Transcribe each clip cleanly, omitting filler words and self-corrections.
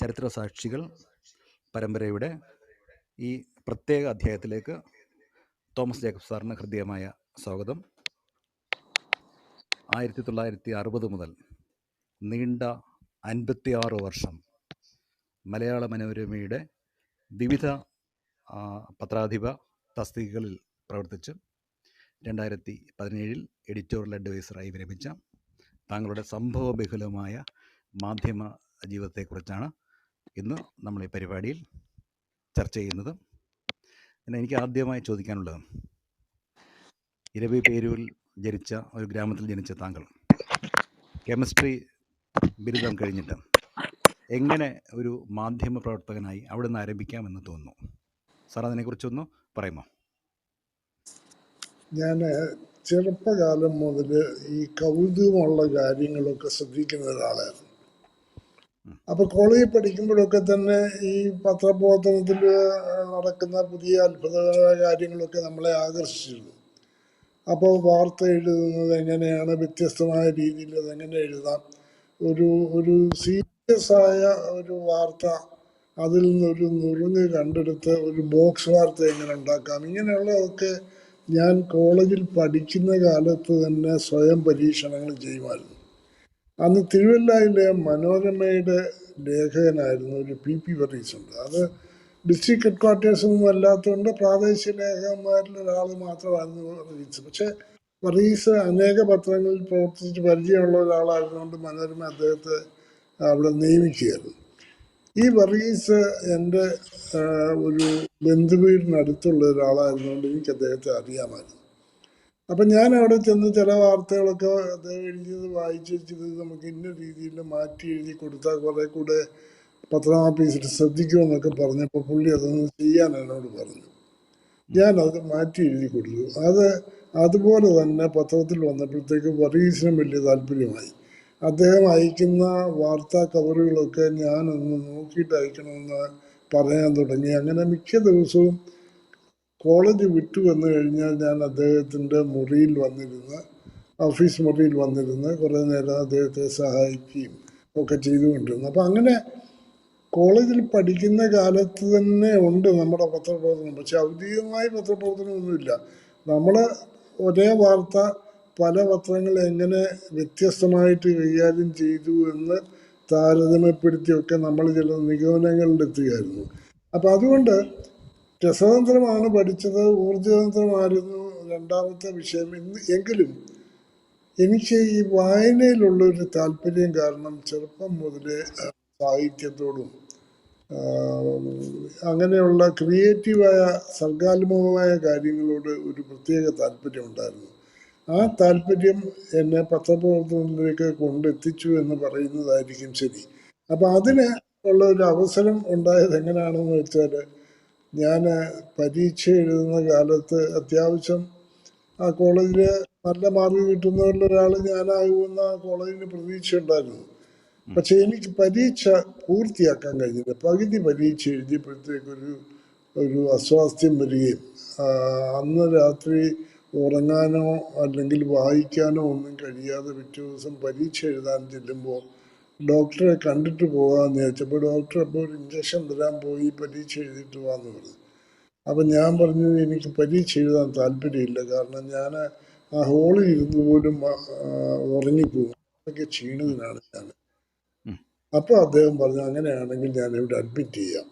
ചരിത്ര സാക്ഷികൾ പരമ്പരയുടെ ഈ പ്രത്യേക അധ്യായത്തിലേക്ക് തോമസ് ജേക്കബ് സാറിന് ഹൃദ്യമായ സ്വാഗതം. 1960 മുതൽ നീണ്ട 56 വർഷം മലയാള മനോരമയുടെ വിവിധ പത്രാധിപ തസ്തികകളിൽ പ്രവർത്തിച്ച് 2017 എഡിറ്റോറിയൽ അഡ്വൈസറായി വിരമിച്ച താങ്കളുടെ സംഭവബഹുലമായ മാധ്യമ ജീവിതത്തെക്കുറിച്ചാണ് ഇന്ന് നമ്മൾ ഈ പരിപാടിയിൽ ചർച്ച ചെയ്യുന്നത്. എനിക്ക് ആദ്യമായി ചോദിക്കാനുള്ളത്, ഇരവിപേരൂരിൽ ജനിച്ച ഒരു ഗ്രാമത്തിൽ ജനിച്ച താങ്കൾ കെമിസ്ട്രി ബിരുദം കഴിഞ്ഞിട്ട് എങ്ങനെ ഒരു മാധ്യമ പ്രവർത്തകനായി അവിടെ നിന്ന് ആരംഭിക്കാമെന്ന് തോന്നുന്നു? സാർ അതിനെക്കുറിച്ചൊന്ന് പറയുമോ? ഞാൻ ചെറുപ്പകാലം മുതൽ ഈ കൗതുകമുള്ള കാര്യങ്ങളൊക്കെ ശ്രദ്ധിക്കുന്ന ഒരാളായിരുന്നു. അപ്പോൾ കോളേജിൽ പഠിക്കുമ്പോഴൊക്കെ തന്നെ ഈ പത്രപ്രവർത്തനത്തിൽ നടക്കുന്ന പുതിയ അത്ഭുതകരമായ കാര്യങ്ങളൊക്കെ നമ്മളെ ആകർഷിച്ചിരുന്നു. അപ്പോൾ വാർത്ത എഴുതുന്നത് എങ്ങനെയാണ്, വ്യത്യസ്തമായ രീതിയിൽ അതെങ്ങനെ എഴുതാം, ഒരു സീരിയസ് ആയ ഒരു വാർത്ത അതിൽ നിന്നൊരു നുറുങ്ങ് കണ്ടെടുത്ത് ഒരു ബോക്സ് വാർത്ത എങ്ങനെ ഉണ്ടാക്കാം, ഇങ്ങനെയുള്ളതൊക്കെ ഞാൻ കോളേജിൽ പഠിക്കുന്ന കാലത്ത് തന്നെ സ്വയം പരീക്ഷണങ്ങൾ ചെയ്യുമായിരുന്നു. അന്ന് തിരുവല്ലയിലെ മനോരമയുടെ ലേഖകനായിരുന്നു ഒരു PP വർഗീസ് ഉണ്ട്. അത് ഡിസ്ട്രിക്ട് ഹെഡ് ക്വാർട്ടേഴ്സൊന്നും അല്ലാത്തതുകൊണ്ട് പ്രാദേശിക ലേഖകന്മാരിൽ ഒരാൾ മാത്രമായിരുന്നു വർഗീസ്. പക്ഷെ വർഗീസ് അനേക പത്രങ്ങളിൽ പ്രവർത്തിച്ച് പരിചയമുള്ള ഒരാളായിരുന്നുകൊണ്ട് മനോരമ അദ്ദേഹത്തെ അവിടെ നിയമിക്കുകയായിരുന്നു. ഈ വർഗീസ് എൻ്റെ ഒരു ബന്ധുവീടിനടുത്തുള്ള ഒരാളായിരുന്നുകൊണ്ട് എനിക്ക് അദ്ദേഹത്തെ അറിയാമായിരുന്നു. അപ്പം ഞാൻ അവിടെ ചെന്ന് ചില വാർത്തകളൊക്കെ അദ്ദേഹം എഴുതിയത് വായിച്ചിട്ട് നമുക്ക് ഇന്ന രീതിയിൽ മാറ്റി എഴുതി കൊടുത്താൽ കുറെ കൂടെ പത്രമാഫീസിൽ ശ്രദ്ധിക്കുമെന്നൊക്കെ പറഞ്ഞപ്പോൾ പുള്ളി അതൊന്ന് ചെയ്യാൻ എന്നോട് പറഞ്ഞു. ഞാനത് മാറ്റി എഴുതി കൊടുത്തു. അതുപോലെ തന്നെ പത്രത്തിൽ വന്നപ്പോഴത്തേക്ക് വർഗീസിനും വലിയ താല്പര്യമായി. അദ്ദേഹം അയക്കുന്ന വാർത്താ കവറുകളൊക്കെ ഞാനൊന്ന് നോക്കിയിട്ട് അയക്കണമെന്ന് പറയാൻ തുടങ്ങി. അങ്ങനെ മിക്ക ദിവസവും കോളേജ് വിട്ടു വന്നു കഴിഞ്ഞാൽ ഞാൻ അദ്ദേഹത്തിൻ്റെ മുറിയിൽ വന്നിരുന്ന്, ഓഫീസ് മുറിയിൽ വന്നിരുന്ന് കുറേ നേരം അദ്ദേഹത്തെ സഹായിക്കുകയും ഒക്കെ ചെയ്തുകൊണ്ടിരുന്നു. അപ്പം അങ്ങനെ കോളേജിൽ പഠിക്കുന്ന കാലത്ത് തന്നെ ഉണ്ട് നമ്മുടെ പത്രപ്രവർത്തനം. പക്ഷെ ഔദ്യോഗികമായി പത്രപ്രവർത്തനമൊന്നുമില്ല. നമ്മൾ ഒരേ വാർത്ത പല പത്രങ്ങൾ എങ്ങനെ വ്യത്യസ്തമായിട്ട് കൈകാര്യം ചെയ്തു എന്ന് താരതമ്യപ്പെടുത്തിയൊക്കെ നമ്മൾ ചില നിഗമനങ്ങളിലെത്തുകയായിരുന്നു. അപ്പം അതുകൊണ്ട് രസതന്ത്രമാണ് പഠിച്ചത്, ഊർജതന്ത്രമായിരുന്നു രണ്ടാമത്തെ വിഷയം. എങ്കിലും എനിക്ക് ഈ വായനയിലുള്ളൊരു താല്പര്യം കാരണം ചെറുപ്പം മുതലേ സാഹിത്യത്തോടും അങ്ങനെയുള്ള ക്രിയേറ്റീവായ സർഗാത്മകമായ കാര്യങ്ങളോട് ഒരു പ്രത്യേക താല്പര്യമുണ്ടായിരുന്നു. ആ താല്പര്യം എന്നെ പത്രപ്രവർത്തനത്തിലേക്ക് കൊണ്ടെത്തിച്ചു എന്ന് പറയുന്നതായിരിക്കും ശരി. അപ്പം അതിന് ഉള്ള ഒരു അവസരം ഉണ്ടായത് എങ്ങനെയാണെന്ന് വെച്ചാൽ, ഞാൻ പരീക്ഷ എഴുതുന്ന കാലത്ത് അത്യാവശ്യം ആ കോളേജിൽ നല്ല മാർക്ക് കിട്ടുന്നവരിലൊരാൾ ഞാനാകുമെന്ന കോളേജിന് പ്രതീക്ഷ ഉണ്ടായിരുന്നു. പക്ഷെ എനിക്ക് പരീക്ഷ പൂർത്തിയാക്കാൻ കഴിഞ്ഞില്ല. പകുതി പരീക്ഷ എഴുതിയപ്പോഴത്തേക്കൊരു അസ്വാസ്ഥ്യം വരികയും അന്ന് രാത്രി ഉറങ്ങാനോ അല്ലെങ്കിൽ വായിക്കാനോ ഒന്നും കഴിയാതെ പിറ്റേ ദിവസം പരീക്ഷ എഴുതാൻ ചെല്ലുമ്പോൾ ഡോക്ടറെ കണ്ടിട്ട് പോകാമെന്ന് ചോദിച്ചപ്പോൾ ഡോക്ടർ അപ്പോൾ ഒരു ഇഞ്ചക്ഷൻ തരാൻ പോയി പരീക്ഷ എഴുതിയിട്ട് പോകാമെന്ന് പറഞ്ഞു. അപ്പം ഞാൻ പറഞ്ഞു എനിക്ക് പരീക്ഷ എഴുതാൻ താല്പര്യമില്ല, കാരണം ഞാൻ ആ ഹോളിൽ ഇരുന്ന് പോലും ഉറങ്ങിപ്പോകും, അതൊക്കെ ക്ഷീണിതനാണ് ഞാൻ. അപ്പോൾ അദ്ദേഹം പറഞ്ഞു അങ്ങനെയാണെങ്കിൽ ഞാൻ ഇവിടെ അഡ്മിറ്റ് ചെയ്യാം,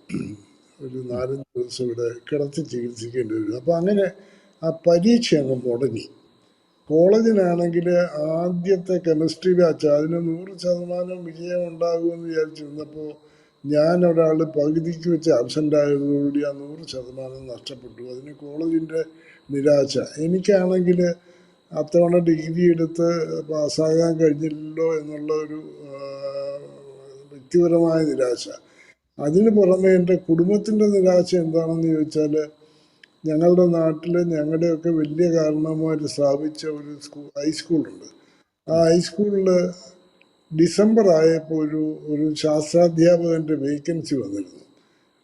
ഒരു 4-5 ദിവസം ഇവിടെ കിടത്തി ചികിത്സിക്കേണ്ടി വരും. അപ്പോൾ അങ്ങനെ ആ പരീക്ഷ അങ്ങ് മുടങ്ങി. കോളേജിനാണെങ്കിൽ ആദ്യത്തെ കെമിസ്ട്രി ബാച്ച്, അതിന് 100% വിജയം ഉണ്ടാകുമെന്ന് വിചാരിച്ചിരുന്നപ്പോൾ ഞാൻ ഒരാൾ പകുതിക്ക് വെച്ച് ആബ്സെൻ്റ് ആയതോടുകൂടി ആ 100% നഷ്ടപ്പെട്ടു. അതിന് കോളേജിൻ്റെ നിരാശ. എനിക്കാണെങ്കിൽ അത്തവണ ഡിഗ്രി എടുത്ത് പാസ്സാകാൻ കഴിഞ്ഞില്ലല്ലോ എന്നുള്ള ഒരു വ്യക്തിപരമായ നിരാശ. അതിന് പുറമെ എൻ്റെ കുടുംബത്തിൻ്റെ നിരാശ എന്താണെന്ന് ചോദിച്ചാൽ, ഞങ്ങളുടെ നാട്ടിൽ ഞങ്ങളുടെയൊക്കെ വലിയ കാരണവന്മാർ സ്ഥാപിച്ച ഒരു ഹൈസ്കൂളുണ്ട്. ആ ഹൈസ്കൂളിൽ ഡിസംബർ ആയപ്പോൾ ഒരു ശാസ്ത്രാധ്യാപകൻ്റെ വേക്കൻസി വന്നിരുന്നു.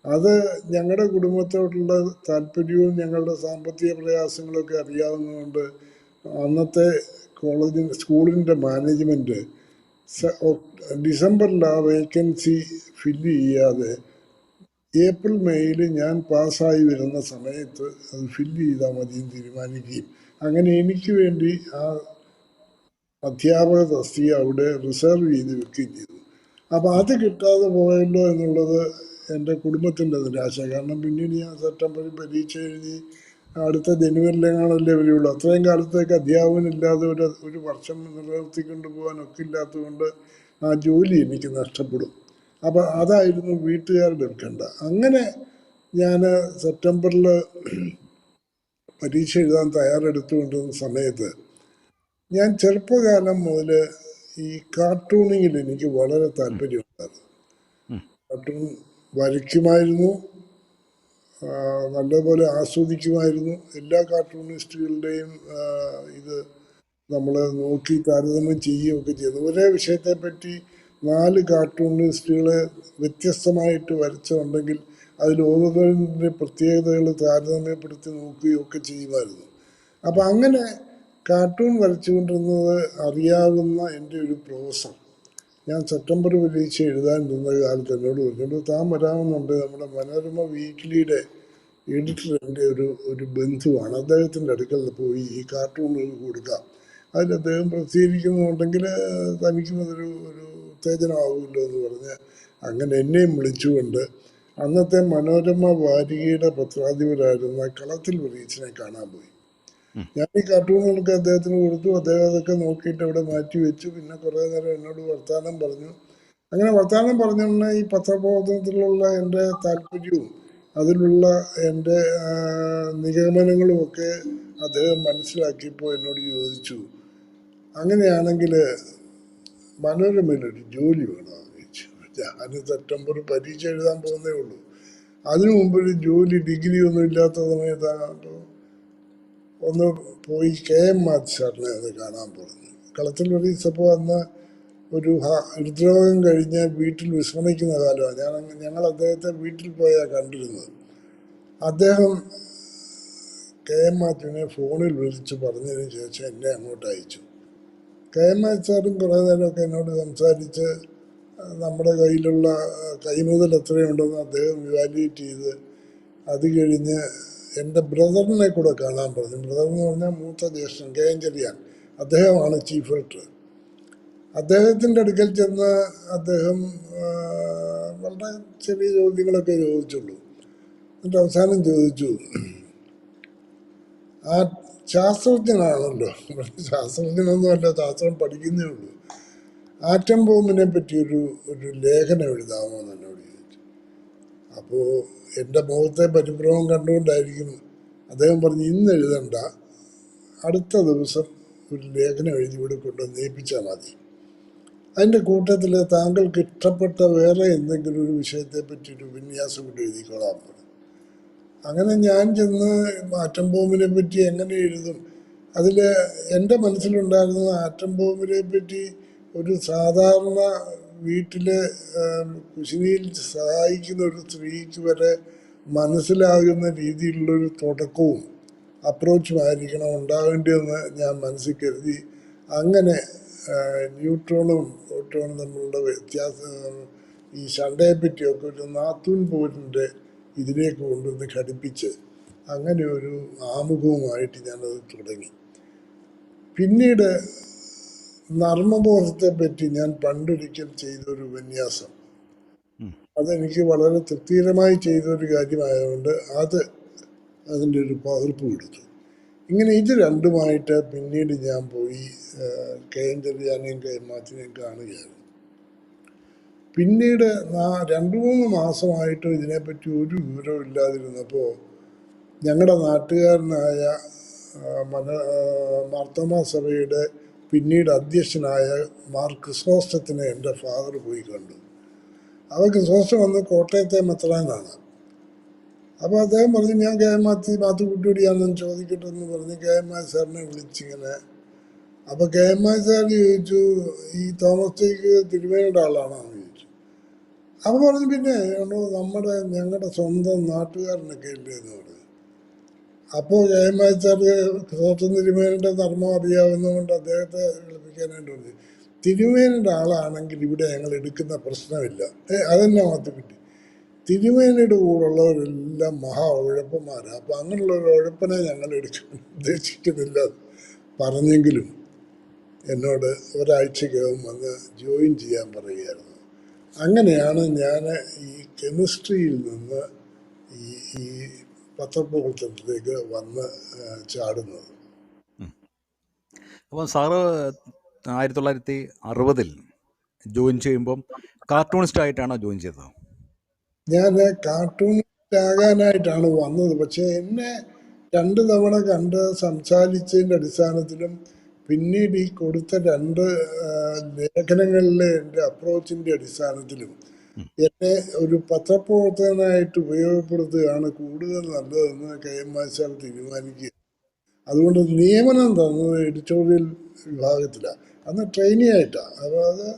അത് ഞങ്ങളുടെ കുടുംബത്തോടുള്ള താല്പര്യവും ഞങ്ങളുടെ സാമ്പത്തിക പ്രയാസങ്ങളൊക്കെ അറിയാവുന്നതുകൊണ്ട് അന്നത്തെ സ്കൂളിൻ്റെ മാനേജ്മെൻറ്റ് ഡിസംബറിൽ ആ വേക്കൻസി ഫില്ല് ചെയ്യാതെ ഏപ്രിൽ മെയ്യിൽ ഞാൻ പാസ്സായി വരുന്ന സമയത്ത് അത് ഫില്ല് ചെയ്താൽ മതിയെന്ന് തീരുമാനിക്കുകയും അങ്ങനെ എനിക്ക് വേണ്ടി ആ അധ്യാപക തസ്തിക അവിടെ റിസർവ് ചെയ്ത് വെക്കുകയും ചെയ്തു. അപ്പം അത് കിട്ടാതെ പോയല്ലോ എന്നുള്ളത് എൻ്റെ കുടുംബത്തിൻ്റെ നിരാശ. കാരണം പിന്നീട് ഞാൻ സെപ്റ്റംബറിൽ പരീക്ഷ എഴുതി അടുത്ത ജനുവരിലെങ്ങാണല്ലേ വരികയുള്ളൂ. അത്രയും കാലത്തേക്ക് അധ്യാപകനില്ലാതെ ഒരു വർഷം നിലനിർത്തിക്കൊണ്ട് പോകാനൊക്കെ ഇല്ലാത്തതുകൊണ്ട് ആ ജോലി എനിക്ക് നഷ്ടപ്പെടും. അപ്പം അതായിരുന്നു വീട്ടുകാരുടെ ഉത്കണ്ഠ. അങ്ങനെ ഞാൻ സെപ്റ്റംബറിൽ പരീക്ഷ എഴുതാൻ തയ്യാറെടുത്തുകൊണ്ടിരുന്ന സമയത്ത് ഞാൻ ചെറുപ്പകാലം മുതൽ ഈ കാർട്ടൂണിങ്ങിൽ എനിക്ക് വളരെ താല്പര്യമുണ്ടായിരുന്നു. കാർട്ടൂൺ വരയ്ക്കുമായിരുന്നു, നല്ലപോലെ ആസ്വദിക്കുമായിരുന്നു. എല്ലാ കാർട്ടൂണിസ്റ്റുകളുടെയും ഇത് നമ്മൾ നോക്കി താരതമ്യം ചെയ്യുകയൊക്കെ ചെയ്തു. ഒരേ വിഷയത്തെപ്പറ്റി 4 കാർട്ടൂണിസ്റ്റുകളെ വ്യത്യസ്തമായിട്ട് വരച്ചുണ്ടെങ്കിൽ അതിൽ ഓരോന്നിൻ്റെ പ്രത്യേകതകൾ താരതമ്യപ്പെടുത്തി നോക്കുകയൊക്കെ ചെയ്യുമായിരുന്നു. അപ്പം അങ്ങനെ കാർട്ടൂൺ വരച്ചുകൊണ്ടിരുന്നത് അറിയാവുന്ന എൻ്റെ ഒരു പ്രൊഫസർ ഞാൻ സെപ്റ്റംബർ പരീക്ഷ എഴുതാൻ നിന്ന കാലത്ത് എന്നോട് പറഞ്ഞിട്ട് താൻ വരാമെന്നുണ്ട്. നമ്മുടെ മനോരമ വീക്ക്ലിയുടെ എഡിറ്റർ എൻ്റെ ഒരു ബന്ധുവാണ്, അദ്ദേഹത്തിൻ്റെ അടുക്കൽ പോയി ഈ കാർട്ടൂണുകൾ കൊടുക്കാം, അതിൽ അദ്ദേഹം പ്രസിദ്ധീകരിക്കുന്നുണ്ടെങ്കിൽ തനിക്കും അതൊരു ഉത്തേജനമാവുമല്ലോ എന്ന് പറഞ്ഞ് അങ്ങനെ എന്നെയും വിളിച്ചുകൊണ്ട് അന്നത്തെ മനോരമ വാരികയുടെ പത്രാധിപരായിരുന്ന കളത്തിൽ വരീച്ചനെ കാണാൻ പോയി. ഞാൻ ഈ കാർട്ടൂണുകളൊക്കെ അദ്ദേഹത്തിന് കൊടുത്തു. അദ്ദേഹം അതൊക്കെ നോക്കിയിട്ട് അവിടെ മാറ്റി വെച്ചു. പിന്നെ കുറേ നേരം എന്നോട് വർത്തമാനം പറഞ്ഞു. അങ്ങനെ വർത്തമാനം പറഞ്ഞുകൊണ്ട് ഈ പത്രപ്രവർത്തനത്തിലുള്ള എൻ്റെ താല്പര്യവും അതിലുള്ള എൻ്റെ നിഗമനങ്ങളും ഒക്കെ അദ്ദേഹം മനസ്സിലാക്കിയപ്പോൾ എന്നോട് ചോദിച്ചു, അങ്ങനെയാണെങ്കിൽ മനോരമയിലൊരു ജോലി വേണമെന്ന് ചോദിച്ചു. ഞാൻ സെപ്റ്റംബർ പരീക്ഷ എഴുതാൻ പോകുന്നേ ഉള്ളൂ. അതിനു മുമ്പൊരു ജോലി, ഡിഗ്രി ഒന്നും ഇല്ലാത്ത സമയത്താണ് ഒന്ന് പോയി KM മാത്യു സാറിനെ അത് കാണാൻ പറഞ്ഞു. കളത്തിൽ വരീച്ചപ്പോൾ അന്ന് ഒരു ഹൃദ്രോഗം കഴിഞ്ഞ് വീട്ടിൽ വിശ്രമിക്കുന്ന കാലമാണ്. ഞങ്ങൾ അദ്ദേഹത്തെ വീട്ടിൽ പോയാണ് കണ്ടിരുന്നത്. അദ്ദേഹം KM മാത്യുവിനെ ഫോണിൽ വിളിച്ച് പറഞ്ഞതിന് ശേഷം എന്നെ അങ്ങോട്ട് അയച്ചു. KM മാത്യു സാറും കുറേ നേരമൊക്കെ എന്നോട് സംസാരിച്ച് നമ്മുടെ കയ്യിലുള്ള കൈമുതൽ എത്രയുണ്ടെന്ന് അദ്ദേഹം ഇവാലുവേറ്റ് ചെയ്ത് അത് കഴിഞ്ഞ് എൻ്റെ ബ്രദറിനെ കൂടെ കാണാൻ പറഞ്ഞു. ബ്രദർ എന്ന് പറഞ്ഞാൽ മൂത്ത ജ്യേഷ്ഠൻ KM ചെറിയാൻ, അദ്ദേഹമാണ് ചീഫ് എഡിറ്റർ. അദ്ദേഹത്തിൻ്റെ അടുക്കൽ ചെന്ന് അദ്ദേഹം വളരെ ചെറിയ ചോദ്യങ്ങളൊക്കെ ചോദിച്ചുള്ളൂ. എന്നിട്ട് അവസാനം ചോദിച്ചു, ആ ശാസ്ത്രജ്ഞനാണല്ലോ, ശാസ്ത്രജ്ഞനൊന്നുമല്ല, ശാസ്ത്രം പഠിക്കുന്നേ ഉള്ളൂ, ആറ്റം ബോംബിനെ പറ്റി ഒരു ലേഖനം എഴുതാമോ എന്ന് എന്നോട് ചോദിച്ചു. അപ്പോൾ എൻ്റെ മുഖത്തെ പരിഭ്രമം കണ്ടുകൊണ്ടായിരിക്കും അദ്ദേഹം പറഞ്ഞു, ഇന്ന് എഴുതണ്ട, അടുത്ത ദിവസം ഒരു ലേഖനം എഴുതി ഇവിടെ കൊണ്ടുവന്ന് ഏൽപ്പിച്ചാൽ മതി. അതിൻ്റെ കൂട്ടത്തിൽ താങ്കൾക്ക് ഇഷ്ടപ്പെട്ട വേറെ എന്തെങ്കിലും ഒരു വിഷയത്തെപ്പറ്റി ഒരു വിന്യാസം കൂടി എഴുതിക്കോളാൻ പറഞ്ഞു. അങ്ങനെ ഞാൻ ചെന്ന് ആറ്റം ബോംബിനെ പറ്റി എങ്ങനെ എഴുതും? അതിൽ എൻ്റെ മനസ്സിലുണ്ടായിരുന്നത് ആറ്റം ബോംബിനെ പറ്റി ഒരു സാധാരണ വീട്ടിലെ കുശിനിയിൽ സഹായിക്കുന്ന ഒരു സ്ത്രീക്ക് വരെ മനസ്സിലാകുന്ന രീതിയിലുള്ളൊരു തുടക്കവും അപ്രോച്ചുമായിരിക്കണം ഉണ്ടാവേണ്ടതെന്ന് ഞാൻ മനസ്സിൽ കരുതി. അങ്ങനെ ന്യൂട്രോണും പ്രോട്ടോണും തമ്മിലുള്ള വ്യത്യാസം, ഈ ശണ്ടയെ പറ്റിയൊക്കെ ഒരു നാത്തൂൻ പോരിൻ്റെ ഇതിലേക്ക് കൊണ്ടുവന്ന് ഘടിപ്പിച്ച് അങ്ങനെ ഒരു ആമുഖവുമായിട്ട് ഞാനത് തുടങ്ങി. പിന്നീട് നർമ്മബോധത്തെ പറ്റി ഞാൻ പണ്ടൊരിക്കൽ ചെയ്തൊരു വിന്യാസം, അതെനിക്ക് വളരെ തൃപ്തികരമായി ചെയ്തൊരു കാര്യമായതുകൊണ്ട് അതിൻ്റെ ഒരു പകർപ്പ് കൊടുത്തു. ഇങ്ങനെ ഇത് രണ്ടുമായിട്ട് പിന്നീട് ഞാൻ പോയി KM ചെറിയാനെയും KM മാത്യുവിനെയും കാണുകയായിരുന്നു. പിന്നീട് 2-3 മാസമായിട്ട് ഇതിനെപ്പറ്റി ഒരു വിവരവും ഇല്ലാതിരുന്നപ്പോൾ ഞങ്ങളുടെ നാട്ടുകാരനായ മാർത്തോമാ സഭയുടെ പിന്നീട് അധ്യക്ഷനായ മാർ ക്രിസോസ്റ്റത്തിനെ എൻ്റെ ഫാദർ പോയി കണ്ടു. അപ്പോൾ ക്രിസോസ്റ്റം വന്ന് കോട്ടയത്തെ മെത്രാനാണ്. അപ്പോൾ അദ്ദേഹം പറഞ്ഞു, ഞാൻ KM മാത്തുക്കുട്ടിയോടിയാണെന്ന് ചോദിക്കട്ടെ എന്ന് പറഞ്ഞ് KM മാത്യു സാറിനെ വിളിച്ചിങ്ങനെ. അപ്പോൾ KM മാത്യു സാർ ചോദിച്ചു, ഈ തോമസ് ചേക്ക് തിരുമേനിയുടെ ആളാണോ എന്ന് ചോദിച്ചു. അപ്പോൾ പറഞ്ഞു, പിന്നെ ഞങ്ങളുടെ സ്വന്തം നാട്ടുകാരനൊക്കെ ഇല്ലേ എന്ന് പറഞ്ഞു. അപ്പോൾ KM മാത്യു സാർ ക്രിസോസ്റ്റം തിരുമേനിയുടെ ധർമ്മം അറിയാവുന്നതുകൊണ്ട് അദ്ദേഹത്തെ വിളിപ്പിക്കാനായിട്ട് പറഞ്ഞു. തിരുമേനിയുടെ ആളാണെങ്കിൽ ഇവിടെ ഞങ്ങൾ എടുക്കുന്ന പ്രശ്നമില്ല. അതെന്നെ മാത്തിപ്പിറ്റി തിരുമേനിയുടെ കൂടെയുള്ളവരെല്ലാം മഹാ ഉഴപ്പന്മാരാണ്. അപ്പം അങ്ങനെയുള്ള ഒരു ഉഴപ്പനെ ഞങ്ങൾ എടുക്കാൻ ഉദ്ദേശിക്കുന്നില്ല പറഞ്ഞെങ്കിലും എന്നോട് ഒരാഴ്ചക്കകം വന്ന് ജോയിൻ ചെയ്യാൻ പറയുകയായിരുന്നു. അങ്ങനെയാണ് ഞാൻ ഈ കെമിസ്ട്രിയിൽ നിന്ന് ഈ ഈ പത്രപ്രവർത്തനത്തിലേക്ക് വന്ന് ചാടുന്നത്. അപ്പോൾ സാറ് 1960 ജോയിൻ ചെയ്യുമ്പം കാർട്ടൂണിസ്റ്റ് ആയിട്ടാണോ ജോയിൻ ചെയ്തത്? ഞാൻ കാർട്ടൂണിസ്റ്റ് ആകാനായിട്ടാണ് വന്നത്. പക്ഷേ എന്നെ 2 തവണ കണ്ട് സംസാരിച്ചതിൻ്റെ അടിസ്ഥാനത്തിലും പിന്നീട് ഈ കൊടുത്ത 2 ലേഖനങ്ങളിലെ എൻ്റെ അപ്രോച്ചിൻ്റെ അടിസ്ഥാനത്തിലും എന്നെ ഒരു പത്രപ്രവർത്തകനായിട്ട് ഉപയോഗപ്പെടുത്തുകയാണ് കൂടുതൽ നല്ലതെന്ന് KM മാസ്റ്റർ തീരുമാനിക്കുക. അതുകൊണ്ട് നിയമനം തന്നത് എഡിറ്റോറിയൽ വിഭാഗത്തിലാണ്. അന്ന് ട്രെയിനി ആയിട്ടാണ്. അതായത്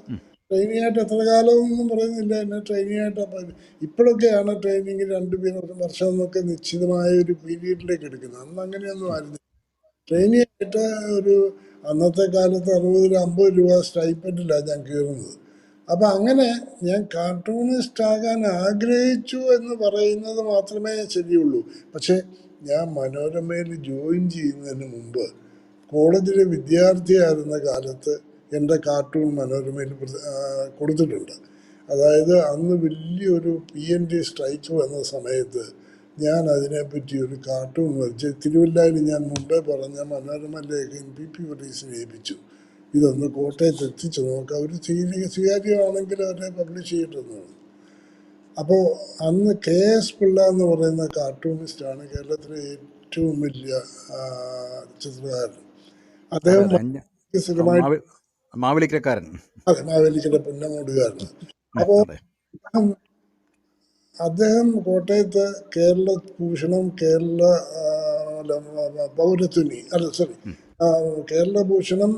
ട്രെയിനി ആയിട്ട് എത്ര കാലമൊന്നും പറയുന്നില്ല, എന്നെ ട്രെയിനി ആയിട്ട് ഇപ്പോഴൊക്കെയാണ് ട്രെയിനിങ് 2 വർഷം എന്നൊക്കെ നിശ്ചിതമായ ഒരു പീരീഡിലേക്ക് എടുക്കുന്നത്. അന്ന് അങ്ങനെയൊന്നും ആയിരുന്നു. ട്രെയിനി ആയിട്ട് ഒരു അന്നത്തെ കാലത്ത് 60-50 രൂപ സ്റ്റൈപ്പൻഡിലാണ് ഞാൻ കയറുന്നത്. അപ്പം അങ്ങനെ ഞാൻ കാർട്ടൂണിസ്റ്റ് ആകാൻ ആഗ്രഹിച്ചു എന്ന് പറയുന്നത് മാത്രമേ ശരിയുള്ളൂ. പക്ഷേ ഞാൻ മനോരമയിൽ ജോയിൻ ചെയ്യുന്നതിന് മുമ്പ് കോളേജിലെ വിദ്യാർത്ഥിയായിരുന്ന കാലത്ത് എൻ്റെ കാർട്ടൂൺ മനോരമയിൽ കൊടുത്തിട്ടുണ്ട്. അതായത് അന്ന് വലിയൊരു PND സ്ട്രൈക്ക് വന്ന സമയത്ത് ഞാൻ അതിനെപ്പറ്റി ഒരു കാർട്ടൂൺ വരച്ച് തിരുവല്ലയിൽ ഞാൻ മുമ്പേ പറഞ്ഞ മനോരമ ലേഖകൻ PP വർഗീസിനെ ഏൽപ്പിച്ചു. ഇതൊന്ന് കോട്ടയത്ത് എത്തിച്ചു നോക്കാം, അവർ സ്വീകാര്യമാണെങ്കിൽ അവരെ പബ്ലിഷ് ചെയ്തിട്ടെന്നാണ്. അപ്പോൾ അന്ന് KS പിള്ള എന്ന് പറയുന്ന കാർട്ടൂണിസ്റ്റാണ് കേരളത്തിലെ ഏറ്റവും വലിയ ചിത്രകാരൻ. അദ്ദേഹം സ്ഥിരമായിട്ട് മാവേലിക്കരക്കാരൻ. അതെ, മാവേലിക്കര പുന്നമൂടുകാരൻ. അപ്പോൾ അദ്ദേഹം കോട്ടയത്ത് കേരള ഭൂഷണം, കേരള പൗരത്വനി കേരള ഭൂഷണം,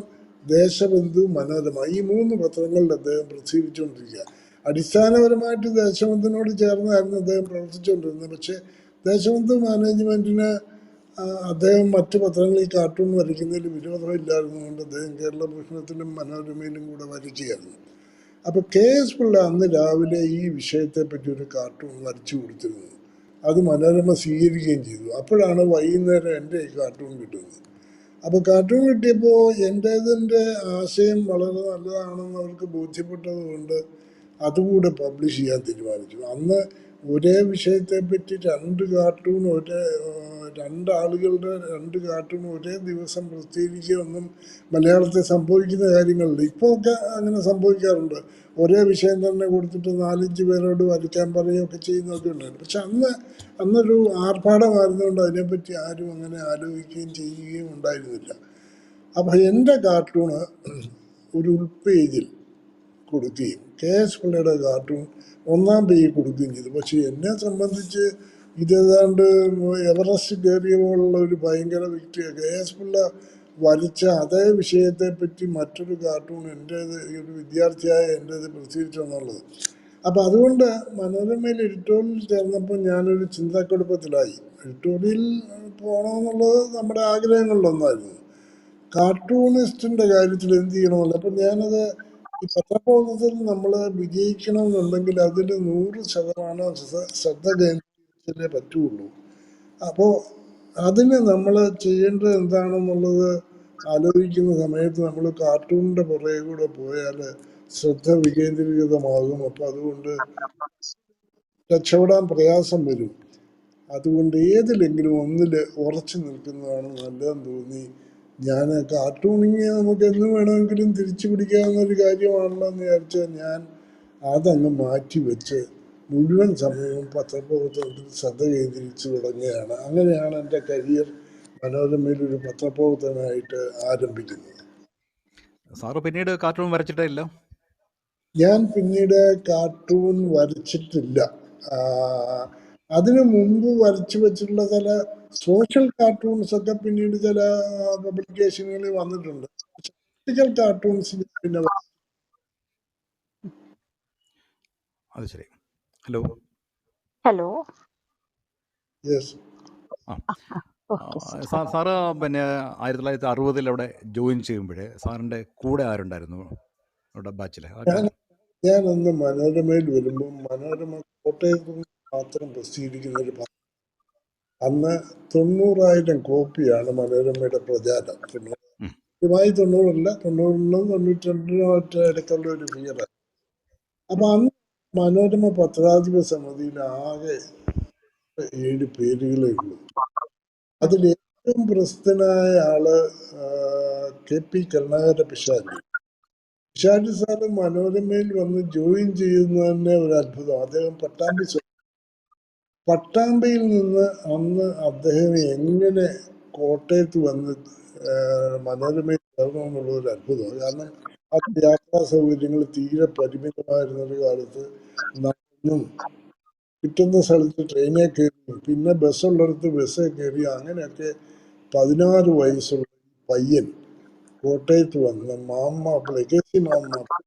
ദേശബന്ധു, മനോരമ, ഈ 3 പത്രങ്ങളിൽ അദ്ദേഹം പ്രസിദ്ധീകരിച്ചുകൊണ്ടിരിക്കുക. അടിസ്ഥാനപരമായിട്ട് ദേശബന്ധുവിനോട് ചേർന്നായിരുന്നു അദ്ദേഹം പ്രവർത്തിച്ചുകൊണ്ടിരുന്നത്. പക്ഷേ ദേശബന്ധു മാനേജ്മെൻറ്റിന് അദ്ദേഹം മറ്റ് പത്രങ്ങളിൽ കാർട്ടൂൺ വരയ്ക്കുന്നതിൽ വിരോധമില്ലായിരുന്നുകൊണ്ട് അദ്ദേഹം കേരള ഭൂഷണത്തിലും മനോരമയിലും കൂടെ വരയ്ക്കുകയായിരുന്നു. അപ്പോൾ KS പിള്ള അന്ന് രാവിലെ ഈ വിഷയത്തെപ്പറ്റി ഒരു കാർട്ടൂൺ വരച്ചു കൊടുത്തിരുന്നു. അത് മനോരമ സ്വീകരിക്കുകയും ചെയ്തു. അപ്പോഴാണ് വൈകുന്നേരം എൻ്റെ ഈ കാർട്ടൂൺ കിട്ടുന്നത്. അപ്പോൾ കാർട്ടൂൺ കിട്ടിയപ്പോൾ എൻ്റേതിൻ്റെ ആശയം വളരെ നല്ലതാണെന്ന് അവർക്ക് ബോധ്യപ്പെട്ടത് കൊണ്ട് അതുകൂടെ പബ്ലിഷ് ചെയ്യാൻ തീരുമാനിച്ചു. അന്ന് ഒരേ വിഷയത്തെപ്പറ്റി 2 കാർട്ടൂൺ രണ്ടാളുകളുടെ 2 കാർട്ടൂൺ ഒരേ ദിവസം പ്രസിദ്ധീകരിക്കുകയൊന്നും മലയാളത്തിൽ സംഭവിക്കുന്ന കാര്യങ്ങളില്ല. ഇപ്പോൾ ഒക്കെ അങ്ങനെ സംഭവിക്കാറുണ്ട്. ഒരേ വിഷയം തന്നെ കൊടുത്തിട്ട് 4-5 പേരോട് വരയ്ക്കാൻ പറയുകയൊക്കെ ചെയ്യുന്നതൊക്കെ ഉണ്ടായിരുന്നു. പക്ഷെ അന്നൊരു ആർഭാടമായിരുന്നുകൊണ്ട് അതിനെപ്പറ്റി ആരും അങ്ങനെ ആലോചിക്കുകയും ചെയ്യുകയും ഉണ്ടായിരുന്നില്ല. അപ്പോൾ എൻ്റെ കാർട്ടൂണ് ഒരു ഉൾപേജിൽ കൊടുക്കുകയും KS പിള്ളയുടെ കാർട്ടൂൺ 1-ാം പേജിൽ കൊടുക്കുകയും ചെയ്തു. പക്ഷെ എന്നെ സംബന്ധിച്ച് ഇതേതാണ്ട് എവറസ്റ്റ് കയറിയ പോലുള്ള ഒരു ഭയങ്കര വ്യക്തിയാണ്. KS പിള്ള വരച്ച അതേ വിഷയത്തെപ്പറ്റി മറ്റൊരു കാർട്ടൂൺ എൻ്റേത് ഒരു വിദ്യാർത്ഥിയായ എൻ്റേത് പ്രസിദ്ധീകരിച്ചെന്നുള്ളത്. അപ്പം അതുകൊണ്ട് മനോരമയിൽ എഡിറ്റോറിയൽ ചേർന്നപ്പോൾ ഞാനൊരു ചിന്താക്കുഴപ്പത്തിലായി. എഡിറ്റോറിയൽ പോകണമെന്നുള്ളത് നമ്മുടെ ആഗ്രഹങ്ങളിലൊന്നായിരുന്നു. കാർട്ടൂണിസ്റ്റിൻ്റെ കാര്യത്തിൽ എന്ത് ചെയ്യണമല്ലോ. അപ്പം ഞാനത് ഈ പത്രപ്രവർത്തനത്തിൽ നമ്മൾ വിജയിക്കണമെന്നുണ്ടെങ്കിൽ അതിൽ 100% ശ്രദ്ധ കേന്ദ്രീകരിച്ചേ പറ്റുള്ളൂ. അപ്പോൾ അതിന് നമ്മൾ ചെയ്യേണ്ടത് എന്താണെന്നുള്ളത് ആലോചിക്കുന്ന സമയത്ത് നമ്മൾ കാർട്ടൂണിൻ്റെ പുറകെ കൂടെ പോയാൽ ശ്രദ്ധ വികേന്ദ്രീകൃതമാകും. അപ്പോൾ അതുകൊണ്ട് രക്ഷപ്പെടാൻ പ്രയാസം വരും. അതുകൊണ്ട് ഏതിലെങ്കിലും ഒന്നിൽ ഉറച്ചു നിൽക്കുന്നതാണ് നല്ലതെന്ന് തോന്നി. ഞാൻ കാർട്ടൂണിങ് നമുക്ക് എന്ന് വേണമെങ്കിലും തിരിച്ചു പിടിക്കാവുന്നൊരു കാര്യമാണല്ലോ എന്ന് വിചാരിച്ചാൽ ഞാൻ അതങ്ങ് മാറ്റി വെച്ച് മുഴുവൻ സമയവും പത്രപ്രവർത്തനത്തിൽ ശ്രദ്ധ കേന്ദ്രീകരിച്ച് തുടങ്ങുകയാണ്. അങ്ങനെയാണ് എൻ്റെ കരിയർ മനോരമയിലൊരു പത്രപ്രവർത്തകനായിട്ട് ആരംഭിക്കുന്നത്. സാറ് പിന്നീട് കാർട്ടൂൺ വരച്ചിട്ടേ ഇല്ല? ഞാൻ പിന്നീട് കാർട്ടൂൺ വരച്ചിട്ടില്ല. അതിനു മുമ്പ് വരച്ചു വെച്ചിട്ടുള്ള ചില സോഷ്യൽ കാർട്ടൂൺസ് ഒക്കെ പിന്നീട് ചില പബ്ലിക്കേഷനുകളിൽ വന്നിട്ടുണ്ട്. പൊളിറ്റിക്കൽ കാർട്ടൂൺസ് പിന്നെ അത് ശരി. Hello hello. യെസ്. സാറ് പിന്നെ 1960 അവിടെ ജോയിൻ ചെയ്യുമ്പോൾ സാറിൻ്റെ കൂടെ ആരുണ്ടായിരുന്നു? ഡബ്ബാച്ചിൽ ആ ഞാൻ കാലം. ഞാനന്ന് മനോരമയിൽ വരുമ്പോൾ മനോരമ കോട്ടയത്ത് നിന്ന് മാത്രം പ്രസിദ്ധീകരിക്കുന്ന ഒരു അന്ന് 90,000 കോപ്പിയാണ് മനോരമയുടെ പ്രചാരം. ഉം. കൃത്യമായി 90 90 92 ഇടയ്ക്കുള്ള ഒരു ഫിഗർ. അപ്പൊ അന്ന് മനോരമ പത്രാധിപ സമിതിയിൽ ആകെ 7 പേരുകളേ ഉള്ളൂ. അതിൽ ഏറ്റവും പ്രസിദ്ധനായ ആള് KP കരുണാകര പിഷാരടി. പിഷാരടി സാറ് മനോരമയിൽ വന്ന് ജോയിൻ ചെയ്യുന്നത് തന്നെ ഒരു അത്ഭുതം. അദ്ദേഹം പട്ടാമ്പിയിൽ നിന്ന് അന്ന് അദ്ദേഹം എങ്ങനെ കോട്ടയത്ത് വന്ന് മനോരമയിൽ ചേർന്നു എന്നുള്ള ഒരു അത്ഭുതം. കാരണം അത് യാത്രാ സൗകര്യങ്ങൾ തീരെ പരിമിതമായിരുന്നൊരു കാലത്ത് നടന്നും കിട്ടുന്ന സ്ഥലത്ത് ട്രെയിനിൽ കയറി പിന്നെ ബസ്സുള്ളിടത്ത് ബസ്സിൽ കയറി അങ്ങനെയൊക്കെ 16 വയസ്സുള്ള പയ്യൻ കോട്ടയത്ത് വന്ന് മാമ്മാപ്പിള KC മാമ്മാപ്പിള,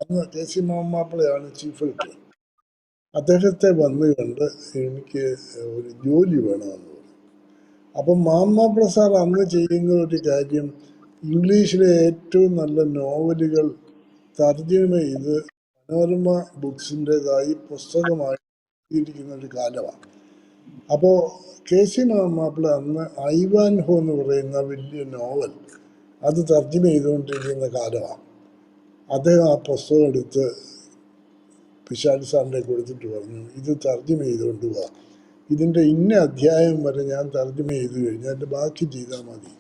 അന്ന് KC മാമ്മാപ്പിളയാണ് ചീഫ് എഡിറ്റർ. അദ്ദേഹത്തെ വന്ന് കണ്ട് എനിക്ക് ഒരു ജോലി വേണമെന്ന് പറഞ്ഞു. അപ്പം മാമ്മാപ്പിള സാർ അന്ന് ചെയ്യുന്ന ഒരു കാര്യം, ഇംഗ്ലീഷിലെ ഏറ്റവും നല്ല നോവലുകൾ തർജ്ജമ ചെയ്ത് മനോരമ ബുക്സിൻ്റെതായി പുസ്തകമായി ഇരിക്കുന്ന ഒരു കാലമാണ്. അപ്പോൾ KC മാമ്മാപ്പിള അന്ന് ഐവാൻ ഹോ എന്ന് പറയുന്ന വലിയ നോവൽ അത് തർജ്ജമ ചെയ്തുകൊണ്ടിരിക്കുന്ന കാലമാണ്. അദ്ദേഹം ആ പുസ്തകം എടുത്ത് പിഷാരടി സാറിൻ്റെ കൊടുത്തിട്ട് പറഞ്ഞു, ഇത് തർജ്ജമ ചെയ്തുകൊണ്ട് പോവാ, ഇതിൻ്റെ ഇന്ന അധ്യായം വരെ ഞാൻ തർജ്ജമ ചെയ്ത് കഴിഞ്ഞാൽ എൻ്റെ ബാക്കി ചെയ്താൽ മതി.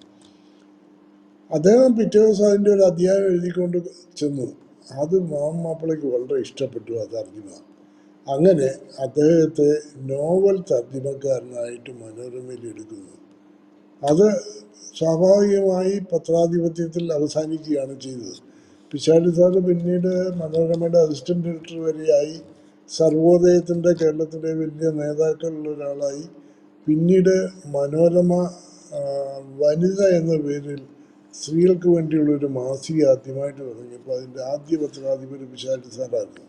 അദ്ദേഹം പിറ്റേ ദിവസം അതിൻ്റെ ഒരു അധ്യായം എഴുതിക്കൊണ്ട് ചെന്നു. അത് മാമ്മാപ്പിളയ്ക്ക് വളരെ ഇഷ്ടപ്പെട്ടു ആ തർജ്ജമ. അങ്ങനെ അദ്ദേഹത്തെ നോവൽ തർജ്ജമക്കാരനായിട്ട് മനോരമയിൽ എടുക്കുന്നു. അത് സ്വാഭാവികമായി പത്രാധിപത്യത്തിൽ അവസാനിക്കുകയാണ് ചെയ്തത്. പിഷാരടി സാറ് പിന്നീട് മനോരമയുടെ അസിസ്റ്റന്റ് എഡിറ്റർ വരെയായി. സർവോദയത്തിൻ്റെ കേരളത്തിലെ വലിയ നേതാക്കളിൽ ഒരാളായി. പിന്നീട് മനോരമ വനിത എന്ന പേരിൽ സ്ത്രീകൾക്ക് വേണ്ടിയുള്ളൊരു മാസിക ആദ്യമായിട്ട് തുടങ്ങിയപ്പോൾ അതിൻ്റെ ആദ്യ പത്രാധിപർ പിഷാരടി സാറായിരുന്നു.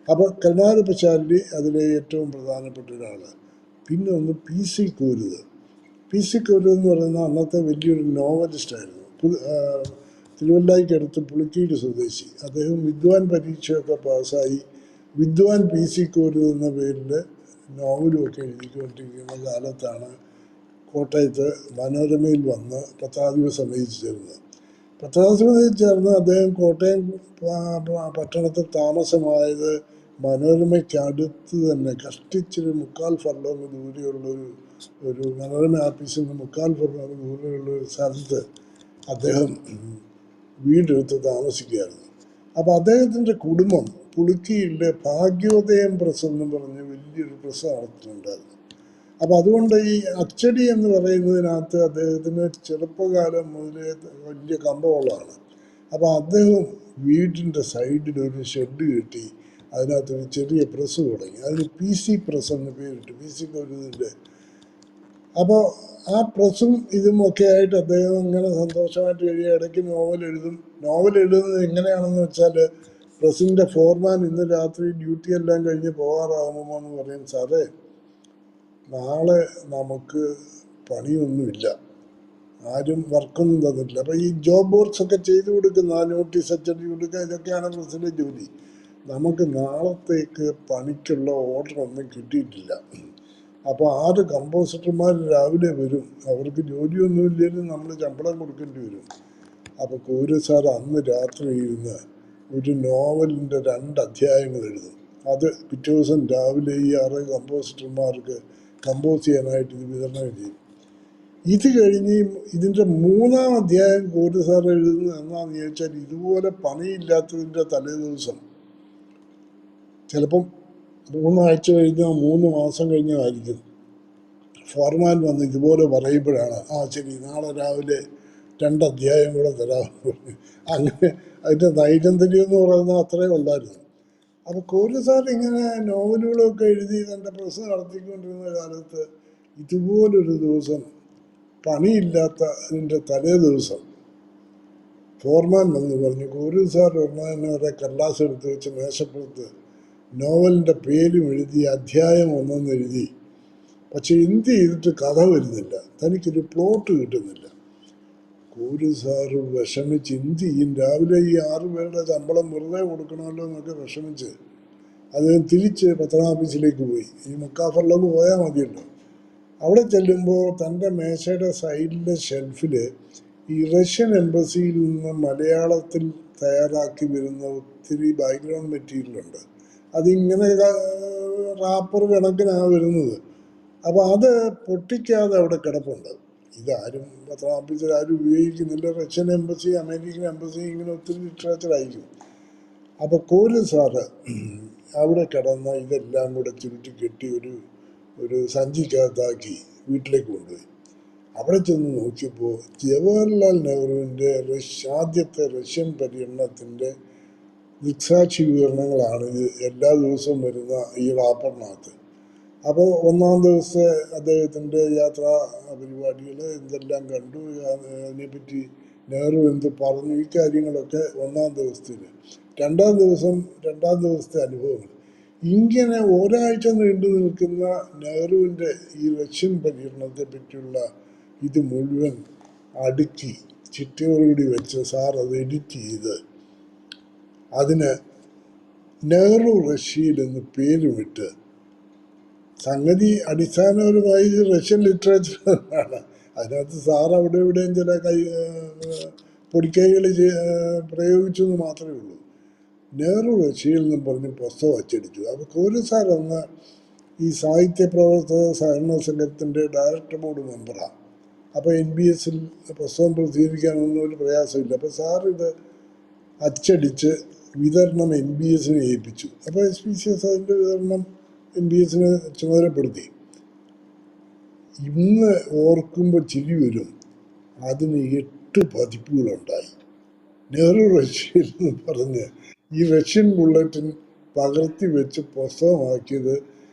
അപ്പോൾ കരുണാകര പിഷാരടി അതിലെ ഏറ്റവും പ്രധാനപ്പെട്ട ഒരാൾ. പിന്നെ ഒന്ന് PC കൂരുത്. PC കൂരുത് എന്ന് പറയുന്ന അന്നത്തെ വലിയൊരു നോവലിസ്റ്റായിരുന്നു. തിരുവല്ലായ്ക്കടുത്ത് പുളിക്കീട് സ്വദേശി. അദ്ദേഹം വിദ്വാൻ പരീക്ഷയൊക്കെ പാസ്സായി. വിദ്വാൻ PC കൂരുത് എന്ന പേരിൽ നോവലുമൊക്കെ എഴുതിക്കൊണ്ടിരിക്കുന്ന കാലത്താണ് കോട്ടയത്ത് മനോരമയിൽ വന്ന് പത്രാധിപ സമിതിയിൽ ചേർന്നത്. പത്രാധിപ സമിതിയിൽ ചേർന്ന് അദ്ദേഹം കോട്ടയം പട്ടണത്തിൽ താമസമായത് മനോരമയ്ക്ക് അടുത്ത് തന്നെ, കഷ്ടിച്ചൊരു 3/4 ഫർലോങ് ദൂരെയുള്ള ഒരു മനോരമ ആഫീസിൽ നിന്ന് 3/4 ഫർലോങ് ദൂരെയുള്ള ഒരു സ്ഥലത്ത് അദ്ദേഹം വീടെടുത്ത് താമസിക്കുകയായിരുന്നു. അപ്പോൾ അദ്ദേഹത്തിൻ്റെ കുടുംബം പുളുക്കിയിലെ ഭാഗ്യോദയം പ്രസ് എന്ന് പറഞ്ഞ് വലിയൊരു പ്രസ് നടത്തുന്നുണ്ടായിരുന്നു. അപ്പം അതുകൊണ്ട് ഈ അച്ചടി എന്ന് പറയുന്നതിനകത്ത് അദ്ദേഹത്തിന് ചെറുപ്പകാലം മുതലേ വലിയ കമ്പമുള്ളതാണ്. അപ്പോൾ അദ്ദേഹം വീടിൻ്റെ സൈഡിൽ ഒരു ഷെഡ് കെട്ടി അതിനകത്തൊരു ചെറിയ പ്രസ് തുടങ്ങി. അതിന് PC പ്രസ് എന്ന് പേരിട്ടു, PC കൊരുതിൻ്റെ. അപ്പോൾ ആ പ്രസ്സും ഇതും ഒക്കെ ആയിട്ട് അദ്ദേഹം ഇങ്ങനെ സന്തോഷമായിട്ട് കഴിയുക. ഇടയ്ക്ക് നോവൽ എഴുതുന്നത് എങ്ങനെയാണെന്ന് വെച്ചാൽ, പ്രസിൻ്റെ ഫോർമാൻ ഇന്ന് രാത്രി ഡ്യൂട്ടി എല്ലാം കഴിഞ്ഞ് പോകാറാകുമ്പോൾ എന്ന് പറയും, സാറേ നാളെ നമുക്ക് പണിയൊന്നുമില്ല, ആരും വർക്കൊന്നും തന്നിട്ടില്ല. അപ്പോൾ ഈ ജോബ് ബോർഡ്സ് ഒക്കെ ചെയ്തു കൊടുക്കുന്ന നോട്ടീസ് അച്ചടി കൊടുക്കുക, ഇതൊക്കെയാണ് പ്രസിൻ്റെ ജോലി. നമുക്ക് നാളത്തേക്ക് പണിക്കുള്ള ഓർഡർ ഒന്നും കിട്ടിയിട്ടില്ല. അപ്പോൾ 6 കമ്പോസിറ്റർമാർ രാവിലെ വരും, അവർക്ക് ജോലിയൊന്നുമില്ലെങ്കിലും നമ്മൾ ശമ്പളം കൊടുക്കേണ്ടി വരും. അപ്പോൾ കൂരു സാർ അന്ന് രാത്രി ഇരുന്ന് ഒരു നോവലിൻ്റെ 2 അധ്യായങ്ങൾ എഴുതും. അത് പിറ്റേ ദിവസം രാവിലെ ഈ 6 കമ്പോസിറ്റർമാർക്ക് കമ്പോസ് ചെയ്യാനായിട്ട് ഇത് വിതരണം ചെയ്യും. ഇത് കഴിഞ്ഞ് ഇതിൻ്റെ 3-ാം അധ്യായം കൂരു സാർ എഴുതുന്നത് എന്നാന്ന് ചോദിച്ചാൽ, ഇതുപോലെ പണിയില്ലാത്തതിൻ്റെ തലേ ദിവസം, ചിലപ്പം 3 ആഴ്ച കഴിഞ്ഞോ 3 മാസം കഴിഞ്ഞോ ആയിരിക്കും, ഫോർമാൻ വന്ന് ഇതുപോലെ പറയുമ്പോഴാണ്, ശരി നാളെ രാവിലെ 2 അധ്യായം കൂടെ തരാമെന്ന് പറഞ്ഞു. അങ്ങനെ അതിൻ്റെ നൈരന്തര്യം എന്ന് പറയുന്നത് അത്രേ ഉള്ളായിരുന്നു. അപ്പോൾ കോരു സാർ ഇങ്ങനെ നോവലുകളൊക്കെ എഴുതി തൻ്റെ പ്രസ് നടത്തിക്കൊണ്ടിരുന്ന കാലത്ത് ഇതുപോലൊരു ദിവസം, പണിയില്ലാത്തതിൻ്റെ തലേ ദിവസം, ഫോർമാൻ വന്ന് പറഞ്ഞു, കോരു സാർ ഒരെണ്ണം വരെ കടലാസ് എടുത്ത് വെച്ച് മേശപ്പുറത്ത് നോവലിൻ്റെ പേരും എഴുതി അധ്യായം 1 എഴുതി. പക്ഷെ എന്ത് ചെയ്തിട്ട് കഥ വരുന്നില്ല, തനിക്കൊരു പ്ലോട്ട് കിട്ടുന്നില്ല. കോരി സാറ് വിഷമിച്ച് എന്ത് ചെയ്യും, രാവിലെ ഈ 6 പേരുടെ ശമ്പളം വെറുതെ കൊടുക്കണമല്ലോ എന്നൊക്കെ വിഷമിച്ച് അദ്ദേഹം തിരിച്ച് പത്രാഫീസിലേക്ക് പോയി. ഈ മുക്കാഫറിലേക്ക് പോയാൽ മതിയല്ലോ. അവിടെ ചെല്ലുമ്പോൾ തൻ്റെ മേശയുടെ സൈഡിലെ ഷെൽഫിൽ ഈ റഷ്യൻ എംബസിയിൽ നിന്ന് മലയാളത്തിൽ തയ്യാറാക്കി വരുന്ന ഒത്തിരി ബാക്ക്ഗ്രൗണ്ട് മെറ്റീരിയലുണ്ട്. അതിങ്ങനെ റാപ്പർ കണക്കിനാണ് വരുന്നത്. അപ്പോൾ അത് പൊട്ടിക്കാതെ അവിടെ കിടപ്പുണ്ട്. ഇതാരും പത്രാഫീസിൽ ആരും ഉപയോഗിക്കുന്നില്ല. റഷ്യൻ എംബസി, അമേരിക്കൻ എംബസി, ഇങ്ങനെ ഒത്തിരി ലിറ്ററേച്ചർ അയക്കും. അപ്പോൾ കോലി സാറ് അവിടെ കിടന്ന ഇതെല്ലാം കൂടെ ചുരുട്ടി കെട്ടി ഒരു സഞ്ചിക്കകത്താക്കി വീട്ടിലേക്ക് കൊണ്ടുപോയി. അവിടെ ചെന്ന് നോക്കിയപ്പോൾ ജവഹർലാൽ നെഹ്റുവിൻ്റെ ആദ്യത്തെ റഷ്യൻ പര്യടനത്തിൻ്റെ ദൃക്സാക്ഷി വിവരണങ്ങളാണ് ഇത് എല്ലാ ദിവസവും വരുന്ന ഈ റാപ്പറിനകത്ത്. അപ്പോൾ 1-ാം ദിവസത്തെ അദ്ദേഹത്തിൻ്റെ യാത്രാ പരിപാടികൾ എന്തെല്ലാം കണ്ടു, അതിനെപ്പറ്റി നെഹ്റു എന്ത് പറഞ്ഞു, ഈ കാര്യങ്ങളൊക്കെ 1-ാം ദിവസത്തിൽ. 2-ാം ദിവസത്തെ അനുഭവങ്ങൾ. ഇങ്ങനെ ഒരാഴ്ച നീണ്ടു നിൽക്കുന്ന നെഹ്റുവിൻ്റെ ഈ റഷ്യൻ പര്യടനത്തെ പറ്റിയുള്ള ഇത് മുഴുവൻ അടുക്കി ചിട്ടയോടുകൂടി വെച്ച് സാർ അത് എഡിറ്റ് ചെയ്ത് അതിന് നെഹ്റു റഷ്യയിൽ എന്ന് പേരുമിട്ട്, സംഗതി അടിസ്ഥാനപരമായി റഷ്യൻ ലിറ്ററേച്ചറാണ്. അതിനകത്ത് സാർ അവിടെ ഇവിടെയും ചില പൊടിക്കൈകൾ പ്രയോഗിച്ചു എന്ന് മാത്രമേ ഉള്ളൂ. നെഹ്റു റഷ്യയിൽ നിന്നും പറഞ്ഞ് പുസ്തകം അച്ചടിച്ചു. അപ്പോൾ കോലി സാർ അന്ന് ഈ സാഹിത്യ പ്രവർത്തക സഹകരണ സംഘത്തിൻ്റെ ഡയറക്ടർ ബോർഡ് മെമ്പറാണ്. അപ്പോൾ NBS പുസ്തകം പ്രസിദ്ധീകരിക്കാനൊന്നും ഒരു പ്രയാസമില്ല. അപ്പോൾ സാർ ഇത് അച്ചടിച്ച് വിതരണം NBS ഏൽപ്പിച്ചു. അപ്പോൾ SPCS അതിൻ്റെ വിതരണം NBS ചുമതലപ്പെടുത്തി. ഇന്ന് ഓർക്കുമ്പോൾ ചിരി വരും. അതിന് 8 പതിപ്പുകളുണ്ടായി. നെഹ്റു റഷ്യയിൽ എന്ന് പറഞ്ഞ് ഈ റഷ്യൻ ബുള്ളറ്റിൻ പകർത്തി വെച്ച് പുസ്തകമാക്കിയത്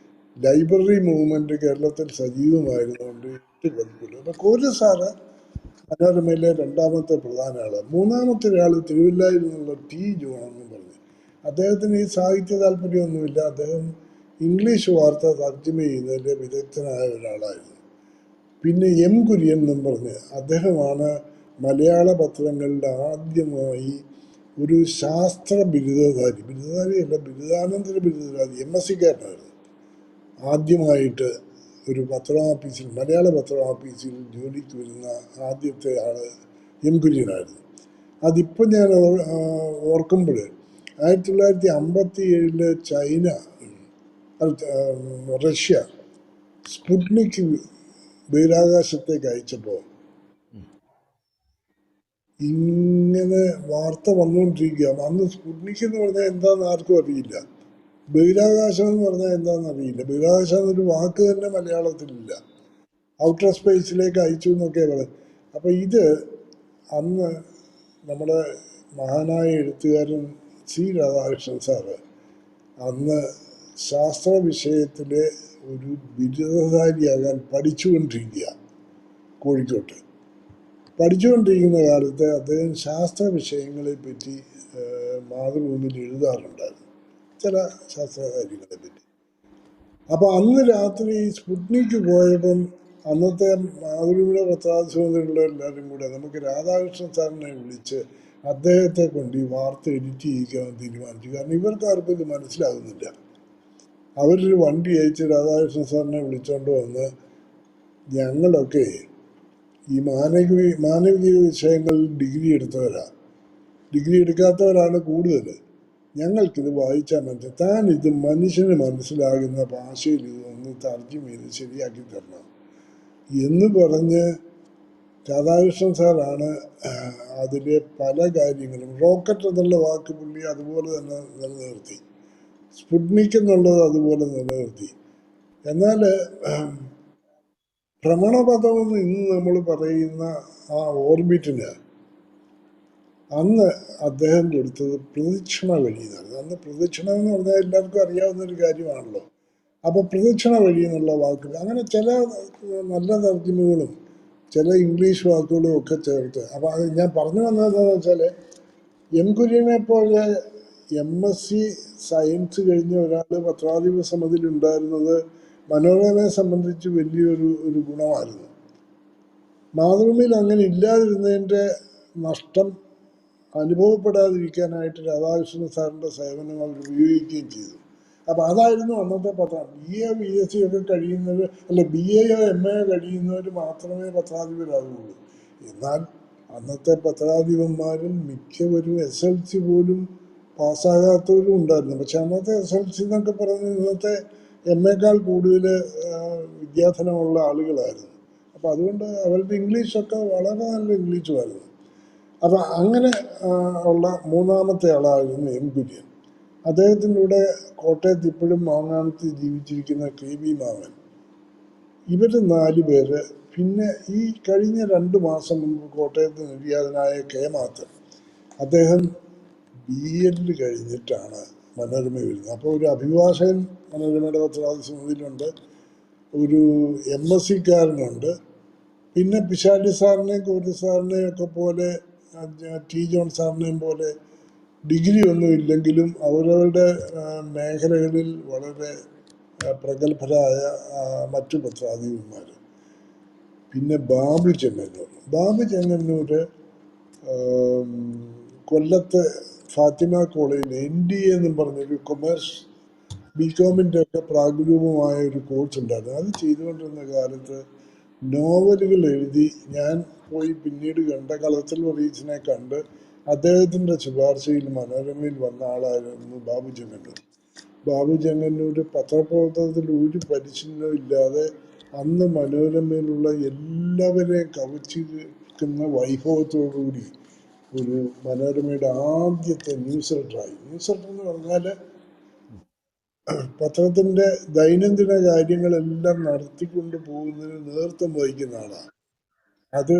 ലൈബ്രറി മൂവ്മെൻറ്റ് കേരളത്തിൽ സജീവമായിരുന്നുകൊണ്ട് 8 പതിപ്പുകൾ. അപ്പോൾ കോലി സാറ് മനോരമയിലെ 2-ാമത്തെ പ്രധാന ആൾ. 3-ാമത്തെ ഒരാൾ തിരുവല്ലയിൽ നിന്നുള്ള ജോൺ എന്ന് പറഞ്ഞ്. അദ്ദേഹത്തിന് ഈ സാഹിത്യ താല്പര്യമൊന്നുമില്ല. അദ്ദേഹം ഇംഗ്ലീഷ് വാർത്ത തർജ്ജമ ചെയ്യുന്നതിൻ്റെ വിദഗ്ധനായ ഒരാളായിരുന്നു. പിന്നെ കുര്യൻ എന്നും പറഞ്ഞ് അദ്ദേഹമാണ് മലയാള പത്രങ്ങളുടെ ആദ്യമായി ഒരു ശാസ്ത്ര ബിരുദധാരിയല്ല, ബിരുദാനന്തര ബിരുദധാരി, MSc-കാരനായിരുന്നു. ആദ്യമായിട്ട് ഒരു പത്രാഫീസിൽ, മലയാള പത്രാഫീസിൽ ജോലിക്ക് വരുന്ന ആദ്യത്തെ ആൾ കുര്യനായിരുന്നു. അതിപ്പോൾ ഞാൻ ഓർക്കുമ്പോൾ 1957 ചൈന, റഷ്യ സ്പുട്നിക് ബഹിരാകാശത്തേക്ക് അയച്ചപ്പോൾ ഇങ്ങനെ വാർത്ത വന്നുകൊണ്ടിരിക്കുക. അന്ന് സ്പുട്നിക് എന്ന് പറഞ്ഞാൽ എന്താണെന്ന് ആർക്കും അറിയില്ല. ബഹിരാകാശം എന്ന് പറഞ്ഞാൽ എന്താണെന്ന് അറിയില്ല. ബഹിരാകാശം എന്നൊരു വാക്ക് തന്നെ മലയാളത്തിലില്ല. ഔട്ടർ സ്പേസിലേക്ക് അയച്ചു എന്നൊക്കെ പറയും. അപ്പോൾ ഇത് അന്ന് നമ്മുടെ മഹാനായ എഴുത്തുകാരൻ C. രാധാകൃഷ്ണൻ സാറ് അന്ന് ശാസ്ത്ര വിഷയത്തിലെ ഒരു ബിരുദധാരിയാകാൻ പഠിച്ചുകൊണ്ടിരിക്കുക. കോഴിക്കോട്ട് പഠിച്ചുകൊണ്ടിരിക്കുന്ന കാലത്ത് അദ്ദേഹം ശാസ്ത്ര വിഷയങ്ങളെ പറ്റി മാതൃഭൂമിയിൽ എഴുതാറുണ്ടായിരുന്നു, ചില ശാസ്ത്ര കാര്യങ്ങളെ പറ്റി. അപ്പോൾ അന്ന് രാത്രി സ്പുട്നിക്ക് പോയപ്പം അന്നത്തെ മാതൃഭൂമിയുടെ പത്രാധിപതിയുള്ള എല്ലാവരും കൂടെ നമുക്ക് രാധാകൃഷ്ണൻ സാറിനെ വിളിച്ച് അദ്ദേഹത്തെ കൊണ്ട് ഈ വാർത്ത എഡിറ്റ് ചെയ്യിക്കാൻ തീരുമാനിച്ചു. കാരണം ഇവർക്കാർക്കും ഇത് മനസ്സിലാകുന്നില്ല. അവരൊരു വണ്ടി അയച്ച് രാധാകൃഷ്ണൻ സാറിനെ വിളിച്ചുകൊണ്ട് വന്ന്, ഞങ്ങളൊക്കെ ഈ മാനവിക വിഷയങ്ങളിൽ ഡിഗ്രി എടുക്കാത്തവരാണ് കൂടുതൽ, ഞങ്ങൾക്കിത് വായിച്ചാൽ മനസ്സിലായി, താൻ ഇത് മനുഷ്യന് മനസ്സിലാകുന്ന ഭാഷയിൽ ഇതൊന്ന് തർജ്ജമ ചെയ്ത് ശരിയാക്കി തരണം എന്ന് പറഞ്ഞ് രാധാകൃഷ്ണൻ സാറാണ് അതിലെ പല കാര്യങ്ങളും, റോക്കറ്റ് എന്നുള്ള വാക്ക് പുള്ളി അതുപോലെ തന്നെ നിലനിർത്തി, സ്പുട്നിക് എന്നുള്ളത് അതുപോലെ നിലനിർത്തി. എന്നാൽ ഭ്രമണപഥമെന്ന് ഇന്ന് നമ്മൾ പറയുന്ന ആ ഓർബിറ്റിന് അന്ന് അദ്ദേഹം കൊടുത്തത് പ്രദക്ഷിണ വഴി എന്നാണ്. അന്ന് പ്രദക്ഷിണം എന്ന് പറഞ്ഞാൽ എല്ലാവർക്കും അറിയാവുന്നൊരു കാര്യമാണല്ലോ. അപ്പോൾ പ്രദക്ഷിണ വഴി എന്നുള്ള വാക്കുകൾ, അങ്ങനെ ചില നല്ല തർജ്ജമകളും ചില ഇംഗ്ലീഷ് വാക്കുകളും ഒക്കെ ചേർത്ത്. അപ്പോൾ അത് ഞാൻ പറഞ്ഞു വന്നതെന്ന് വെച്ചാൽ കുര്യനെ പോലെ MSc സയൻസ് കഴിഞ്ഞ ഒരാൾ പത്രാധിപ സമിതിയിൽ ഉണ്ടായിരുന്നത് മനോരമയെ സംബന്ധിച്ച് വലിയൊരു ഗുണമായിരുന്നു. മാതൃഭൂമിയിൽ അങ്ങനെ ഇല്ലാതിരുന്നതിൻ്റെ നഷ്ടം അനുഭവപ്പെടാതിരിക്കാനായിട്ട് രാധാകൃഷ്ണൻ സാറിൻ്റെ സേവനങ്ങൾ ഉപയോഗിക്കുകയും ചെയ്തു. അപ്പം അതായിരുന്നു അന്നത്തെ പത്രം. BA BSc ഒക്കെ കഴിയുന്നവർ, അല്ല BAയോ MAയോ കഴിയുന്നവർ മാത്രമേ പത്രാധിപരാകുള്ളൂ. എന്നാൽ അന്നത്തെ പത്രാധിപന്മാരിൽ മിക്കവരും SLC പോലും പാസ്സാകാത്തവരും ഉണ്ടായിരുന്നു. പക്ഷെ അന്നത്തെ SLC എന്നൊക്കെ പറയുന്നത് ഇന്നത്തെ MAയേക്കാൾ കൂടുതൽ വിദ്യാധനമുള്ള ആളുകളായിരുന്നു. അപ്പം അതുകൊണ്ട് അവരുടെ ഇംഗ്ലീഷൊക്കെ വളരെ നല്ല ഇംഗ്ലീഷുമായിരുന്നു. അപ്പം അങ്ങനെ ഉള്ള മൂന്നാമത്തെ ആളായിരുന്നു M കുര്യൻ. അദ്ദേഹത്തിൻ്റെ കൂടെ കോട്ടയത്ത് ഇപ്പോഴും മാങ്ങാനത്ത് ജീവിച്ചിരിക്കുന്ന KB മാമൻ. ഇവർ 4 പേര്. പിന്നെ ഈ കഴിഞ്ഞ 2 മാസം മുമ്പ് കോട്ടയത്ത് നിര്യാതനായ K മാത്തൻ, അദ്ദേഹം BEd കഴിഞ്ഞിട്ടാണ് മനോരമ വരുന്നത്. അപ്പോൾ ഒരു അഭിഭാഷകൻ മനോരമയുടെ പത്രാധിപ സമിതിയിലുണ്ട്, ഒരു MSc-കാരനുണ്ട്, പിന്നെ പിശാലി സാറിനെയും കോരി സാറിനെയും ഒക്കെ പോലെ T ജോൺ സാറിനെയും പോലെ ഡിഗ്രി ഒന്നും ഇല്ലെങ്കിലും അവരവരുടെ മേഖലകളിൽ വളരെ പ്രഗത്ഭരായ മറ്റു പത്രാധിപന്മാർ. പിന്നെ ബാബു ചെങ്ങന്നൂർ കൊല്ലത്ത് ഫാത്തിമ കോളേജിൽ NDA എന്നും പറഞ്ഞൊരു കൊമേഴ്സ് BCom-ൻ്റെ ഒക്കെ പ്രാഗരൂപമായ ഒരു കോഴ്സ് ഉണ്ടായിരുന്നു. അത് ചെയ്തുകൊണ്ടിരുന്ന കാലത്ത് നോവലുകൾ എഴുതി ഞാൻ പോയി പിന്നീട് കണ്ട കളത്തിൽ റീച്ചിനെ കണ്ട് അദ്ദേഹത്തിൻ്റെ ശുപാർശയിൽ മനോരമയിൽ വന്ന ആളായിരുന്നു ബാബു ചെങ്ങന്നൂർ പത്രപ്രവർത്തനത്തിൽ ഒരു പരിശീലനവും ഇല്ലാതെ അന്ന് മനോരമയിലുള്ള എല്ലാവരെയും കവച്ചിരിക്കുന്ന വൈഭവത്തോടുകൂടി ഒരു മനോരമയുടെ ആദ്യത്തെ ന്യൂസ് ലെറ്ററായി. ന്യൂസ് ലെറ്റർ എന്ന് പറഞ്ഞാൽ പത്രത്തിൻ്റെ ദൈനംദിന കാര്യങ്ങളെല്ലാം നടത്തിക്കൊണ്ട് പോകുന്നതിന് നേതൃത്വം വഹിക്കുന്ന ആളാണ്. അത്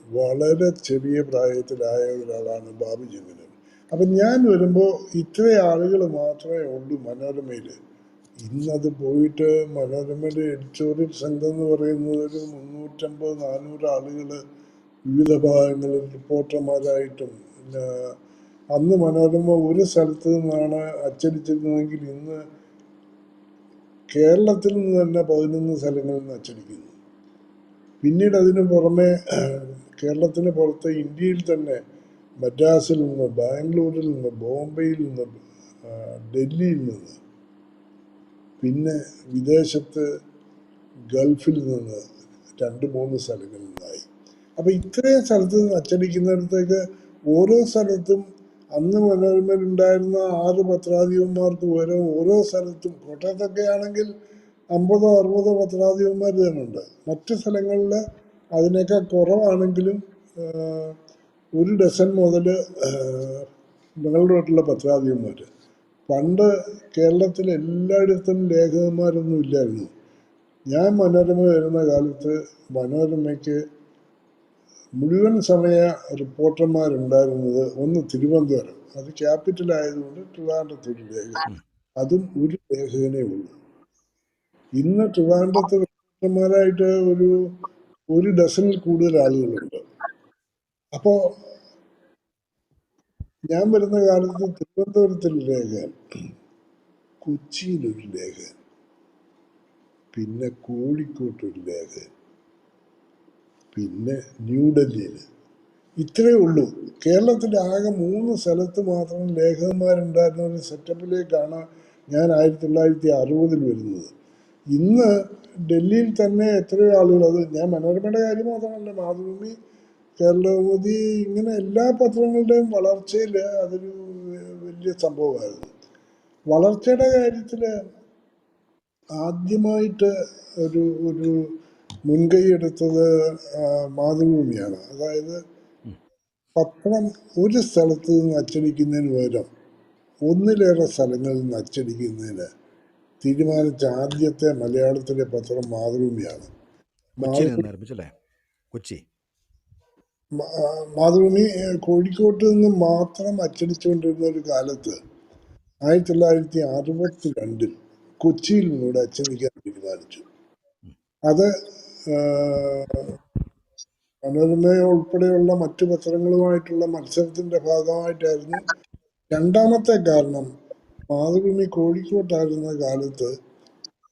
വളരെ ചെറിയ പ്രായത്തിലായ ഒരാളാണ് ബാബു ചെങ്ങന്നൂർ. അപ്പം ഞാൻ വരുമ്പോൾ ഇത്ര ആളുകൾ മാത്രമേ ഉള്ളൂ മനോരമയിൽ. ഇന്നത് പോയിട്ട് മനോരമയുടെ എഡിറ്റോറിയൽ സംഘം എന്ന് പറയുന്നത് ഒരു 350-400 ആളുകൾ വിവിധ ഭാഗങ്ങളിൽ റിപ്പോർട്ടർമാരായിട്ടും. പിന്നെ അന്ന് മനോരമ ഒരു സ്ഥലത്ത് നിന്നാണ് അച്ചടിച്ചിരുന്നതെങ്കിൽ ഇന്ന് കേരളത്തിൽ നിന്ന് തന്നെ 11 സ്ഥലങ്ങളിൽ നിന്ന് അച്ചടിക്കുന്നു. പിന്നീട് അതിന് പുറമെ കേരളത്തിന് പുറത്ത് ഇന്ത്യയിൽ തന്നെ മദ്രാസിൽ നിന്ന്, ബാംഗ്ലൂരിൽ നിന്ന്, ബോംബെയിൽ നിന്ന്, ഡൽഹിയിൽ നിന്ന്, പിന്നെ വിദേശത്ത് ഗൾഫിൽ നിന്ന് 2-3 സ്ഥലങ്ങളിൽ നിന്നായി. അപ്പം ഇത്രയും സ്ഥലത്ത് നിന്ന് അച്ചടിക്കുന്നിടത്തേക്ക് ഓരോ സ്ഥലത്തും അന്ന് മനോരമയിലുണ്ടായിരുന്ന 6 പത്രാധിപന്മാർക്ക് പകരം ഓരോ സ്ഥലത്തും, കോട്ടയത്തൊക്കെ ആണെങ്കിൽ 50-60 പത്രാധിപന്മാർ തന്നെ ഉണ്ട്. മറ്റ് സ്ഥലങ്ങളിൽ അതിനേക്കാൾ കുറവാണെങ്കിലും 1 ഡസൻ മുതൽ മുകളിലോട്ടുള്ള പത്രാധിപന്മാർ. പണ്ട് കേരളത്തിൽ എല്ലായിടത്തും ലേഖകന്മാരൊന്നും ഇല്ലായിരുന്നു. ഞാൻ മനോരമ വരുന്ന കാലത്ത് മനോരമയ്ക്ക് മുഴുവൻ സമയ റിപ്പോർട്ടർമാരുണ്ടായിരുന്നത് ഒന്ന് തിരുവനന്തപുരം, അത് ക്യാപിറ്റലായതുകൊണ്ട് ട്രിവാൻഡ്രത്തൊരു ലേഖകൻ, അതും ഒരു ലേഖകനേ ഉള്ളൂ. ഇന്ന് ട്രിവാൻഡ്രത്ത് റിപ്പോർട്ടർമാരായിട്ട് ഒരു ഡസനിൽ കൂടുതൽ ആളുകളുണ്ട്. അപ്പോൾ ഞാൻ വരുന്ന കാലത്ത് തിരുവനന്തപുരത്തൊരു ലേഖകൻ, കൊച്ചിയിലൊരു ലേഖകൻ, പിന്നെ കോഴിക്കോട്ടൊരു ലേഖകൻ, പിന്നെ ന്യൂഡൽഹിയിൽ. ഇത്രയേ ഉള്ളൂ. കേരളത്തിൻ്റെ ആകെ 3 സ്ഥലത്ത് മാത്രം ലേഖകന്മാരുണ്ടായിരുന്ന ഒരു സെറ്റപ്പിലേക്കാണ് ഞാൻ 1960 വരുന്നത്. ഇന്ന് ഡൽഹിയിൽ തന്നെ എത്രയോ ആളുകൾ, അത് ഞാൻ മനോരമയുടെ കാര്യം മാത്രമല്ല, മാതൃഭൂമി, കേരളകൗമുദി, ഇങ്ങനെ എല്ലാ പത്രങ്ങളുടെയും വളർച്ചയിൽ അതൊരു വലിയ സംഭവമായിരുന്നു. വളർച്ചയുടെ കാര്യത്തിൽ ആദ്യമായിട്ട് ഒരു മുൻകൈ എടുത്തത് മാതൃഭൂമിയാണ്. അതായത് പത്രം ഒരു സ്ഥലത്ത് നിന്ന് അച്ചടിക്കുന്നതിന് പകരം ഒന്നിലേറെ സ്ഥലങ്ങളിൽ നിന്ന് അച്ചടിക്കുന്നതിന് തീരുമാനിച്ച ആദ്യത്തെ മലയാളത്തിലെ പത്രം മാതൃഭൂമിയാണ്. മാതൃഭൂമി കോഴിക്കോട്ട് നിന്ന് മാത്രം അച്ചടിച്ചുകൊണ്ടിരുന്ന ഒരു കാലത്ത് 1962 കൊച്ചിയിൽ നിന്നൂടെ അച്ചടിക്കാൻ തീരുമാനിച്ചു. അത് മനോരമ ഉൾപ്പെടെയുള്ള മറ്റു പത്രങ്ങളുമായിട്ടുള്ള മത്സരത്തിന്റെ ഭാഗമായിട്ടായിരുന്നു. രണ്ടാമത്തെ കാരണം, മാതൃഭൂമി കോഴിക്കോട്ടായിരുന്ന കാലത്ത്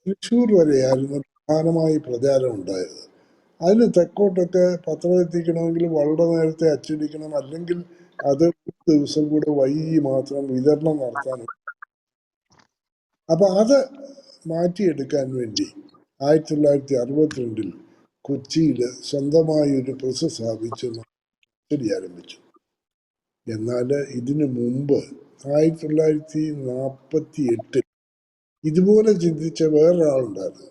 തൃശ്ശൂർ വരെയായിരുന്നു പ്രധാനമായി പ്രചാരം ഉണ്ടായത്. അതിന് തെക്കോട്ടൊക്കെ പത്രം എത്തിക്കണമെങ്കിൽ വളരെ നേരത്തെ അച്ചടിക്കണം, അല്ലെങ്കിൽ അത് ഒരു ദിവസം കൂടെ വൈകി മാത്രം വിതരണം നടത്താൻ. അപ്പൊ അത് മാറ്റിയെടുക്കാൻ വേണ്ടി 1962 കൊച്ചിയിൽ സ്വന്തമായി ഒരു പ്രസ് സ്ഥാപിച്ച് അച്ചടി ആരംഭിച്ചു. എന്നാൽ ഇതിനു മുമ്പ് 1948 ഇതുപോലെ ചിന്തിച്ച വേറൊരാളുണ്ടായിരുന്നു,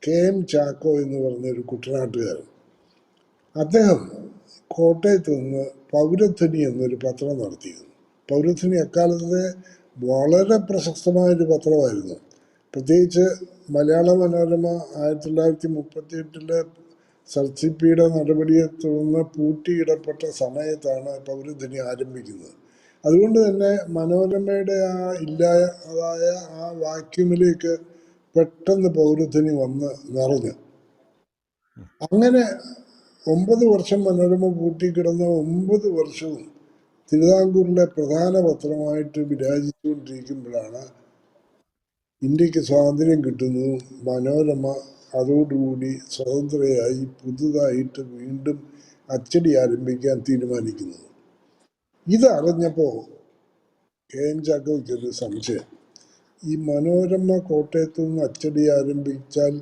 KM ചാക്കോ എന്ന് പറഞ്ഞ ഒരു കുട്ടനാട്ടുകാരൻ. അദ്ദേഹം കോട്ടയത്ത് നിന്ന് പൗരധ്വനി എന്നൊരു പത്രം നടത്തിയിരുന്നു. പൗരധ്വനി അക്കാലത്തെ വളരെ പ്രശസ്തമായൊരു പത്രമായിരുന്നു. പ്രത്യേകിച്ച് മലയാള മനോരമ 1938 സർച്ചിപ്പിയുടെ നടപടിയെ തുടർന്ന് പൂട്ടിയിടപ്പെട്ട സമയത്താണ് പൗരധ്വനി ആരംഭിക്കുന്നത്. അതുകൊണ്ട് തന്നെ മനോരമയുടെ ഇല്ലാതായ ആ വാക്യൂമിലേക്ക് പെട്ടെന്ന് പൗരധ്വനി വന്ന് നിറഞ്ഞു. അങ്ങനെ 9 വർഷം മനോരമ പൂട്ടിക്കിടന്ന 9 വർഷവും തിരുവിതാംകൂറിലെ പ്രധാന പത്രമായിട്ട് വിരാജിച്ചുകൊണ്ടിരിക്കുമ്പോഴാണ് ഇന്ത്യക്ക് സ്വാതന്ത്ര്യം കിട്ടുന്നു. മനോരമ അതോടുകൂടി സ്വതന്ത്രയായി പുതുതായിട്ട് വീണ്ടും അച്ചടി ആരംഭിക്കാൻ തീരുമാനിക്കുന്നത്. ഇതറിഞ്ഞപ്പോൾ KM ചാക്കോയ്ക്കൊരു സംശയം, ഈ മനോരമ കോട്ടയത്തു നിന്ന് അച്ചടി ആരംഭിച്ചാൽ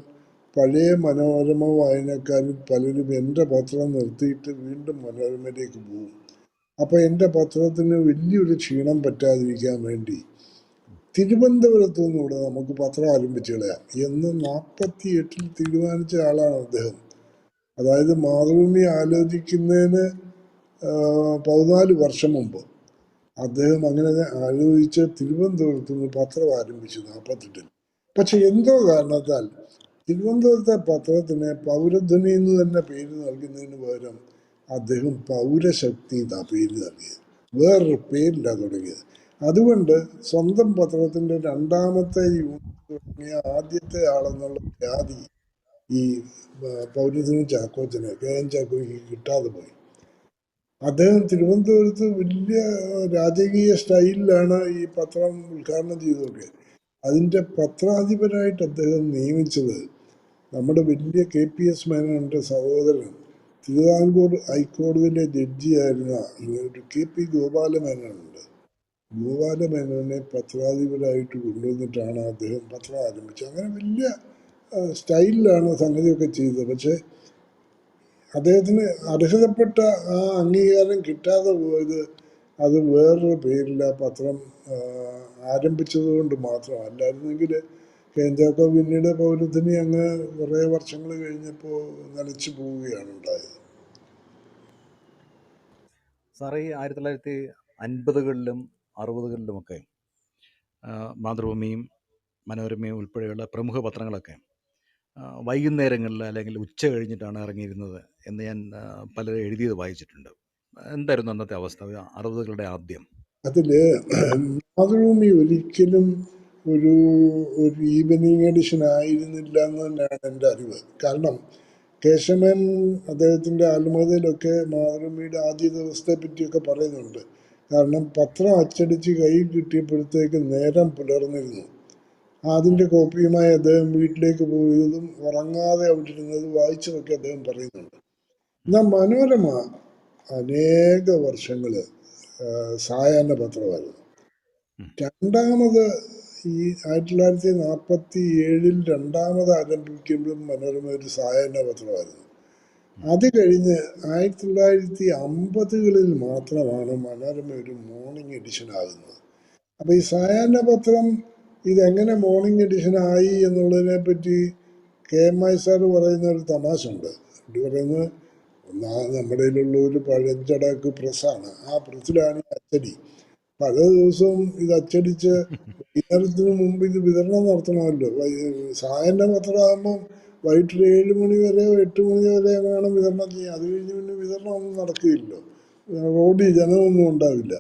പഴയ മനോരമ വായനക്കാരിൽ പലരും എൻ്റെ പത്രം നിർത്തിയിട്ട് വീണ്ടും മനോരമയിലേക്ക് പോകും. അപ്പം എൻ്റെ പത്രത്തിന് വലിയൊരു ക്ഷീണം പറ്റാതിരിക്കാൻ വേണ്ടി തിരുവനന്തപുരത്തു നിന്നുകൂടെ നമുക്ക് പത്രം ആരംഭിച്ചു കളയാം എന്ന് 48 തീരുമാനിച്ച ആളാണ് അദ്ദേഹം. അതായത് മാതൃഭൂമി ആലോചിക്കുന്നതിന് 14 വർഷം മുമ്പ് അദ്ദേഹം അങ്ങനെ ആലോചിച്ച് തിരുവനന്തപുരത്ത് നിന്ന് പത്രം ആരംഭിച്ചു 48. പക്ഷെ എന്തോ കാരണത്താൽ തിരുവനന്തപുരത്തെ പത്രത്തിന് പൗരധ്വനി എന്ന് തന്നെ പേര് നൽകുന്നതിന് പകരം അദ്ദേഹം പൗരശക്തി എന്നാ പേര് നൽകിയത്, വേറൊരു പേരില്ല തുടങ്ങിയത്. അതുകൊണ്ട് സ്വന്തം പത്രത്തിന്റെ 2ാമത്തെ യൂണിറ്റ് തുടങ്ങിയ ആദ്യത്തെ ആളെന്നുള്ള ഖ്യാതി ഈ പൗരധ്വനി ചാക്കോച്ചന്, KM ചാക്കോയ്ക്ക് കിട്ടാതെ പോയി. അദ്ദേഹം തിരുവനന്തപുരത്ത് വലിയ രാജകീയ സ്റ്റൈലിലാണ് ഈ പത്രം ഉദ്ഘാടനം ചെയ്തതൊക്കെ. അതിൻ്റെ പത്രാധിപരായിട്ട് അദ്ദേഹം നിയമിച്ചത് നമ്മുടെ വലിയ KPS മേനോന്റെ സഹോദരൻ, തിരുവിതാംകൂർ ഹൈക്കോടതിയിലെ ജഡ്ജിയായിരുന്ന ഒരു KP ഗോപാലമേനോനുണ്ട്. ഗോപാലമേനോനെ പത്രാധിപരായിട്ട് കൊണ്ടുവന്നിട്ടാണ് അദ്ദേഹം പത്രം ആരംഭിച്ചത്. അങ്ങനെ വലിയ സ്റ്റൈലിലാണ് സംഗതിയൊക്കെ ചെയ്തത്. പക്ഷെ അദ്ദേഹത്തിന് അർഹതപ്പെട്ട ആ അംഗീകാരം കിട്ടാതെ പോയത് അത് വേറൊരു പേരിൽ ആ പത്രം ആരംഭിച്ചത് കൊണ്ട് മാത്രം. അല്ലായിരുന്നെങ്കിൽ KM ചാക്കോ പിന്നീട് പൗരധ്വനി അങ്ങ് കുറേ വർഷങ്ങൾ കഴിഞ്ഞപ്പോൾ നിലച്ചു പോവുകയാണ് ഉണ്ടായത്. സാറേ, ഈ 1950കളിലും 60കളിലുമൊക്കെ മാതൃഭൂമിയും മനോരമയും ഉൾപ്പെടെയുള്ള പ്രമുഖ പത്രങ്ങളൊക്കെ വൈകുന്നേരങ്ങളിൽ അല്ലെങ്കിൽ ഉച്ച കഴിഞ്ഞിട്ടാണ് ഇറങ്ങിയിരുന്നത് എന്ന് ഞാൻ പലരും എഴുതിയത് വായിച്ചിട്ടുണ്ട്. എന്തായിരുന്നു അന്നത്തെ അവസ്ഥ 60കളുടെ ആദ്യം? അതില് മാതൃഭൂമി ഒരിക്കലും ഒരു ഈവനിങ് എഡിഷൻ ആയിരുന്നില്ല എന്ന് തന്നെയാണ് എൻ്റെ അറിവ്. കാരണം കേശവൻ അദ്ദേഹത്തിൻ്റെ ആത്മകഥയിലൊക്കെ മാതൃഭൂമിയുടെ ആദ്യ ദിവസത്തെ പറ്റിയൊക്കെ പറയുന്നുണ്ട്. കാരണം പത്രം അച്ചടിച്ച് കയ്യിൽ കിട്ടിയപ്പോഴത്തേക്ക് നേരം പുലർന്നിരുന്നു. അതിൻ്റെ കോപ്പിയുമായി അദ്ദേഹം വീട്ടിലേക്ക് പോയതും ഉറങ്ങാതെ അവിടെ ഇരുന്നത് വായിച്ചതൊക്കെ അദ്ദേഹം പറയുന്നുണ്ട്. എന്നാൽ മനോരമ അനേക വർഷങ്ങൾ സായാഹ്ന പത്രമായിരുന്നു. രണ്ടാമത് ഈ 1947 രണ്ടാമത് ആരംഭിക്കുമ്പോഴും മനോരമ ഒരു സായാഹ്ന പത്രമായിരുന്നു. അത് കഴിഞ്ഞ് 1950കളിൽ മാത്രമാണ് മനോരമ ഒരു മോർണിംഗ് എഡിഷൻ ആകുന്നത്. അപ്പൊ ഈ സായാഹ്ന പത്രം ഇതെങ്ങനെ മോർണിംഗ് എഡിഷൻ ആയി എന്നുള്ളതിനെ പറ്റി KM സാറ് പറയുന്ന ഒരു തമാശ ഉണ്ട്. ഇത് പറയുന്നത്, നമ്മുടെ കയ്യിലുള്ള ഒരു പഴഞ്ചടക്ക് പ്രസ്സാണ്. ആ പ്രസ്സിലാണ് ഈ അച്ചടി. പല ദിവസവും ഇത് അച്ചടിച്ച് വൈകുന്നേരത്തിന് മുമ്പ് ഇത് വിതരണം നടത്തണമല്ലോ. സായന്റെ പത്രമാകുമ്പോൾ വൈകിട്ട് 7 മണി വരെ 8 മണി വരെ വേണം വിതരണം ചെയ്യാൻ. അത് കഴിഞ്ഞ് പിന്നെ വിതരണം ഒന്നും നടക്കുകയില്ലല്ലോ, റോഡിൽ ജനമൊന്നും ഉണ്ടാവില്ല.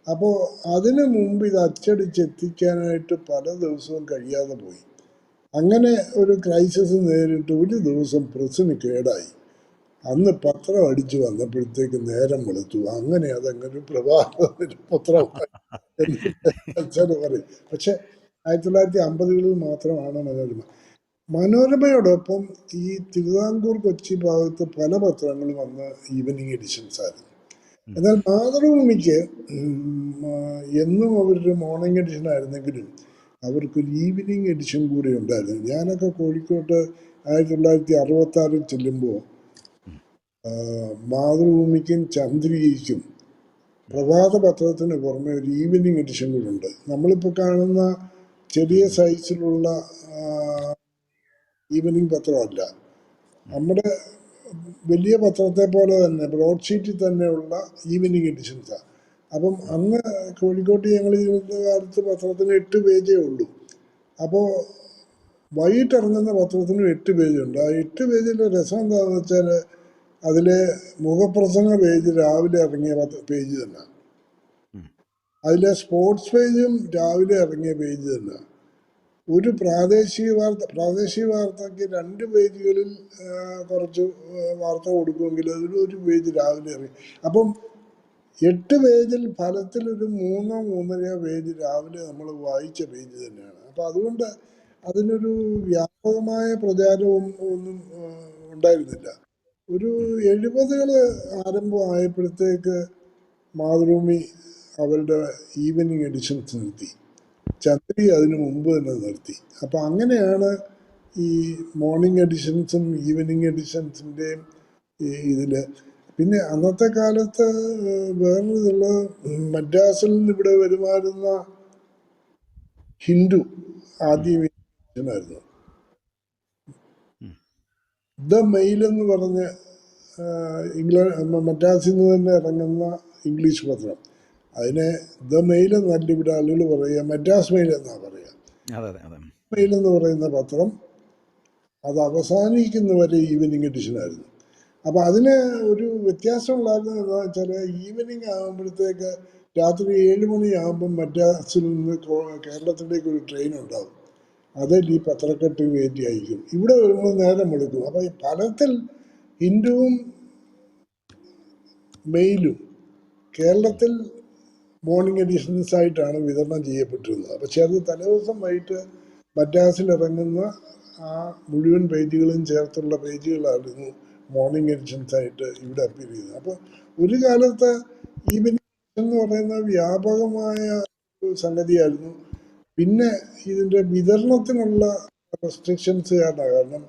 അപ്പോൾ അതിനു മുമ്പ് ഇത് അച്ചടിച്ചെത്തിക്കാനായിട്ട് പല ദിവസവും കഴിയാതെ പോയി. അങ്ങനെ ഒരു ക്രൈസിസ് നേരിട്ട് ഒരു ദിവസം പ്രസ്സിന് കേടായി. അന്ന് പത്രം അടിച്ചു വന്നപ്പോഴത്തേക്ക് നേരം വെളുത്തു. അങ്ങനെ അതങ്ങനെ പ്രഭാത പത്രമായി എന്ന് പറയും. പക്ഷെ 1950കളിൽ മാത്രമാണ് മനോരമ. മനോരമയോടൊപ്പം ഈ തിരുവിതാംകൂർ കൊച്ചി ഭാഗത്ത് പല പത്രങ്ങളും വന്ന് ഈവനിങ് എഡിഷൻസ് ആയിരുന്നു. എന്നാൽ മാതൃഭൂമിക്ക് എന്നും അവരൊരു മോർണിംഗ് എഡിഷൻ ആയിരുന്നെങ്കിലും അവർക്കൊരു ഈവനിങ് എഡിഷൻ കൂടി ഉണ്ടായിരുന്നു. ഞാനൊക്കെ കോഴിക്കോട്ട് 1966 ചെല്ലുമ്പോൾ മാതൃഭൂമിക്കും ചന്ദ്രികയ്ക്കും പ്രഭാത പത്രത്തിന് പുറമെ ഒരു ഈവനിങ് എഡിഷൻ കൂടെ ഉണ്ട്. നമ്മളിപ്പോൾ കാണുന്ന ചെറിയ സൈസിലുള്ള ഈവനിങ് പത്രമല്ല, നമ്മുടെ വലിയ പത്രത്തെ പോലെ തന്നെ ബ്രോഡ് ഷീറ്റിൽ തന്നെയുള്ള ഈവനിങ് എഡിഷൻസാണ്. അപ്പം അന്ന് കോഴിക്കോട്ട് ഞങ്ങൾ ഇരുന്ന കാലത്ത് പത്രത്തിന് 8 പേജേ ഉള്ളൂ. അപ്പോൾ വൈകിട്ട് ഇറങ്ങുന്ന പത്രത്തിനും 8 പേജുണ്ട്. ആ 8 പേജിൻ്റെ രസം എന്താണെന്ന് വെച്ചാൽ അതിലെ മുഖപ്രസംഗ പേജ് രാവിലെ ഇറങ്ങിയ പേജ് തന്നെ, അതിലെ സ്പോർട്സ് പേജും രാവിലെ ഇറങ്ങിയ പേജ് തന്നെ. ഒരു പ്രാദേശിക വാർത്തയ്ക്ക് 2 പേജുകളിൽ കുറച്ച് വാർത്ത കൊടുക്കുമെങ്കിൽ അതിലൊരു പേജ് രാവിലെ ഇറങ്ങി. അപ്പം 8 പേജിൽ ഫലത്തിൽ ഒരു 3-3.5 പേജ് രാവിലെ നമ്മൾ വായിച്ച പേജ് തന്നെയാണ്. അപ്പം അതുകൊണ്ട് അതിനൊരു വ്യാപകമായ പ്രചാരവും ഒന്നും ഉണ്ടായിരുന്നില്ല. ഒരു 70കൾ ആരംഭമായപ്പോഴത്തേക്ക് മാതൃഭൂമി അവരുടെ ഈവനിങ് എഡിഷൻസ് നിർത്തി, ചന്ദ്രി അതിനു മുമ്പ് തന്നെ നിർത്തി. അപ്പം അങ്ങനെയാണ് ഈ മോർണിംഗ് എഡിഷൻസും ഈവനിങ് എഡിഷൻസിൻ്റെയും ഇതിൽ. പിന്നെ അന്നത്തെ കാലത്ത് വേറൊരിതുള്ള മദ്രാസിൽ നിന്ന് ഇവിടെ വരുമായിരുന്ന ഹിന്ദു ആദ്യം ആയിരുന്നു. ദ മെയിൽ എന്ന് പറഞ്ഞ് മദ്രാസിൽ നിന്ന് തന്നെ ഇറങ്ങുന്ന ഇംഗ്ലീഷ് പത്രം. അതിനെ ദ മെയിൽ എന്നല്ല ഇവിടെ ആളുകൾ പറയുക, മദ്രാസ് മെയിൽ എന്നാണ് പറയുക. മെയിൽ എന്ന് പറയുന്ന പത്രം അത് അവസാനിക്കുന്നവരെ ഈവനിങ് എഡിഷനായിരുന്നു. അപ്പം അതിന് ഒരു വ്യത്യാസമുള്ളതെന്ന് വെച്ചാൽ ഈവനിങ് ആകുമ്പോഴത്തേക്ക് രാത്രി 7 മണിയാകുമ്പം മദ്രാസിൽ നിന്ന് കേരളത്തിലേക്ക് ഒരു ട്രെയിൻ ഉണ്ടാകും. അതിൽ ഈ പത്രക്കെട്ട് കയറ്റി അയക്കും. ഇവിടെ വരുമ്പോൾ നേരം വെളുക്കും. അപ്പം ഈ ഫലത്തിൽ ഹിന്ദുവും മെയിലും കേരളത്തിൽ മോർണിംഗ് എഡിഷൻസ് ആയിട്ടാണ് വിതരണം ചെയ്യപ്പെട്ടിരുന്നത്. പക്ഷെ അത് തലേദിവസം വൈകിട്ട് മദ്രാസിൽ ഇറങ്ങുന്ന ആ മുഴുവൻ പേജുകളും ചേർത്തുള്ള പേജുകളായിരുന്നു മോർണിംഗ് എഡിഷൻസ് ആയിട്ട് ഇവിടെ അപ്പീൽ ചെയ്യുന്നത്. അപ്പോൾ ഒരു കാലത്ത് ഈവനിങ് എന്ന് പറയുന്ന വ്യാപകമായ ഒരു സംഗതിയായിരുന്നു. പിന്നെ ഇതിൻ്റെ വിതരണത്തിനുള്ള റെസ്ട്രിക്ഷൻസ് കാരണം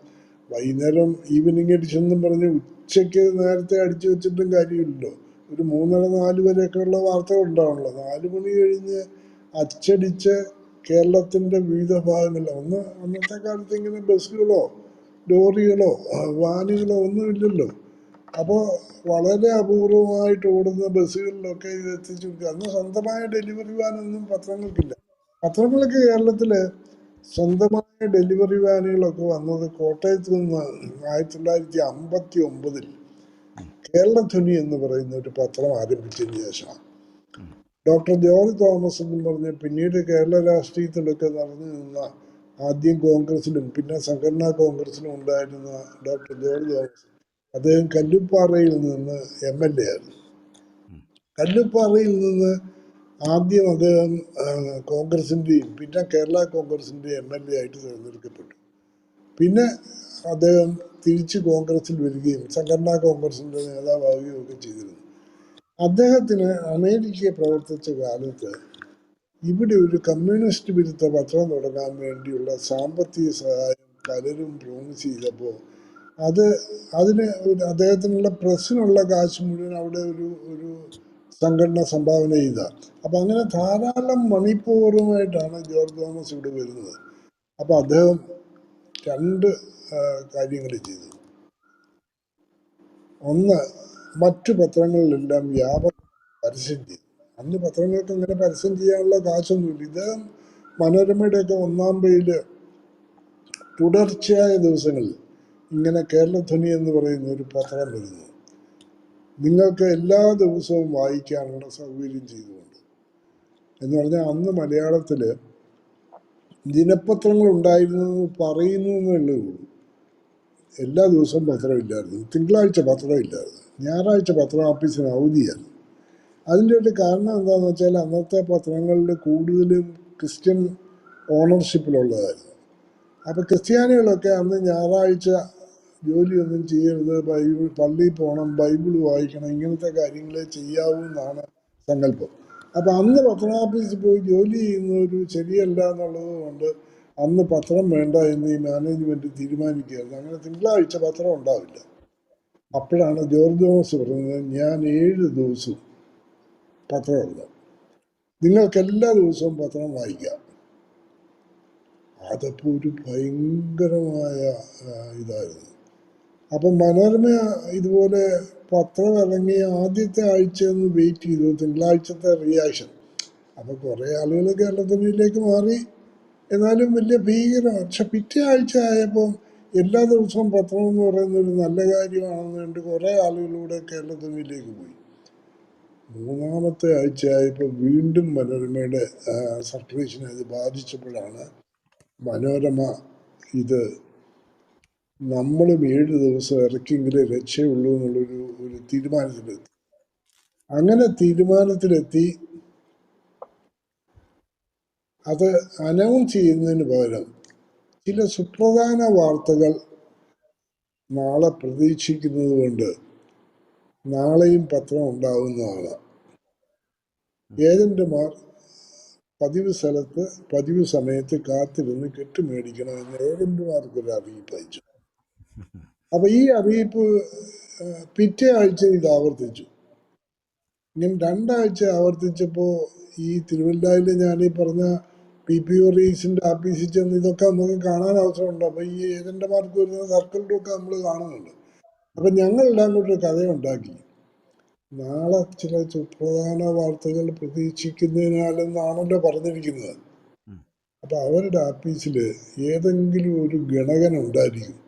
വൈകുന്നേരം ഈവനിങ് എഡിഷൻ എന്നും പറഞ്ഞ് ഉച്ചയ്ക്ക് നേരത്തെ അടിച്ചു വെച്ചിട്ടും കാര്യമില്ലല്ലോ. ഒരു 3:30-4 വരെയൊക്കെയുള്ള വാർത്തകൾ ഉണ്ടാവുള്ളൂ. 4 മണി കഴിഞ്ഞ് അച്ചടിച്ച് കേരളത്തിൻ്റെ വിവിധ ഭാഗങ്ങളിൽ അന്നത്തെ കാലത്ത് ഇങ്ങനെ ബസ്സുകളോ ലോറികളോ വാനുകളോ ഒന്നുമില്ലല്ലോ. അപ്പോൾ വളരെ അപൂർവമായിട്ട് ഓടുന്ന ബസ്സുകളിലൊക്കെ ഇത് എത്തിച്ചു കൊടുക്കുക. അന്ന് സ്വന്തമായ ഡെലിവറി വാനൊന്നും പത്രങ്ങൾക്കില്ല. പത്രങ്ങൾക്ക് കേരളത്തിൽ സ്വന്തമായ ഡെലിവറി വാനുകളൊക്കെ വന്നത് കോട്ടയത്ത് നിന്ന് 1959 കേരളധ്വനി എന്ന് പറയുന്ന ഒരു പത്രം ആരംഭിച്ചതിന് ശേഷമാണ്. ഡോക്ടർ ജോർജ് തോമസ് എന്ന് പറഞ്ഞ് പിന്നീട് കേരള രാഷ്ട്രീയത്തിലൊക്കെ നടന്നു നിന്ന, ആദ്യം കോൺഗ്രസിലും പിന്നെ സംഘടനാ കോൺഗ്രസിലും ഉണ്ടായിരുന്ന ഡോക്ടർ ജോർജ് തോമസ്, അദ്ദേഹം കല്ലുപ്പാറയിൽ നിന്ന് MLA ആയിരുന്നു. കല്ലുപ്പാറയിൽ നിന്ന് ആദ്യം അദ്ദേഹം കോൺഗ്രസിൻ്റെയും പിന്നെ കേരള കോൺഗ്രസിൻ്റെയും MLA ആയിട്ട് തിരഞ്ഞെടുക്കപ്പെട്ടു. പിന്നെ അദ്ദേഹം തിരിച്ച് കോൺഗ്രസിൽ വരികയും സംഘടനാ കോൺഗ്രസിൻ്റെ നേതാവാകുകയും ഒക്കെ ചെയ്തിരുന്നു. അദ്ദേഹത്തിന് അമേരിക്കയിൽ പ്രവർത്തിച്ച കാലത്ത് ഇവിടെ ഒരു കമ്മ്യൂണിസ്റ്റ് വിരുദ്ധ പത്രം തുടങ്ങാൻ വേണ്ടിയുള്ള സാമ്പത്തിക സഹായം പലരും പ്രോമിസ് ചെയ്തപ്പോൾ അതിന് അദ്ദേഹത്തിനുള്ള പ്രസ്സിനുള്ള കാശ് മുഴുവൻ അവിടെ ഒരു സംഘടന സംഭാവന ചെയ്ത. അപ്പം അങ്ങനെ ധാരാളം മണിപ്പൂറുമായിട്ടാണ് ജോർജ് തോമസ് ഇവിടെ വരുന്നത്. അപ്പം അദ്ദേഹം 2 കാര്യങ്ങൾ ചെയ്തു. ഒന്ന്, മറ്റു പത്രങ്ങളിലെല്ലാം വ്യാപക പരസ്യം ചെയ്തു. അന്ന് പത്രങ്ങൾക്ക് അങ്ങനെ പരസ്യം ചെയ്യാനുള്ള കാശൊന്നുമില്ല. ഇദ്ദേഹം മനോരമയുടെയൊക്കെ 1-ാം പേജിൽ തുടർച്ചയായ ദിവസങ്ങളിൽ ഇങ്ങനെ കേരളധ്വനി എന്ന് പറയുന്ന ഒരു പത്രം വരുന്നു, നിങ്ങൾക്ക് എല്ലാ ദിവസവും വായിക്കാനുള്ള സൗകര്യം ചെയ്തുകൊണ്ട് എന്ന് പറഞ്ഞാൽ അന്ന് മലയാളത്തിൽ ദിനപത്രങ്ങൾ ഉണ്ടായിരുന്നു പറയുന്നു എന്നുള്ളൂ. എല്ലാ ദിവസവും പത്രമില്ലായിരുന്നു. തിങ്കളാഴ്ച പത്രമില്ലായിരുന്നു. ഞായറാഴ്ച പത്രം ഓഫീസിന് അവധിയായിരുന്നു. അതിൻ്റെ ഒരു കാരണം എന്താണെന്ന് വെച്ചാൽ അന്നത്തെ പത്രങ്ങളിൽ കൂടുതലും ക്രിസ്ത്യൻ ഓണർഷിപ്പിലുള്ളതായിരുന്നു. അപ്പൊ ക്രിസ്ത്യാനികളൊക്കെ അന്ന് ഞായറാഴ്ച ജോലിയൊന്നും ചെയ്യരുത്, പള്ളിയിൽ പോകണം, ബൈബിൾ വായിക്കണം, ഇങ്ങനത്തെ കാര്യങ്ങളെ ചെയ്യാവൂ എന്നാണ് സങ്കല്പം. അപ്പൊ അന്ന് പത്രാഫീസിൽ പോയി ജോലി ചെയ്യുന്നൊരു ശരിയല്ല എന്നുള്ളത് കൊണ്ട് അന്ന് പത്രം വേണ്ട എന്ന് ഈ മാനേജ്മെന്റ് തീരുമാനിക്കുകയായിരുന്നു. അങ്ങനെ തിങ്കളാഴ്ച പത്രം ഉണ്ടാവില്ല. അപ്പോഴാണ് ജോർജ് തോമസ് പറയുന്നത്, ഞാൻ 7 ദിവസവും പത്രമുണ്ട്, നിങ്ങൾക്ക് എല്ലാ ദിവസവും പത്രം വായിക്കാം. അതപ്പോൾ ഒരു ഭയങ്കരമായ ഇതായിരുന്നു. അപ്പം മനോരമ ഇതുപോലെ പത്രം ഇറങ്ങിയ ആദ്യത്തെ ആഴ്ച ഒന്ന് വെയിറ്റ് ചെയ്തു, തിങ്കളാഴ്ചത്തെ റിയാക്ഷൻ. അപ്പോൾ കുറേ ആളുകൾ കേരളത്തിലേക്ക് മാറി, എന്നാലും വലിയ ഭീകരം. പക്ഷെ പിറ്റേ ആഴ്ച ആയപ്പോൾ എല്ലാ ദിവസവും പത്രം എന്ന് പറയുന്ന ഒരു നല്ല കാര്യമാണെന്ന് കണ്ട് കുറേ ആളുകളൂടെ കേരളത്തിലേക്ക് പോയി. മൂന്നാമത്തെ ആഴ്ചയായപ്പോൾ വീണ്ടും മനോരമയുടെ സർക്കുലേഷനെ അത് ബാധിച്ചപ്പോഴാണ് മനോരമ ഇത് നമ്മളും 7 ദിവസം ഇറക്കിയെങ്കിലേ രക്ഷയുള്ളൂ എന്നുള്ളൊരു തീരുമാനത്തിലെത്തി. അങ്ങനെ തീരുമാനത്തിലെത്തി അത് അനൗൺസ് ചെയ്യുന്നതിന് പകരം ചില സുപ്രധാന വാർത്തകൾ നാളെ പ്രതീക്ഷിക്കുന്നത് കൊണ്ട് നാളെയും പത്രം ഉണ്ടാവുന്നതാണ്. ഏജന്റുമാർ പതിവ് സ്ഥലത്ത് പതിവ് സമയത്ത് കാത്തിരുന്ന് കെട്ടുമേടിക്കണമെന്ന് ഏജന്റുമാർക്കൊരു അറിയിപ്പ് അയച്ചു. അപ്പൊ ഈ അറിയിപ്പ് പിറ്റേ ആഴ്ച ഇത് ആവർത്തിച്ചു. ഇങ്ങനെ 2 ആഴ്ച ആവർത്തിച്ചപ്പോൾ ഈ തിരുവല്ലായിൽ ഞാനീ പറഞ്ഞ PP വർഗീസിന്റെ ആഫീസിൽ ചെന്ന് ഇതൊക്കെ നമുക്ക് കാണാൻ അവസരമുണ്ട്. അപ്പൊ ഈ ഏജന്റുമാർക്ക് വരുന്ന സർക്കിളിലും ഒക്കെ നമ്മൾ കാണുന്നുണ്ട്. അപ്പൊ ഞങ്ങളെല്ലാം കൂടി ഒരു കഥയുണ്ടാക്കി. നാളെ ചില സുപ്രധാന വാർത്തകൾ പ്രതീക്ഷിക്കുന്നതിനാലെന്നാണല്ലോ പറഞ്ഞിരിക്കുന്നത്. അപ്പൊ അവരുടെ ആഫീസില് ഏതെങ്കിലും ഒരു ഗണകൻ ഉണ്ടായിരിക്കും.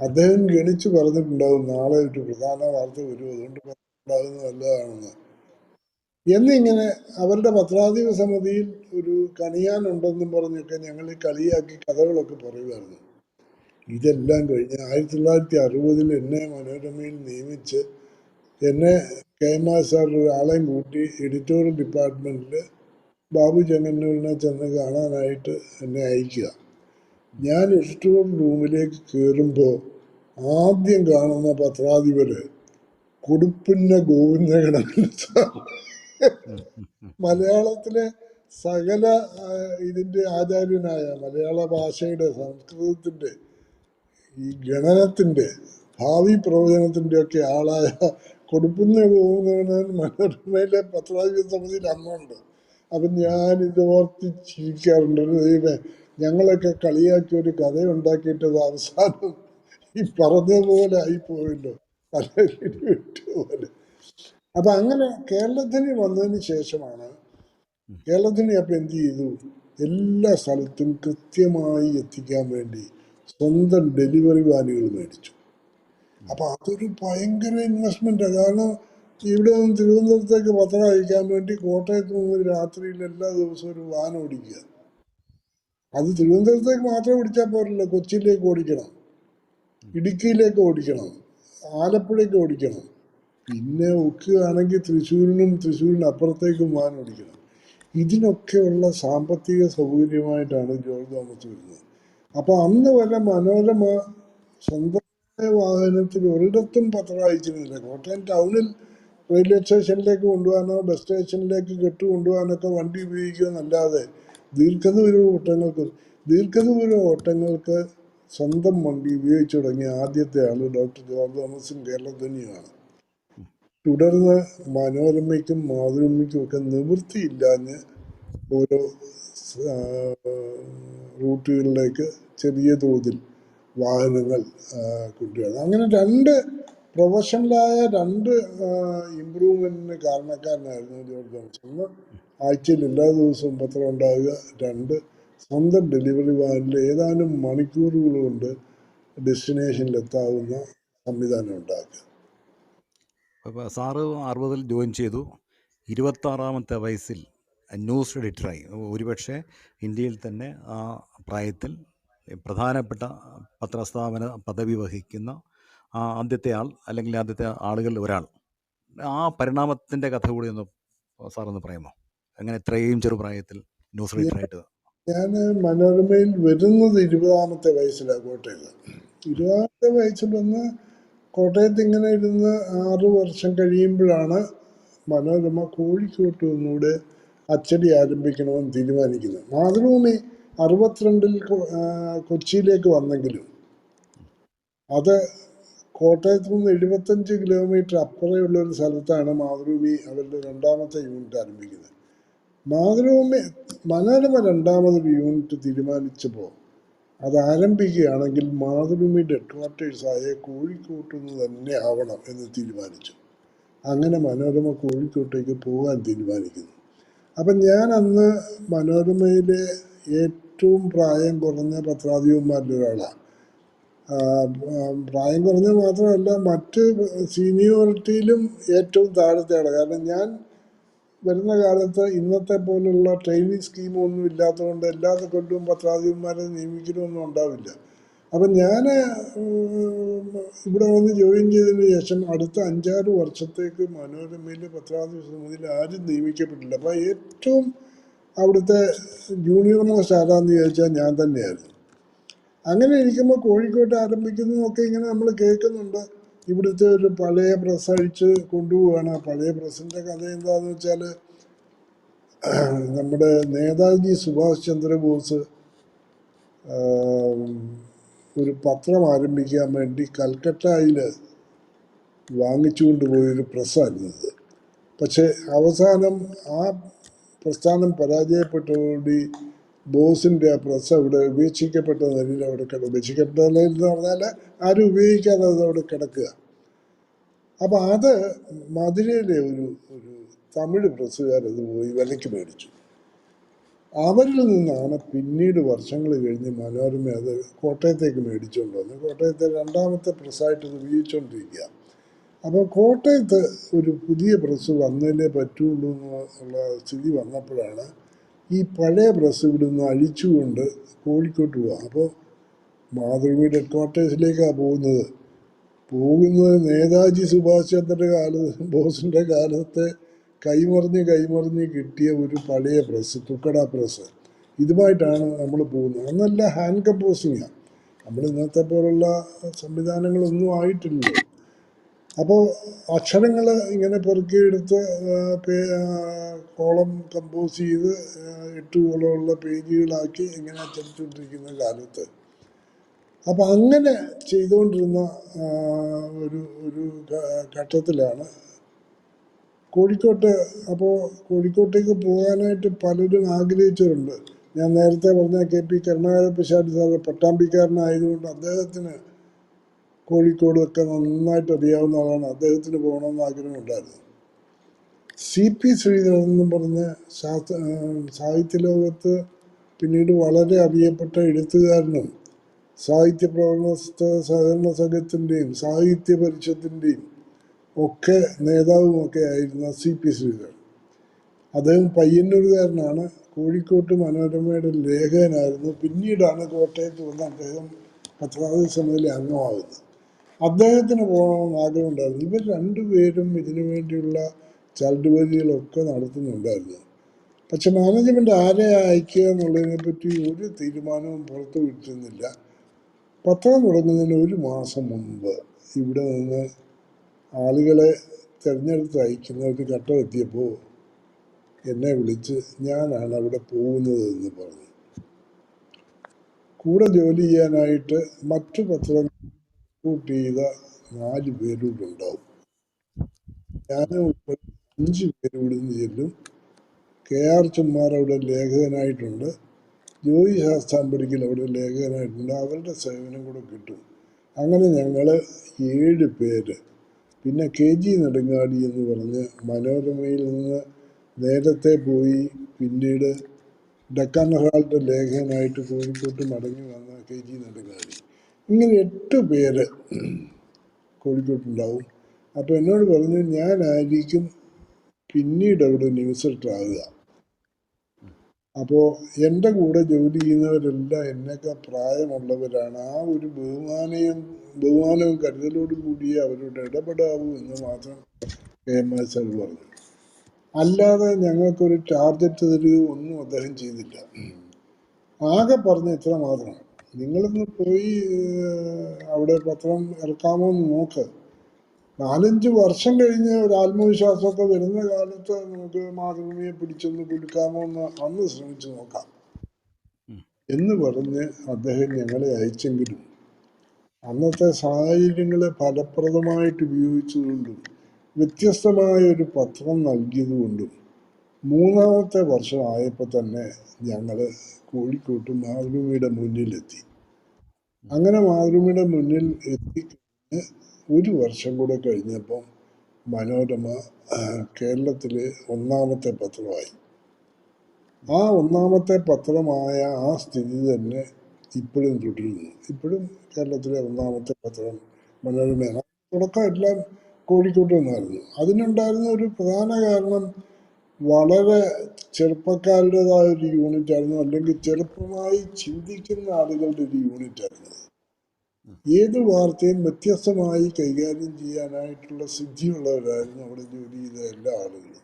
അദ്ദേഹം ഗണിച്ചു പറഞ്ഞിട്ടുണ്ടാവും നാളെ ഒരു പ്രധാന വാർത്ത വരും, അതുകൊണ്ട് ഉണ്ടാകുന്നത് നല്ലതാണെന്ന്. എന്നിങ്ങനെ അവരുടെ പത്രാധിപ സമിതിയിൽ ഒരു കണിയാനുണ്ടെന്നും പറഞ്ഞൊക്കെ ഞങ്ങൾ കളിയാക്കി കഥകളൊക്കെ പറയുമായിരുന്നു. ഇതെല്ലാം കഴിഞ്ഞ് 1960 എന്നെ മനോരമയിൽ നിയമിച്ച് എന്നെ KM സാർ ഒരാളെയും കൂട്ടി എഡിറ്റോറിയൽ ഡിപ്പാർട്ട്മെന്റിൽ ബാബു ചെങ്ങന്നൂരിനെ ചെന്ന് കാണാനായിട്ട് എന്നെ അയക്കുക. ഞാൻ എഡിറ്റോറിയൽ റൂമിലേക്ക് കയറുമ്പോൾ ആദ്യം കാണുന്ന പത്രാധിപര് കൊടുപ്പുന്ന ഗോവിന്ദഗണൻ സാർ. മലയാളത്തിലെ സകല ഇതിന്റെ ആചാര്യനായ, മലയാള ഭാഷയുടെ, സംസ്കൃതത്തിന്റെ, ഈ ഗണനത്തിന്റെ, ഭാവി പ്രവചനത്തിന്റെ ഒക്കെ ആളായ കൊടുപ്പുന്ന ഗോവിന്ദഗണൻ മനോരമയിലെ പത്രാധിപ സമിതിയിൽ അന്നുണ്ട്. അപ്പൊ ഞാൻ ഇത് ഓർത്ത് ചിരിക്കാറുണ്ട്. ദൈവമേ, ഞങ്ങളൊക്കെ കളിയാക്കി ഒരു കഥ ഉണ്ടാക്കിയിട്ടത് അവസാനം ഈ പറഞ്ഞതുപോലെ ആയിപ്പോയല്ലോ, പോലെ. അപ്പൊ അങ്ങനെ കേരളത്തിന് വന്നതിന് ശേഷമാണ് കേരളത്തിന് അപ്പൊ എന്ത് ചെയ്തു, എല്ലാ സ്ഥലത്തും കൃത്യമായി എത്തിക്കാൻ വേണ്ടി സ്വന്തം ഡെലിവറി വാനുകൾ മേടിച്ചു. അപ്പൊ അതൊരു ഭയങ്കര ഇൻവെസ്റ്റ്മെന്റാണ്. കാരണം ഇവിടെ നിന്ന് തിരുവനന്തപുരത്തേക്ക് പത്രം അയക്കാൻ വേണ്ടി കോട്ടയത്ത് നിന്ന് രാത്രിയിൽ എല്ലാ ദിവസവും ഒരു വാൻ ഓടിക്കുക. അത് തിരുവനന്തപുരത്തേക്ക് മാത്രം ഓടിച്ചാൽ പോരല്ലോ, കൊച്ചിയിലേക്ക് ഓടിക്കണം, ഇടുക്കിയിലേക്ക് ഓടിക്കണം, ആലപ്പുഴയ്ക്ക് ഓടിക്കണം, പിന്നെ ഒക്കുകയാണെങ്കിൽ തൃശ്ശൂരിന് അപ്പുറത്തേക്കും വാൻ ഓടിക്കണം. ഇതിനൊക്കെയുള്ള സാമ്പത്തിക സൗകര്യമായിട്ടാണ് ജോർജ് തോമസ് വരുന്നത്. അപ്പൊ അന്ന് വരെ മനോരമ സ്വന്തമായ വാഹനത്തിൽ ഒരിടത്തും പത്രം അയച്ചിരുന്നില്ല. കോട്ടയം ടൗണിൽ റെയിൽവേ സ്റ്റേഷനിലേക്ക് കൊണ്ടുപോകാനോ ബസ് സ്റ്റേഷനിലേക്ക് കൊണ്ടുപോകാനൊക്കെ വണ്ടി ഉപയോഗിക്കുകയെന്നല്ലാതെ ദീർഘദൂര ഓട്ടങ്ങൾക്ക് സ്വന്തം വണ്ടി ഉപയോഗിച്ചു തുടങ്ങിയ ആദ്യത്തെ ആള് ഡോക്ടർ ജോർജ് തോമസും കേരളധ്വനിയുമാണ്. തുടർന്ന് മനോരമയ്ക്കും മാതൃഭൂമിക്കും ഒക്കെ നിവൃത്തിയില്ലാഞ്ഞ് ഓരോ റൂട്ടുകളിലേക്ക് ചെറിയ തോതിൽ വാഹനങ്ങൾ കൊണ്ടുവരണം. അങ്ങനെ 2 പ്രൊഫഷണലായ 2 ഇമ്പ്രൂവ്മെന്റിന് കാരണക്കാരനായിരുന്നു ജോർജ് തോമസ്. ഒന്ന്, ആഴ്ചയിൽ എല്ലാ ദിവസവും പത്രം ഉണ്ടാവുക. 2, സ്വന്തം ഡെലിവറി വാനിൽ ഏതാനും മണിക്കൂറുകൾ കൊണ്ട് ഡെസ്റ്റിനേഷനിലെത്താവുന്ന സംവിധാനം ഉണ്ടാക്കുക. അപ്പോൾ സാറ് 60-ൽ ജോയിൻ ചെയ്തു. 26-ാമത്തെ വയസ്സിൽ ന്യൂസ് എഡിറ്ററായി. ഒരുപക്ഷെ ഇന്ത്യയിൽ തന്നെ ആ പ്രായത്തിൽ പ്രധാനപ്പെട്ട പത്രസ്ഥാപന പദവി വഹിക്കുന്ന ആദ്യത്തെ ആൾ, അല്ലെങ്കിൽ ആദ്യത്തെ ആളുകളിൽ ഒരാൾ. ആ പരിണാമത്തിൻ്റെ കഥ കൂടി ഒന്ന് സാറൊന്ന് പറയാമോ? അങ്ങനെ ഇത്രയും ചെറുപ്രായത്തിൽ ന്യൂസ് എഡിറ്ററായിട്ട്? ഞാൻ മനോരമയിൽ വരുന്നത് 20-ാമത്തെ വയസ്സിലാണ് കോട്ടയത്ത്. 20-ാമത്തെ വയസ്സിൽ വന്ന് കോട്ടയത്ത് ഇങ്ങനെ ഇരുന്ന് 6 വർഷം കഴിയുമ്പോഴാണ് മനോരമ കോഴിക്കോട്ട് ഒന്നുകൂടെ അച്ചടി ആരംഭിക്കണമെന്ന് തീരുമാനിക്കുന്നത്. മാതൃഭൂമി 62-ൽ കൊച്ചിയിലേക്ക് വന്നെങ്കിലും അത് കോട്ടയത്ത് നിന്ന് 75 കിലോമീറ്റർ അപ്പുറമുള്ള ഒരു സ്ഥലത്താണ് മാതൃഭൂമി അവരുടെ 2-ാമത്തെ യൂണിറ്റ് ആരംഭിക്കുന്നത്. മാതൃഭൂമി മനോരമ 2-ാമതൊരു യൂണിറ്റ് തീരുമാനിച്ചപ്പോൾ അത് ആരംഭിക്കുകയാണെങ്കിൽ മാതൃഭൂമിയുടെ ഹെഡ്ക്വാർട്ടേഴ്സായ കോഴിക്കോട്ട് നിന്ന് തന്നെ ആവണം എന്ന് തീരുമാനിച്ചു. അങ്ങനെ മനോരമ കോഴിക്കോട്ടേക്ക് പോകാൻ തീരുമാനിക്കുന്നു. അപ്പം ഞാൻ അന്ന് മനോരമയിലെ ഏറ്റവും പ്രായം കുറഞ്ഞ പത്രാധിപന്മാരിൽ ഒരാളാണ്. പ്രായം കുറഞ്ഞ മാത്രമല്ല, മറ്റ് സീനിയോറിറ്റിയിലും ഏറ്റവും താഴത്തെ ആളാണ്. കാരണം ഞാൻ വരുന്ന കാലത്ത് ഇന്നത്തെ പോലുള്ള ട്രെയിനിങ് സ്കീമൊന്നും ഇല്ലാത്തതുകൊണ്ട് എല്ലാ കൊല്ലവും പത്രാധിപന്മാരെ നിയമിക്കണമെന്നും ഉണ്ടാവില്ല. അപ്പം ഞാൻ ഇവിടെ വന്ന് ജോയിൻ ചെയ്തതിന് ശേഷം അടുത്ത 5-6 വർഷത്തേക്ക് മനോരമയിലെ പത്രാധിപ സമിതിയിൽ ആരും നിയമിക്കപ്പെട്ടില്ല. അപ്പം ഏറ്റവും അവിടുത്തെ ജൂനിയർ മോസ്റ്റ് ആരാന്ന് ചോദിച്ചാൽ ഞാൻ തന്നെയായിരുന്നു. അങ്ങനെ ഇരിക്കുമ്പോൾ കോഴിക്കോട്ട് ആരംഭിക്കുന്നതൊക്കെ ഇങ്ങനെ നമ്മൾ കേൾക്കുന്നുണ്ട്. ഇവിടുത്തെ ഒരു പഴയ പ്രസ് അഴിച്ച് കൊണ്ടുപോവുകയാണ്. പഴയ പ്രസിൻ്റെ കഥ എന്താണെന്ന് വെച്ചാൽ, നമ്മുടെ നേതാജി സുഭാഷ് ചന്ദ്രബോസ് ഒരു പത്രം ആരംഭിക്കാൻ വേണ്ടി കൽക്കട്ടയിൽ വാങ്ങിച്ചുകൊണ്ട് പോയൊരു പ്രസ്സായിരുന്നു ഇത്. പക്ഷെ അവസാനം ആ പ്രസ്ഥാനം പരാജയപ്പെട്ടതോടുകൂടി ബോസിൻ്റെ ആ പ്രസ് അവിടെ ഉപേക്ഷിക്കപ്പെട്ട നിലയിൽ അവിടെ ഉപേക്ഷിക്കപ്പെട്ട നിലയിൽ എന്ന് പറഞ്ഞാൽ ആരും ഉപയോഗിക്കാതെ അത് അവിടെ കിടക്കുക. അപ്പം അത് മധുരയിലെ ഒരു തമിഴ് പ്രസ്സുകാരത് പോയി വിലയ്ക്ക് മേടിച്ചു. അവരിൽ നിന്നാണ് പിന്നീട് വർഷങ്ങൾ കഴിഞ്ഞ് മനോരമ അത് കോട്ടയത്തേക്ക് മേടിച്ചുകൊണ്ട് വന്നു. കോട്ടയത്തെ 2-ാമത്തെ പ്രസ്സായിട്ട് ഇത് ഉപയോഗിച്ചുകൊണ്ടിരിക്കുക. അപ്പോൾ കോട്ടയത്ത് ഒരു പുതിയ പ്രസ് വന്നതിലേ പറ്റുള്ളൂ എന്നുള്ള സ്ഥിതി വന്നപ്പോഴാണ് ഈ പഴയ പ്രസ് ഇവിടുന്ന് അഴിച്ചുകൊണ്ട് കോഴിക്കോട്ട് പോവുക. അപ്പോൾ മാതൃഭൂമിയുടെ ഹെഡ്ക്വാർട്ടേഴ്സിലേക്കാണ് പോകുന്നത് നേതാജി സുഭാഷ് ചന്ദ്ര ബോസിൻ്റെ കാലത്തെ കൈമറിഞ്ഞ് കിട്ടിയ ഒരു പഴയ പ്രസ്, തുക്കട പ്രസ്, ഇതുമായിട്ടാണ് നമ്മൾ പോകുന്നത്. അന്നല്ല ഹാൻഡ് കമ്പോസിങ്ങാണ്. നമ്മൾ ഇന്നത്തെ പോലുള്ള സംവിധാനങ്ങളൊന്നും ആയിട്ടില്ലല്ലോ. അപ്പോൾ അക്ഷരങ്ങൾ ഇങ്ങനെ പെറുക്കിയെടുത്ത് കോളം കമ്പോസ് ചെയ്ത് 8 കോളമുള്ള പേജുകളാക്കി ഇങ്ങനെ അച്ചടിച്ചുകൊണ്ടിരിക്കുന്ന കാലത്ത്, അപ്പം അങ്ങനെ ചെയ്തുകൊണ്ടിരുന്ന ഒരു ഘട്ടത്തിലാണ് കോഴിക്കോട്ട്. അപ്പോൾ കോഴിക്കോട്ടേക്ക് പോകാനായിട്ട് പലരും ആഗ്രഹിച്ചവരുണ്ട്. ഞാൻ നേരത്തെ പറഞ്ഞ KP കരുണാകര പിഷാരടി സാറ് പട്ടാമ്പിക്കാരനായതുകൊണ്ട് അദ്ദേഹത്തിന് കോഴിക്കോടൊക്കെ നന്നായിട്ട് അറിയാവുന്ന ആളാണ്. അദ്ദേഹത്തിന് പോകണമെന്ന് ആഗ്രഹമുണ്ടായിരുന്നു. CP ശ്രീധരൻ എന്നും പറഞ്ഞ സാഹിത്യലോകത്ത് പിന്നീട് വളരെ അറിയപ്പെട്ട എഴുത്തുകാരനും സാഹിത്യ പ്രവർത്തന സഹകരണ സംഘത്തിൻ്റെയും സാഹിത്യ പരിഷത്തിൻ്റെയും ഒക്കെ നേതാവുമൊക്കെ ആയിരുന്ന CP ശ്രീധരൻ. അദ്ദേഹം പയ്യന്നൂരുകാരനാണ്. കോഴിക്കോട്ട് മനോരമയുടെ ലേഖകനായിരുന്നു. പിന്നീടാണ് കോട്ടയത്ത് വന്ന് അദ്ദേഹം പത്രാധിപ സമിതിയിലെ അംഗമാകുന്നത്. അദ്ദേഹത്തിന് പോകണമെന്ന് ആഗ്രഹമുണ്ടായിരുന്നു. ഇവർ രണ്ടുപേരും ഇതിനു വേണ്ടിയുള്ള ചരടുവലികളൊക്കെ നടത്തുന്നുണ്ടായിരുന്നു. പക്ഷെ മാനേജ്മെൻറ്റ് ആരെ അയക്കുക എന്നുള്ളതിനെ പറ്റി ഒരു തീരുമാനവും പുറത്തു വിട്ടിരുന്നില്ല. പത്രം തുടങ്ങുന്നതിന് 1 മാസം മുമ്പ് ഇവിടെ നിന്ന് ആളുകളെ തിരഞ്ഞെടുത്ത് അയക്കുന്ന ഒരു ഘട്ടം എത്തിയപ്പോൾ എന്നെ വിളിച്ച് ഞാനാണ് അവിടെ പോകുന്നത് എന്ന് പറഞ്ഞു. കൂടെ ജോലി ചെയ്യാനായിട്ട് മറ്റു പത്രം റിക്രൂട്ട് ചെയ്ത 4 പേരൂടെ ഉണ്ടാവും. ഞാനും 5 പേര് ഇവിടുന്ന് ചെല്ലും. KR ചുമ്മാർ അവിടെ ലേഖകനായിട്ടുണ്ട്. ജോയി ശാസ്താംപടിക്കൽ അവിടെ ലേഖകനായിട്ടുണ്ട്. അവരുടെ സേവനം കൂടെ കിട്ടും. അങ്ങനെ ഞങ്ങൾ 7 പേര്. പിന്നെ KG നെടുങ്ങാടി എന്ന് പറഞ്ഞ് മനോരമയിൽ നിന്ന് നേരത്തെ പോയി പിന്നീട് ഡക്കാൻ ഹെറാൾഡ് ലേഖകനായിട്ട് കോഴിക്കോട്ട് മടങ്ങി വന്ന KG നെടുങ്ങാടി. ഇങ്ങനെ 8 പേര് കോഴിക്കോട്ടുണ്ടാവും. അപ്പോൾ എന്നോട് പറഞ്ഞു ഞാനായിരിക്കും പിന്നീട് അവിടെ ന്യൂസ് എഡിറ്റർ ആകുക. അപ്പോൾ എൻ്റെ കൂടെ ജോലി ചെയ്യുന്നവരെല്ലാം എന്നൊക്കെ പ്രായമുള്ളവരാണ്. ആ ഒരു ബഹുമാനവും കരുതലോടും കൂടിയേ അവരോട് ഇടപെടാവൂ എന്ന് മാത്രം KM സാർ പറഞ്ഞു. അല്ലാതെ ഞങ്ങൾക്കൊരു ടാർഗറ്റ് തരികയോ ഒന്നും അദ്ദേഹം ചെയ്തില്ല. ആകെ പറഞ്ഞ ഇത്ര മാത്രം, നിങ്ങളൊന്ന് പോയി അവിടെ പത്രം ഇറക്കാമോ എന്ന് നോക്ക്. 4-5 വർഷം കഴിഞ്ഞ് ഒരു ആത്മവിശ്വാസമൊക്കെ വരുന്ന കാലത്ത് നമുക്ക് മാതൃഭൂമിയെ പിടിച്ചൊന്ന് കുലുക്കാമോ എന്ന് അന്ന് ശ്രമിച്ചു നോക്കാം എന്ന് പറഞ്ഞ് അദ്ദേഹം ഞങ്ങളെ അയച്ചെങ്കിലും അന്നത്തെ സാഹചര്യങ്ങളെ ഫലപ്രദമായിട്ട് ഉപയോഗിച്ചുകൊണ്ടും വ്യത്യസ്തമായ ഒരു പത്രം നൽകിയതുകൊണ്ടും 3-ാമത്തെ വർഷമായപ്പോൾ തന്നെ ഞങ്ങൾ കോഴിക്കോട്ട് മാതൃഭൂമിയുടെ മുന്നിലെത്തി. അങ്ങനെ മാതൃഭൂമിയുടെ മുന്നിൽ എത്തിക്കഴിഞ്ഞ് 1 വർഷം കൂടെ കഴിഞ്ഞപ്പോൾ മനോരമ കേരളത്തിലെ 1-ാമത്തെ പത്രമായി. ആ 1-ാമത്തെ പത്രമായ ആ സ്ഥിതി തന്നെ ഇപ്പോഴും തുടരുന്നു. ഇപ്പോഴും കേരളത്തിലെ 1-ാമത്തെ പത്രം മനോരമയാണ്. തുടക്കം എല്ലാം കോഴിക്കോട്ട് നിന്നായിരുന്നു. അതിനുണ്ടായിരുന്ന ഒരു പ്രധാന കാരണം വളരെ ചെറുപ്പക്കാരുടേതായ ഒരു യൂണിറ്റ് ആയിരുന്നു, അല്ലെങ്കിൽ ചെറുപ്പമായി ചിന്തിക്കുന്ന ആളുകളുടെ ഒരു യൂണിറ്റ് ആയിരുന്നു. ഏത് വാർത്തയും വ്യത്യസ്തമായി കൈകാര്യം ചെയ്യാനായിട്ടുള്ള സിദ്ധിയുള്ളവരായിരുന്നു അവിടെ ജോലി ചെയ്ത എല്ലാ ആളുകളും.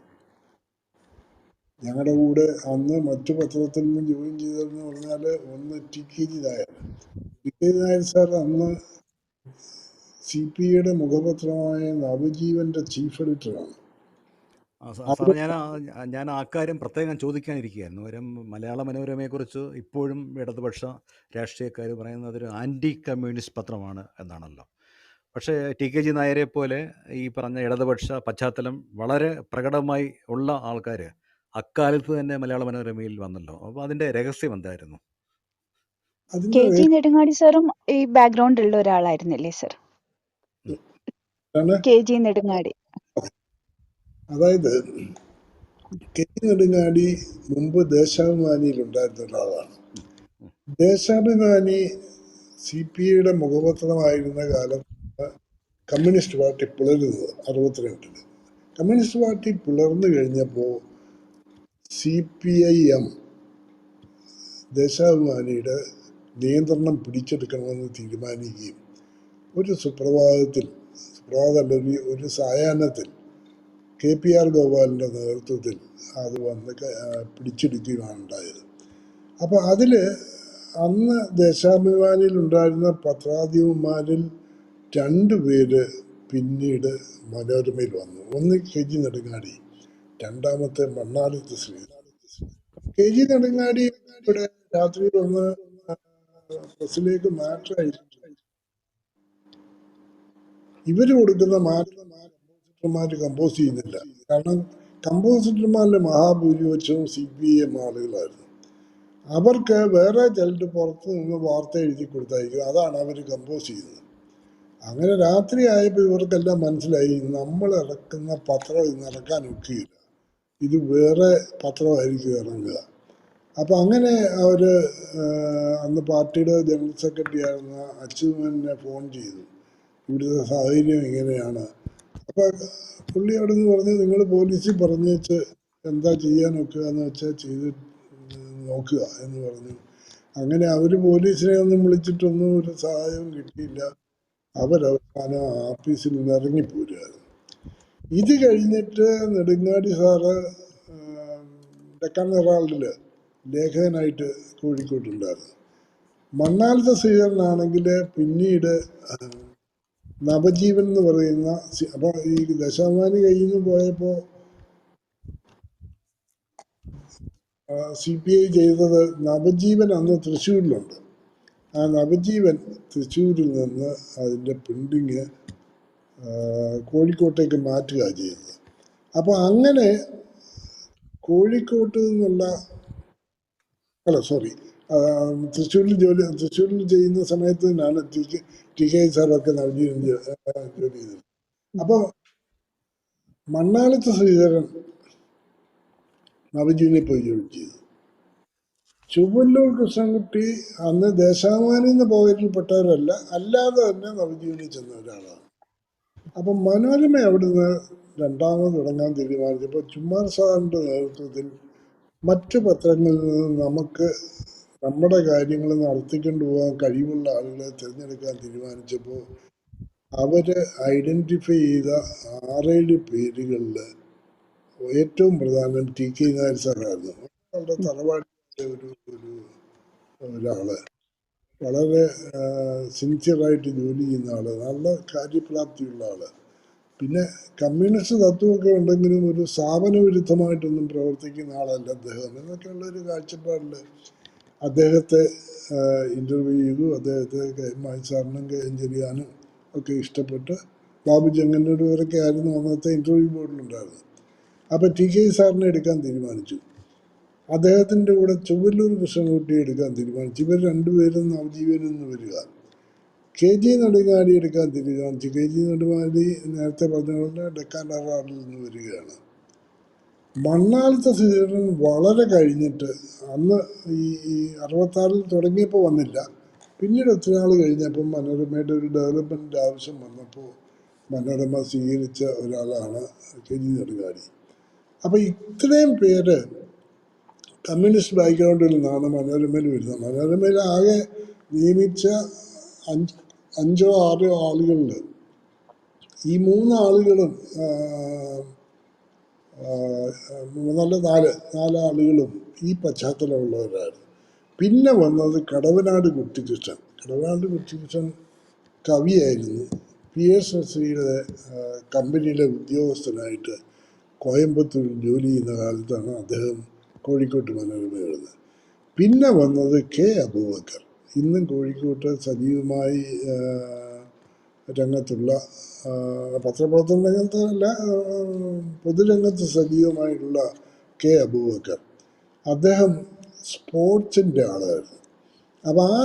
ഞങ്ങളുടെ കൂടെ അന്ന് മറ്റു പത്രത്തിൽ നിന്ന് ജോയിൻ ചെയ്തതെന്ന് പറഞ്ഞാൽ ഒന്ന് TKG Nair. TKG Nair sir അന്ന് CPIയുടെ മുഖപത്രമായ നവജീവന്റെ ചീഫ് എഡിറ്ററാണ്. സാറേ, ഞാൻ ആ കാര്യം പ്രത്യേകം ചോദിക്കാനിരിക്കുകയായിരുന്നു. കാര്യം മലയാള മനോരമയെക്കുറിച്ച് ഇപ്പോഴും ഇടതുപക്ഷ രാഷ്ട്രീയക്കാർ പറയുന്നത് ഒരു ആൻറ്റി കമ്മ്യൂണിസ്റ്റ് പത്രമാണ് എന്നാണല്ലോ. പക്ഷേ TKG നായരെ പോലെ ഈ പറഞ്ഞ ഇടതുപക്ഷ പശ്ചാത്തലം വളരെ പ്രകടമായി ഉള്ള ആൾക്കാർ അക്കാലത്ത് തന്നെ മലയാള മനോരമയിൽ വന്നല്ലോ. അപ്പോൾ അതിൻ്റെ രഹസ്യം എന്തായിരുന്നു? KG നെടുങ്ങാടി സാറും ഈ ബാക്ക്ഗ്രൗണ്ട് ഉള്ള ഒരാളായിരുന്നില്ലേ സർ? KG നെടുങ്ങാടി. അതായത് KG നെടുങ്ങാടി മുമ്പ് ദേശാഭിമാനിയിൽ ഉണ്ടായിരുന്ന ഒരാളാണ്. ദേശാഭിമാനി CPIയുടെ മുഖപത്രമായിരുന്ന കാലം കമ്മ്യൂണിസ്റ്റ് പാർട്ടി പിളരുന്നത് 62-ൽ. കമ്മ്യൂണിസ്റ്റ് പാർട്ടി പിളർന്നു കഴിഞ്ഞപ്പോൾ CPIM ദേശാഭിമാനിയുടെ നിയന്ത്രണം പിടിച്ചെടുക്കണമെന്ന് തീരുമാനിക്കുകയും ഒരു ഒരു സായാഹ്നത്തിൽ KPR ഗോപാലിൻ്റെ നേതൃത്വത്തിൽ അത് വന്ന് പിടിച്ചെടുക്കുകയാണ് ഉണ്ടായത്. അപ്പോൾ അതിൽ അന്ന് ദേശാഭിമാനിയിൽ ഉണ്ടായിരുന്ന പത്രാധിപന്മാരിൽ 2 പേര് പിന്നീട് മനോരമയിൽ വന്നു. ഒന്ന് KG നെടുങ്ങാടി, രണ്ടാമത്തെ മണ്ണാലത്ത് ശ്രീധരൻ. KG നെടുങ്ങാടി ഇവിടെ രാത്രിയിൽ ഒന്ന് പ്രസിലേക്ക് മാറ്റർ അയച്ചിട്ട് ഇവർ കൊടുക്കുന്ന കമ്പോസിറ്റർമാർ കമ്പോസ് ചെയ്യുന്നില്ല. കാരണം കമ്പോസിറ്റർമാരിലെ മഹാഭൂരിപക്ഷവും CPIM ആളുകളായിരുന്നു. അവർക്ക് വേറെ ചിലർ പുറത്ത് നിന്ന് വാർത്ത എഴുതി കൊടുത്തായിരിക്കും, അതാണ് അവർ കമ്പോസ് ചെയ്യുന്നത്. അങ്ങനെ രാത്രി ആയപ്പോൾ ഇവർക്കെല്ലാം മനസ്സിലായി നമ്മൾ ഇറക്കുന്ന പത്രം ഇന്ന് ഇറക്കാൻ ഒക്കുകയില്ല, ഇത് വേറെ പത്രമായിരിക്കും ഇറങ്ങുക. അപ്പം അങ്ങനെ അവർ അന്ന് പാർട്ടിയുടെ ജനറൽ സെക്രട്ടറി ആയിരുന്ന അച്യുതനെ ഫോൺ ചെയ്തു, ഇവിടുത്തെ സാഹചര്യം ഇങ്ങനെയാണ്. അപ്പം പുള്ളി അവിടെ നിന്ന് പറഞ്ഞു, നിങ്ങൾ പോലീസിൽ പറഞ്ഞേച്ച് എന്താ ചെയ്യാനൊക്കുക എന്ന് വെച്ചാൽ ചെയ്ത് നോക്കുക എന്ന് പറഞ്ഞു. അങ്ങനെ അവർ പോലീസിനെ ഒന്നും വിളിച്ചിട്ടൊന്നും ഒരു സഹായവും കിട്ടിയില്ല. അവരവസാനം ആഫീസിൽ നിന്ന് ഇറങ്ങിപ്പോരുകയായിരുന്നു. ഇത് കഴിഞ്ഞിട്ട് നെടുങ്ങാടി സാറ് ഡെക്കാൻ ഹെറാൾഡിൽ ലേഖകനായിട്ട് കോഴിക്കോട്ടുണ്ടായിരുന്നു. മണ്ണാലത്തെ ശ്രീധരനാണെങ്കിൽ പിന്നീട് നവജീവൻ എന്ന് പറയുന്ന, അപ്പോൾ ഈ ദേശാഭിമാനി കയ്യിൽ നിന്ന് പോയപ്പോൾ CPI ചെയ്തത് നവജീവൻ അന്ന് തൃശ്ശൂരിലുണ്ട്. ആ നവജീവൻ തൃശ്ശൂരിൽ നിന്ന് അതിൻ്റെ പ്രിൻറ്റിങ് കോഴിക്കോട്ടേക്ക് മാറ്റുക ചെയ്തത്. അപ്പോൾ അങ്ങനെ കോഴിക്കോട്ട് നിന്നുള്ള തൃശ്ശൂരിൽ ചെയ്യുന്ന സമയത്ത് തന്നെയാണ് TK സാറൊക്കെ നവജീവൻ ജോലി ചെയ്തത്. അപ്പോൾ മണ്ണാലത്ത് ശ്രീധരൻ നവജീവനെ പോയി ജോലി ചെയ്തു. ചുവല്ലൂർ കൃഷ്ണൻകുട്ടി അന്ന് ദേശാഭിമാനിയിൽ നിന്ന് പോകയിൽപ്പെട്ടവരല്ല, അല്ലാതെ തന്നെ നവജീവനിൽ ചെന്ന ഒരാളാണ്. അപ്പം മനോരമ അവിടുന്ന് രണ്ടാമത് തുടങ്ങാൻ തീരുമാനിച്ചപ്പോൾ ചുമ്മാർ സാറിൻ്റെ നേതൃത്വത്തിൽ മറ്റു പത്രങ്ങളിൽ നിന്ന് നമുക്ക് നമ്മുടെ കാര്യങ്ങൾ നടത്തിക്കൊണ്ട് പോകാൻ കഴിവുള്ള ആളുകളെ തിരഞ്ഞെടുക്കാൻ തീരുമാനിച്ചപ്പോൾ അവർ ഐഡൻറ്റിഫൈ ചെയ്ത 6-7 പേരുകളിൽ ഏറ്റവും പ്രധാനം TK നായർ സാറായിരുന്നു. അവരുടെ തറവാടിൻ്റെ ഒരു ഒരാള്, വളരെ സിൻസിയറായിട്ട് ജോലി ചെയ്യുന്ന ആള്, നല്ല കാര്യപ്രാപ്തിയുള്ള ആള്. പിന്നെ കമ്മ്യൂണിസ്റ്റ് തത്വമൊക്കെ ഉണ്ടെങ്കിലും ഒരു സ്ഥാപന വിരുദ്ധമായിട്ടൊന്നും പ്രവർത്തിക്കുന്ന ആളല്ല അദ്ദേഹം എന്നൊക്കെയുള്ളൊരു കാഴ്ചപ്പാടിൽ അദ്ദേഹത്തെ ഇൻ്റർവ്യൂ ചെയ്തു. അദ്ദേഹത്തെ സാറിനും ചെറിയാനും ഒക്കെ ഇഷ്ടപ്പെട്ട് ബാബു ചെങ്ങന്നൂരൊക്കെ ആയിരുന്നു അന്നത്തെ ഇൻ്റർവ്യൂ ബോർഡിലുണ്ടായിരുന്നത്. അപ്പോൾ ടി കെ സാറിനെ എടുക്കാൻ തീരുമാനിച്ചു. അദ്ദേഹത്തിൻ്റെ കൂടെ ചൊവ്വല്ലൂർ കൃഷ്ണൻകുട്ടിയെ എടുക്കാൻ തീരുമാനിച്ചു. ഇവർ രണ്ടുപേരും നവജീവനിൽ നിന്ന് വരിക. കെ ജി നെടുങ്ങാടി എടുക്കാൻ തീരുമാനിച്ചു. കെ ജി നെടുങ്ങാടി നേരത്തെ പറഞ്ഞ പോലെ ഡെക്കാൻ അവാർഡിൽ നിന്ന് വരികയാണ്. മണ്ണാലത്തെ ശ്രീധരൻ വളരെ കഴിഞ്ഞിട്ട്, അന്ന് ഈ 66 തുടങ്ങിയപ്പോൾ വന്നില്ല, പിന്നീട് ഒത്തിരി നാൾ കഴിഞ്ഞപ്പം മനോരമയുടെ ഒരു ഡെവലപ്മെൻറ്റ് ആവശ്യം വന്നപ്പോൾ മനോരമ സ്വീകരിച്ച ഒരാളാണ് കെ ജി നെടുങ്ങാടി. അപ്പോൾ ഇത്രയും പേര് കമ്മ്യൂണിസ്റ്റ് ബാക്ക്ഗ്രൗണ്ടിൽ നിന്നാണ് മനോരമയിൽ വരുന്നത്. മനോരമയിൽ ആകെ നിയമിച്ച 5 or 6 ആളുകളിൽ ഈ 3 ആളുകളും 4 ആളുകളും ഈ പശ്ചാത്തലമുള്ളവരായിരുന്നു. പിന്നെ വന്നത് കടവനാട് കുട്ടിക്കൃഷ്ണൻ. കടവനാട് കുട്ടിക്കൃഷ്ണൻ കവിയായിരുന്നു. പി എസ് നസീറിയുടെ കമ്പനിയിലെ ഉദ്യോഗസ്ഥനായിട്ട് കോയമ്പത്തൂരിൽ ജോലി ചെയ്യുന്ന കാലത്താണ് അദ്ദേഹം കോഴിക്കോട്ട് മനോരമ എഴുതുന്നത്. പിന്നെ വന്നത് കെ അബൂബക്കർ, ഇന്നും കോഴിക്കോട്ട് സജീവമായി രംഗത്തുള്ള, പത്രപ്രവർത്തന രംഗത്തല്ല, പൊതുരംഗത്ത് സജീവമായിട്ടുള്ള കെ അബൂബക്കർ. അദ്ദേഹം സ്പോർട്സിൻ്റെ ആളായിരുന്നു. അപ്പം ആ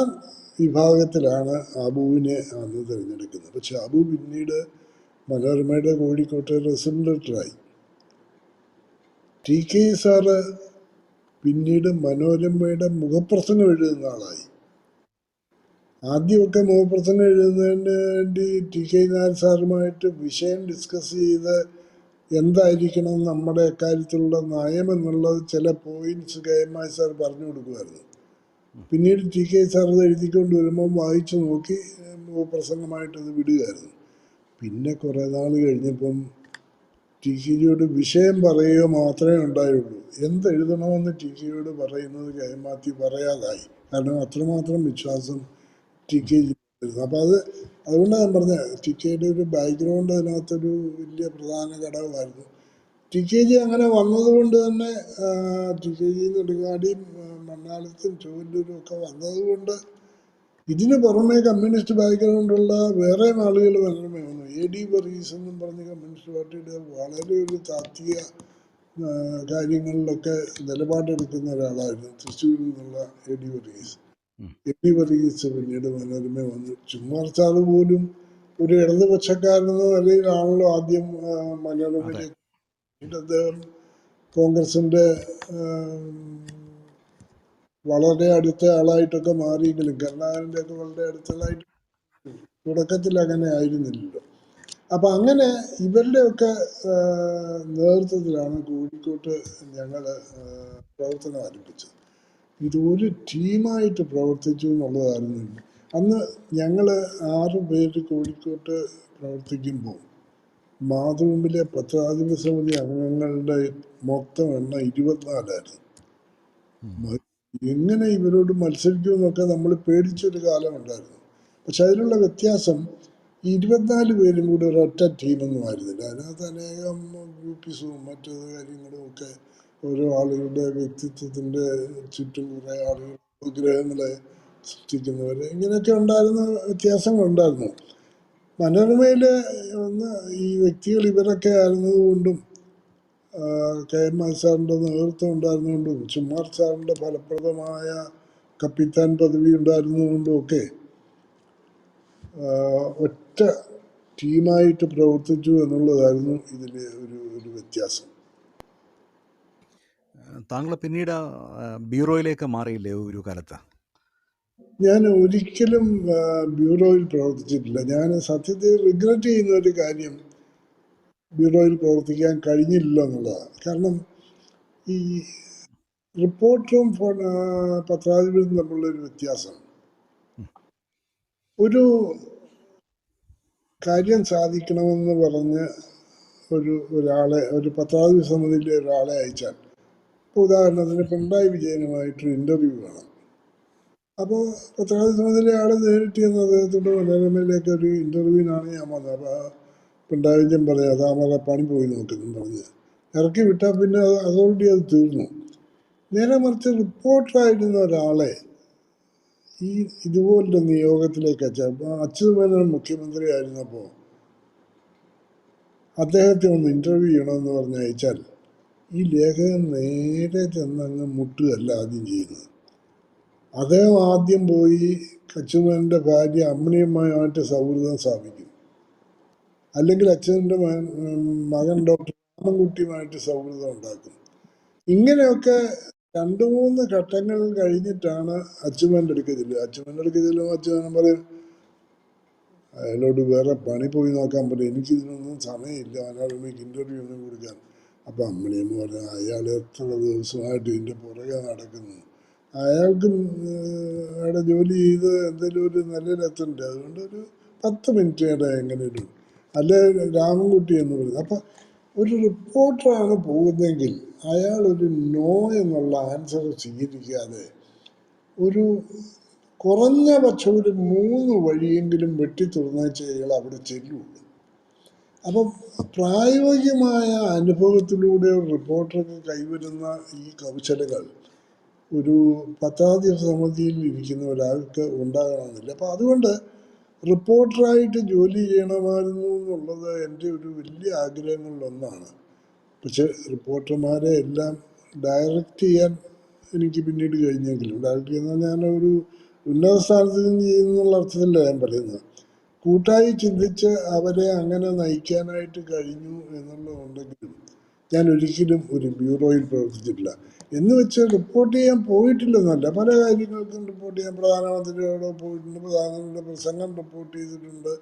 വിഭാഗത്തിലാണ് അബുവിനെ അന്ന് തിരഞ്ഞെടുക്കുന്നത്. പക്ഷെ അബു പിന്നീട് മനോരമയുടെ കോഴിക്കോട്ടെ റെസിഡൻ്റായി. ടി കെ സാറ് പിന്നീട് മനോരമയുടെ മുഖപ്രസംഗം എഴുതുന്ന ആളായി. ആദ്യമൊക്കെ മുഖപ്രസംഗം എഴുതുന്നതിന് വേണ്ടി ടി കെ നായർ സാറുമായിട്ട് വിഷയം ഡിസ്കസ് ചെയ്ത് എന്തായിരിക്കണം നമ്മുടെ അക്കാര്യത്തിലുള്ള നയം എന്നുള്ളത് ചില points K M I sir പറഞ്ഞു കൊടുക്കുമായിരുന്നു. പിന്നീട് ടി കെ സാർ അത് എഴുതിക്കൊണ്ട് വരുമ്പം വായിച്ചു നോക്കി മുഖപ്രസംഗമായിട്ടത് വിടുകയായിരുന്നു. പിന്നെ കുറേ നാൾ കഴിഞ്ഞപ്പം ടി കെജിയോട് വിഷയം പറയുക മാത്രമേ ഉണ്ടായുള്ളൂ. എന്തെഴുതണമെന്ന് ടി കെയോട് പറയുന്നത് കെ എം മാത്യു പറയാതായി. കാരണം അത്രമാത്രം വിശ്വാസം ടി കെ ജി. അപ്പം അതുകൊണ്ടാണ് ഞാൻ പറഞ്ഞത്, ടി കെയുടെ ഒരു ബാക്ക്ഗ്രൗണ്ട് അതിനകത്തൊരു വലിയ പ്രധാന ഘടകമായിരുന്നു. ടി കെ ജി അങ്ങനെ വന്നതുകൊണ്ട് തന്നെ ടി കെ ജി നെടുങ്ങാടിയും മണ്ണാലത്തും ചൊവ്വല്ലൂരും ഒക്കെ വന്നതുകൊണ്ട് ഇതിന് പുറമെ കമ്മ്യൂണിസ്റ്റ് ബാക്ക്ഗ്രൗണ്ടുള്ള വേറെ ആളുകൾ മനോരമ വന്നു. എ ഡി വർഗീസ് എന്നും പറഞ്ഞ് കമ്മ്യൂണിസ്റ്റ് പാർട്ടിയുടെ വളരെ ഒരു താത്വിക കാര്യങ്ങളിലൊക്കെ നിലപാടെടുക്കുന്ന ഒരാളായിരുന്നു തൃശ്ശൂരിൽ നിന്നുള്ള A D Varghese. A D Varghese പിന്നീട് മനോരമ വന്നു. ചുമ്മാർച്ചാൽ പോലും ഒരു ഇടതുപക്ഷക്കാരെന്ന നിലയിലാണല്ലോ ആദ്യം മനോരമയിലേക്ക്. പിന്നീട് അദ്ദേഹം കോൺഗ്രസിൻ്റെ വളരെ അടുത്ത ആളായിട്ടൊക്കെ മാറിയെങ്കിലും കരുണാകരൻ്റെ ഒക്കെ വളരെ അടുത്തതായിട്ട് തുടക്കത്തിൽ അങ്ങനെ ആയിരുന്നില്ലല്ലോ. അപ്പം അങ്ങനെ ഇവരുടെയൊക്കെ നേതൃത്വത്തിലാണ് കോഴിക്കോട്ട് ഞങ്ങൾ പ്രവർത്തനം ആരംഭിച്ചത്. ഇതൊരു ടീമായിട്ട് പ്രവർത്തിച്ചു എന്നുള്ളതായിരുന്നു. അന്ന് ഞങ്ങൾ 6 പേര് കോഴിക്കോട്ട് പ്രവർത്തിക്കുമ്പോൾ മാതൃഭൂമിയിലെ പത്രാധിപ സമിതി അംഗങ്ങളുടെ മൊത്തം എണ്ണം 24ആയിരുന്നു. എങ്ങനെ ഇവരോട് മത്സരിക്കുമെന്നൊക്കെ നമ്മൾ പേടിച്ചൊരു കാലമുണ്ടായിരുന്നു. പക്ഷെ അതിലുള്ള വ്യത്യാസം, 24 പേരും കൂടി ഒരൊറ്റ ടീമൊന്നും ആയിരുന്നില്ല. അതിനകത്ത് അനേകം ഗ്രൂപ്പിസും മറ്റു കാര്യങ്ങളും ഒക്കെ ഓരോ ആളുകളുടെ വ്യക്തിത്വത്തിൻ്റെ ചുറ്റും കുറേ ആളുകൾ വിഗ്രഹങ്ങളെ സൃഷ്ടിക്കുന്നവർ, ഇങ്ങനെയൊക്കെ ഉണ്ടായിരുന്ന വ്യത്യാസങ്ങളുണ്ടായിരുന്നു. മനോരമയിൽ ഒന്ന് ഈ വ്യക്തികൾ ഇവരൊക്കെ ആയിരുന്നതുകൊണ്ടും കെ എം ഐ സാറിൻ്റെ നേതൃത്വം ഉണ്ടായിരുന്നുകൊണ്ടും ചുമ്മാർ സാറിൻ്റെ ഫലപ്രദമായ കപ്പിത്താൻ പദവി ഉണ്ടായിരുന്നതുകൊണ്ടും ഒക്കെ ഒറ്റ ടീമായിട്ട് പ്രവർത്തിച്ചു എന്നുള്ളതായിരുന്നു ഇതിലെ ഒരു വ്യത്യാസം. താങ്കൾ പിന്നീട് ബ്യൂറോയിലേക്ക് മാറിയില്ലേ ഒരു കാലത്ത്? ഞാൻ ഒരിക്കലും ബ്യൂറോയിൽ പ്രവർത്തിച്ചിട്ടില്ല. ഞാൻ സത്യത്തിൽ റിഗ്രറ്റ് ചെയ്യുന്ന ഒരു കാര്യം ബ്യൂറോയിൽ പ്രവർത്തിക്കാൻ കഴിഞ്ഞില്ല എന്നുള്ളതാണ്. കാരണം ഈ റിപ്പോർട്ടറും പത്രാധിപരും തമ്മിലുള്ളൊരു വ്യത്യാസം, ഒരു കാര്യം സാധിക്കണമെന്ന് പറഞ്ഞ് ഒരാളെ ഒരു പത്രാധിപ സമിതിയിലെ ഒരാളെ അയച്ചാൽ, ഉദാഹരണത്തിന് പിണറായി വിജയനുമായിട്ടൊരു ഇൻ്റർവ്യൂ വേണം. അപ്പോൾ പത്രമാധ്യമത്തിലെ ആൾ നേരിട്ട് ചെന്ന് അദ്ദേഹത്തോട് മനോരമയിലേക്ക് ഒരു ഇൻ്റർവ്യൂവിനാണ് ഞാൻ വന്നത്. അപ്പോൾ പിണറായി വിജയൻ പറയാം താമര പണി പോയി നോക്കുന്നു പറഞ്ഞ് ഇറക്കി വിട്ടാൽ പിന്നെ അതോടുകൂടി അത് തീർന്നു. നേരെ മറിച്ച് റിപ്പോർട്ടറായിരുന്ന ഒരാളെ ഈ ഇതുപോലൊരു നിയോഗത്തിലേക്ക് അച്യുതമേനോൻ മുഖ്യമന്ത്രി ആയിരുന്നപ്പോൾ അദ്ദേഹത്തെ ഒന്ന് ഇൻ്റർവ്യൂ ചെയ്യണമെന്ന് പറഞ്ഞ് അയച്ചാൽ ഈ ലേഖകൻ നേരെ ചെന്നങ്ങ് മുട്ടുകയല്ല ആദ്യം ചെയ്യുന്നത്. അദ്ദേഹം ആദ്യം പോയി അച്യുതൻ്റെ ഭാര്യ അമ്മിണിയമ്മയുമായിട്ട് സൗഹൃദം സ്ഥാപിക്കും, അല്ലെങ്കിൽ അച്യുതൻ്റെ മകൻ ഡോക്ടർ രാമൻകുട്ടിയുമായിട്ട് സൗഹൃദം ഉണ്ടാക്കും. ഇങ്ങനെയൊക്കെ 2-3 ഘട്ടങ്ങൾ കഴിഞ്ഞിട്ടാണ് അച്യുതൻ്റെ അടുക്ക് ചെല്ലുക. അച്യുതൻ്റെ അടുക്ക് ചെല്ലുമ്പോൾ അച്യുതൻ പറയും അയാളോട് വേറെ പണി പോയി നോക്കാൻ പറയും, എനിക്കിതിനൊന്നും സമയമില്ല മനോരമയ്ക്ക് ഇൻ്റർവ്യൂ ഒന്നും കൊടുക്കാൻ. അപ്പം അമ്മിണിയമ്മ പറഞ്ഞാൽ അയാൾ എത്ര ദിവസമായിട്ട് ഇതിൻ്റെ പുറകെ നടക്കുന്നു, അയാൾക്കും അയാളുടെ ജോലി ചെയ്ത് എന്തെങ്കിലും ഒരു നിലയിലെത്തണ്ടേ, അതുകൊണ്ട് ഒരു 10 മിനിറ്റ് എങ്ങനെയും അല്ലെ രാമൻകുട്ടി എന്ന് പറയുന്നത്. അപ്പം ഒരു റിപ്പോർട്ടറാണ് പോകുന്നതെങ്കിൽ അയാൾ ഒരു നോ എന്നുള്ള ആൻസർ സ്വീകരിക്കാതെ ഒരു കുറഞ്ഞ പക്ഷം ഒരു 3 വഴിയെങ്കിലും വെട്ടിത്തുറന്നേച്ച് അയാൾ അവിടെ ചെല്ലുള്ളൂ. അപ്പം പ്രായോഗികമായ അനുഭവത്തിലൂടെ ഒരു റിപ്പോർട്ടർക്ക് കൈവരുന്ന ഈ കൗശലങ്ങൾ ഒരു പത്രാധിപ സമിതിയിൽ ഇരിക്കുന്ന ഒരാൾക്ക് ഉണ്ടാകണമെന്നില്ല. അപ്പം അതുകൊണ്ട് റിപ്പോർട്ടറായിട്ട് ജോലി ചെയ്യണമായിരുന്നു എന്നുള്ളത് എൻ്റെ ഒരു വലിയ ആഗ്രഹങ്ങളിലൊന്നാണ്. പക്ഷെ റിപ്പോർട്ടർമാരെ എല്ലാം ഡയറക്റ്റ് ചെയ്യാൻ എനിക്ക് പിന്നീട് കഴിഞ്ഞെങ്കിലും, ഡയറക്റ്റ് ചെയ്യുന്ന ഞാനൊരു ഉന്നത സ്ഥാനത്ത് നിന്ന് ചെയ്യുന്നുള്ള അർത്ഥത്തിലല്ല ഞാൻ പറയുന്നത്, കൂട്ടായി ചിന്തിച്ച് അവരെ അങ്ങനെ നയിക്കാനായിട്ട് കഴിഞ്ഞു എന്നുള്ളതുണ്ടെങ്കിലും ഞാൻ ഒരിക്കലും ഒരു ബ്യൂറോയിൽ പ്രവർത്തിച്ചിട്ടില്ല. എന്ന് വെച്ച് റിപ്പോർട്ട് ചെയ്യാൻ പോയിട്ടില്ലെന്നല്ല, പല കാര്യങ്ങൾക്കും റിപ്പോർട്ട് ചെയ്യാൻ പ്രധാനമന്ത്രിയോട് പോയിട്ടുണ്ട്, പ്രധാനമന്ത്രിയുടെ പ്രസംഗം റിപ്പോർട്ട് ചെയ്തിട്ടുണ്ട്,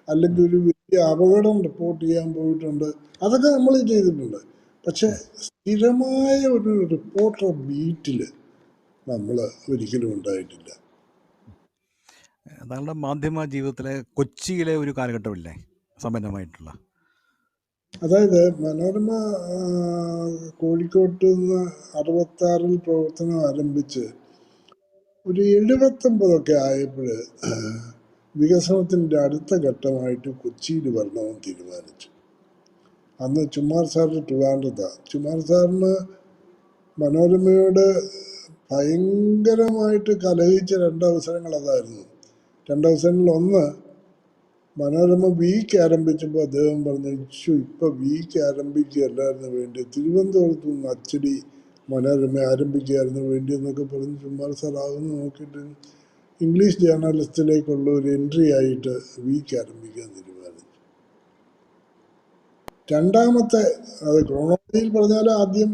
അല്ലെങ്കിൽ ഒരു വലിയ അപകടം റിപ്പോർട്ട് ചെയ്യാൻ പോയിട്ടുണ്ട്, അതൊക്കെ നമ്മൾ ചെയ്തിട്ടുണ്ട്. പക്ഷെ സ്ഥിരമായ ഒരു റിപ്പോർട്ടർ ബീറ്റിൽ നമ്മൾ ഒരിക്കലും ഉണ്ടായിട്ടില്ല. താങ്കളുടെ മാധ്യമ ജീവിതത്തിലെ കൊച്ചിയിലെ ഒരു കാലഘട്ടമില്ലേ സമ്പന്നമായിട്ടുള്ള? അതായത് മനോരമ കോഴിക്കോട്ട് നിന്ന് 66-ൽ പ്രവർത്തനം ആരംഭിച്ച് ഒരു 79 ആയപ്പോൾ വികസനത്തിൻ്റെ അടുത്ത ഘട്ടമായിട്ട് കൊച്ചിയിൽ വരണമെന്ന് തീരുമാനിച്ചു. അന്ന് ചുമ്മാർ സാറിന് ട്രിവാൻഡ്രത്താണ്. ചുമ്മാർ സാറിന് മനോരമയോട് ഭയങ്കരമായിട്ട് കലഹിച്ച 2 അവസരങ്ങൾ അതായിരുന്നു. 2 അവസരങ്ങളിൽ ഒന്ന്, മനോരമ വീക്ക് ആരംഭിച്ചപ്പോൾ അദ്ദേഹം പറഞ്ഞു ഇപ്പം വീക്ക് ആരംഭിക്കുകയല്ലായിരുന്നു വേണ്ടി, തിരുവനന്തപുരത്ത് നിന്ന് അച്ചടി മനോരമ ആരംഭിക്കുകയായിരുന്നു വേണ്ടി എന്നൊക്കെ പറഞ്ഞ് ചുമ്മാർ സാർ ആകുന്നു നോക്കിയിട്ട് ഇംഗ്ലീഷ് ജേർണലിസ്റ്റിലേക്കുള്ള ഒരു എൻട്രി ആയിട്ട് വീക്ക് ആരംഭിക്കാൻ തീരുമാനിച്ചു. രണ്ടാമത്തെ, അത് ക്രോണോളജിയിൽ പറഞ്ഞാൽ ആദ്യം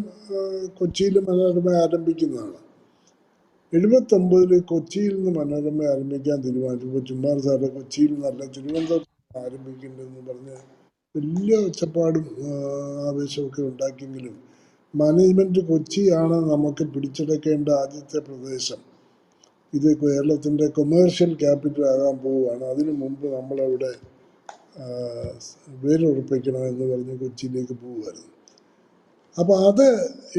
കൊച്ചിയിൽ മനോരമ ആരംഭിക്കുന്നതാണ്. 79 കൊച്ചിയിൽ നിന്ന് മനോരമ ആരംഭിക്കാൻ തീരുമാനിച്ചപ്പോൾ ചുമ്മാർ സാറ് കൊച്ചിയിൽ നിന്നല്ല തിരുവനന്തപുരത്ത് ആരംഭിക്കേണ്ടതെന്ന് പറഞ്ഞ് വലിയ ഒച്ചപ്പാടും ആവേശമൊക്കെ ഉണ്ടാക്കിയെങ്കിലും മാനേജ്മെൻറ്റ് കൊച്ചിയാണ് നമുക്ക് പിടിച്ചെടുക്കേണ്ട ആദ്യത്തെ പ്രദേശം, ഇത് കേരളത്തിൻ്റെ കൊമേഴ്ഷ്യൽ ക്യാപിറ്റൽ ആകാൻ പോവുകയാണ്, അതിനു മുമ്പ് നമ്മളവിടെ വേരുറപ്പിക്കണമെന്ന് പറഞ്ഞ് കൊച്ചിയിലേക്ക് പോവുമായിരുന്നു. അപ്പോൾ അത്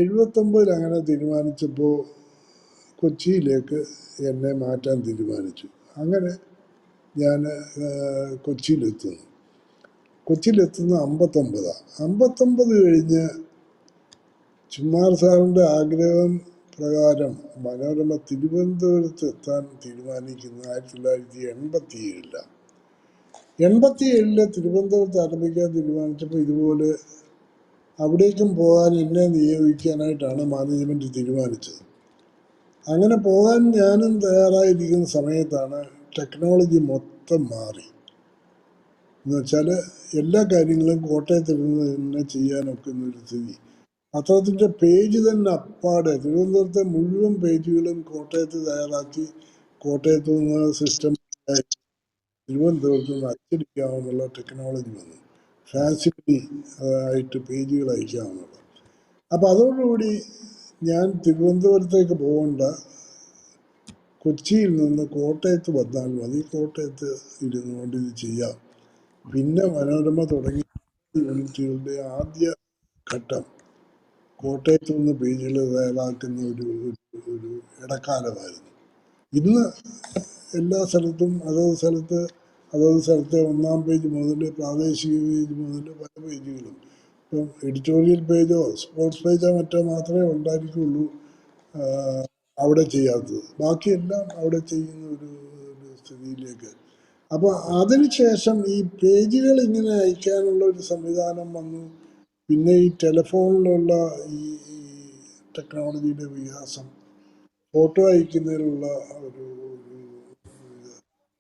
79 അങ്ങനെ തീരുമാനിച്ചപ്പോൾ കൊച്ചിയിലേക്ക് എന്നെ മാറ്റാൻ തീരുമാനിച്ചു. അങ്ങനെ ഞാൻ കൊച്ചിയിലെത്തുന്നു. 59 കഴിഞ്ഞ് ചുമ്മാർ സാറിൻ്റെ ആഗ്രഹം പ്രകാരം മനോരമ തിരുവനന്തപുരത്ത് എത്താൻ തീരുമാനിക്കുന്നത് 1987. 87 തിരുവനന്തപുരത്ത് ആരംഭിക്കാൻ തീരുമാനിച്ചപ്പോൾ ഇതുപോലെ അവിടേക്കും പോകാൻ എന്നെ നിയോഗിക്കാനായിട്ടാണ് മാനേജ്മെൻറ്റ് തീരുമാനിച്ചത്. അങ്ങനെ പോകാൻ ഞാനും തയ്യാറായിരിക്കുന്ന സമയത്താണ് ടെക്നോളജി മൊത്തം മാറി. എന്ന് വെച്ചാൽ എല്ലാ കാര്യങ്ങളും കോട്ടയത്തിരുന്ന് തന്നെ ചെയ്യാനൊക്കുന്ന ഒരു സ്ഥിതി. പത്രത്തിൻ്റെ പേജ് തന്നെ അപ്പാടെ തിരുവനന്തപുരത്തെ മുഴുവൻ പേജുകളും കോട്ടയത്ത് തയ്യാറാക്കി കോട്ടയത്ത് നിന്ന് സിസ്റ്റം തിരുവനന്തപുരത്ത് നിന്ന് അച്ചടിക്കാമെന്നുള്ള ടെക്നോളജി വന്നു. ഫാസിലിറ്റി ആയിട്ട് പേജുകൾ അയക്കാമെന്നുള്ളത്. അപ്പം അതോടുകൂടി ഞാൻ തിരുവനന്തപുരത്തേക്ക് പോകേണ്ട, കൊച്ചിയിൽ നിന്ന് കോട്ടയത്ത് വന്നാൽ മതി, കോട്ടയത്ത് ഇരുന്നുകൊണ്ട് ഇത് ചെയ്യാം. പിന്നെ മനോരമ തുടങ്ങിയ യൂണിറ്റുകളുടെ ആദ്യ ഘട്ടം കോട്ടയത്ത് നിന്ന് പേജുകൾ തയ്യാറാക്കുന്ന ഒരു ഇടക്കാലമായിരുന്നു. ഇന്ന് എല്ലാ സ്ഥലത്തും അതത് സ്ഥലത്തെ 1-ാം പേജ് മുതൽ പ്രാദേശിക പേജ് മുതൽ പല പേജുകളും. ഇപ്പം എഡിറ്റോറിയൽ പേജോ സ്പോർട്സ് പേജോ മറ്റോ മാത്രമേ ഉണ്ടായിരിക്കുള്ളൂ അവിടെ ചെയ്യാത്തത്. ബാക്കിയെല്ലാം അവിടെ ചെയ്യുന്ന ഒരു സ്ഥിതിയിലേക്ക്. അപ്പോൾ അതിനുശേഷം ഈ പേജുകൾ ഇങ്ങനെ അയക്കാനുള്ള ഒരു സംവിധാനം വന്നു. പിന്നെ ഈ ടെലിഫോണിലുള്ള ഈ ടെക്നോളജിയുടെ വികാസം, ഫോട്ടോ അയക്കുന്നതിനുള്ള ഒരു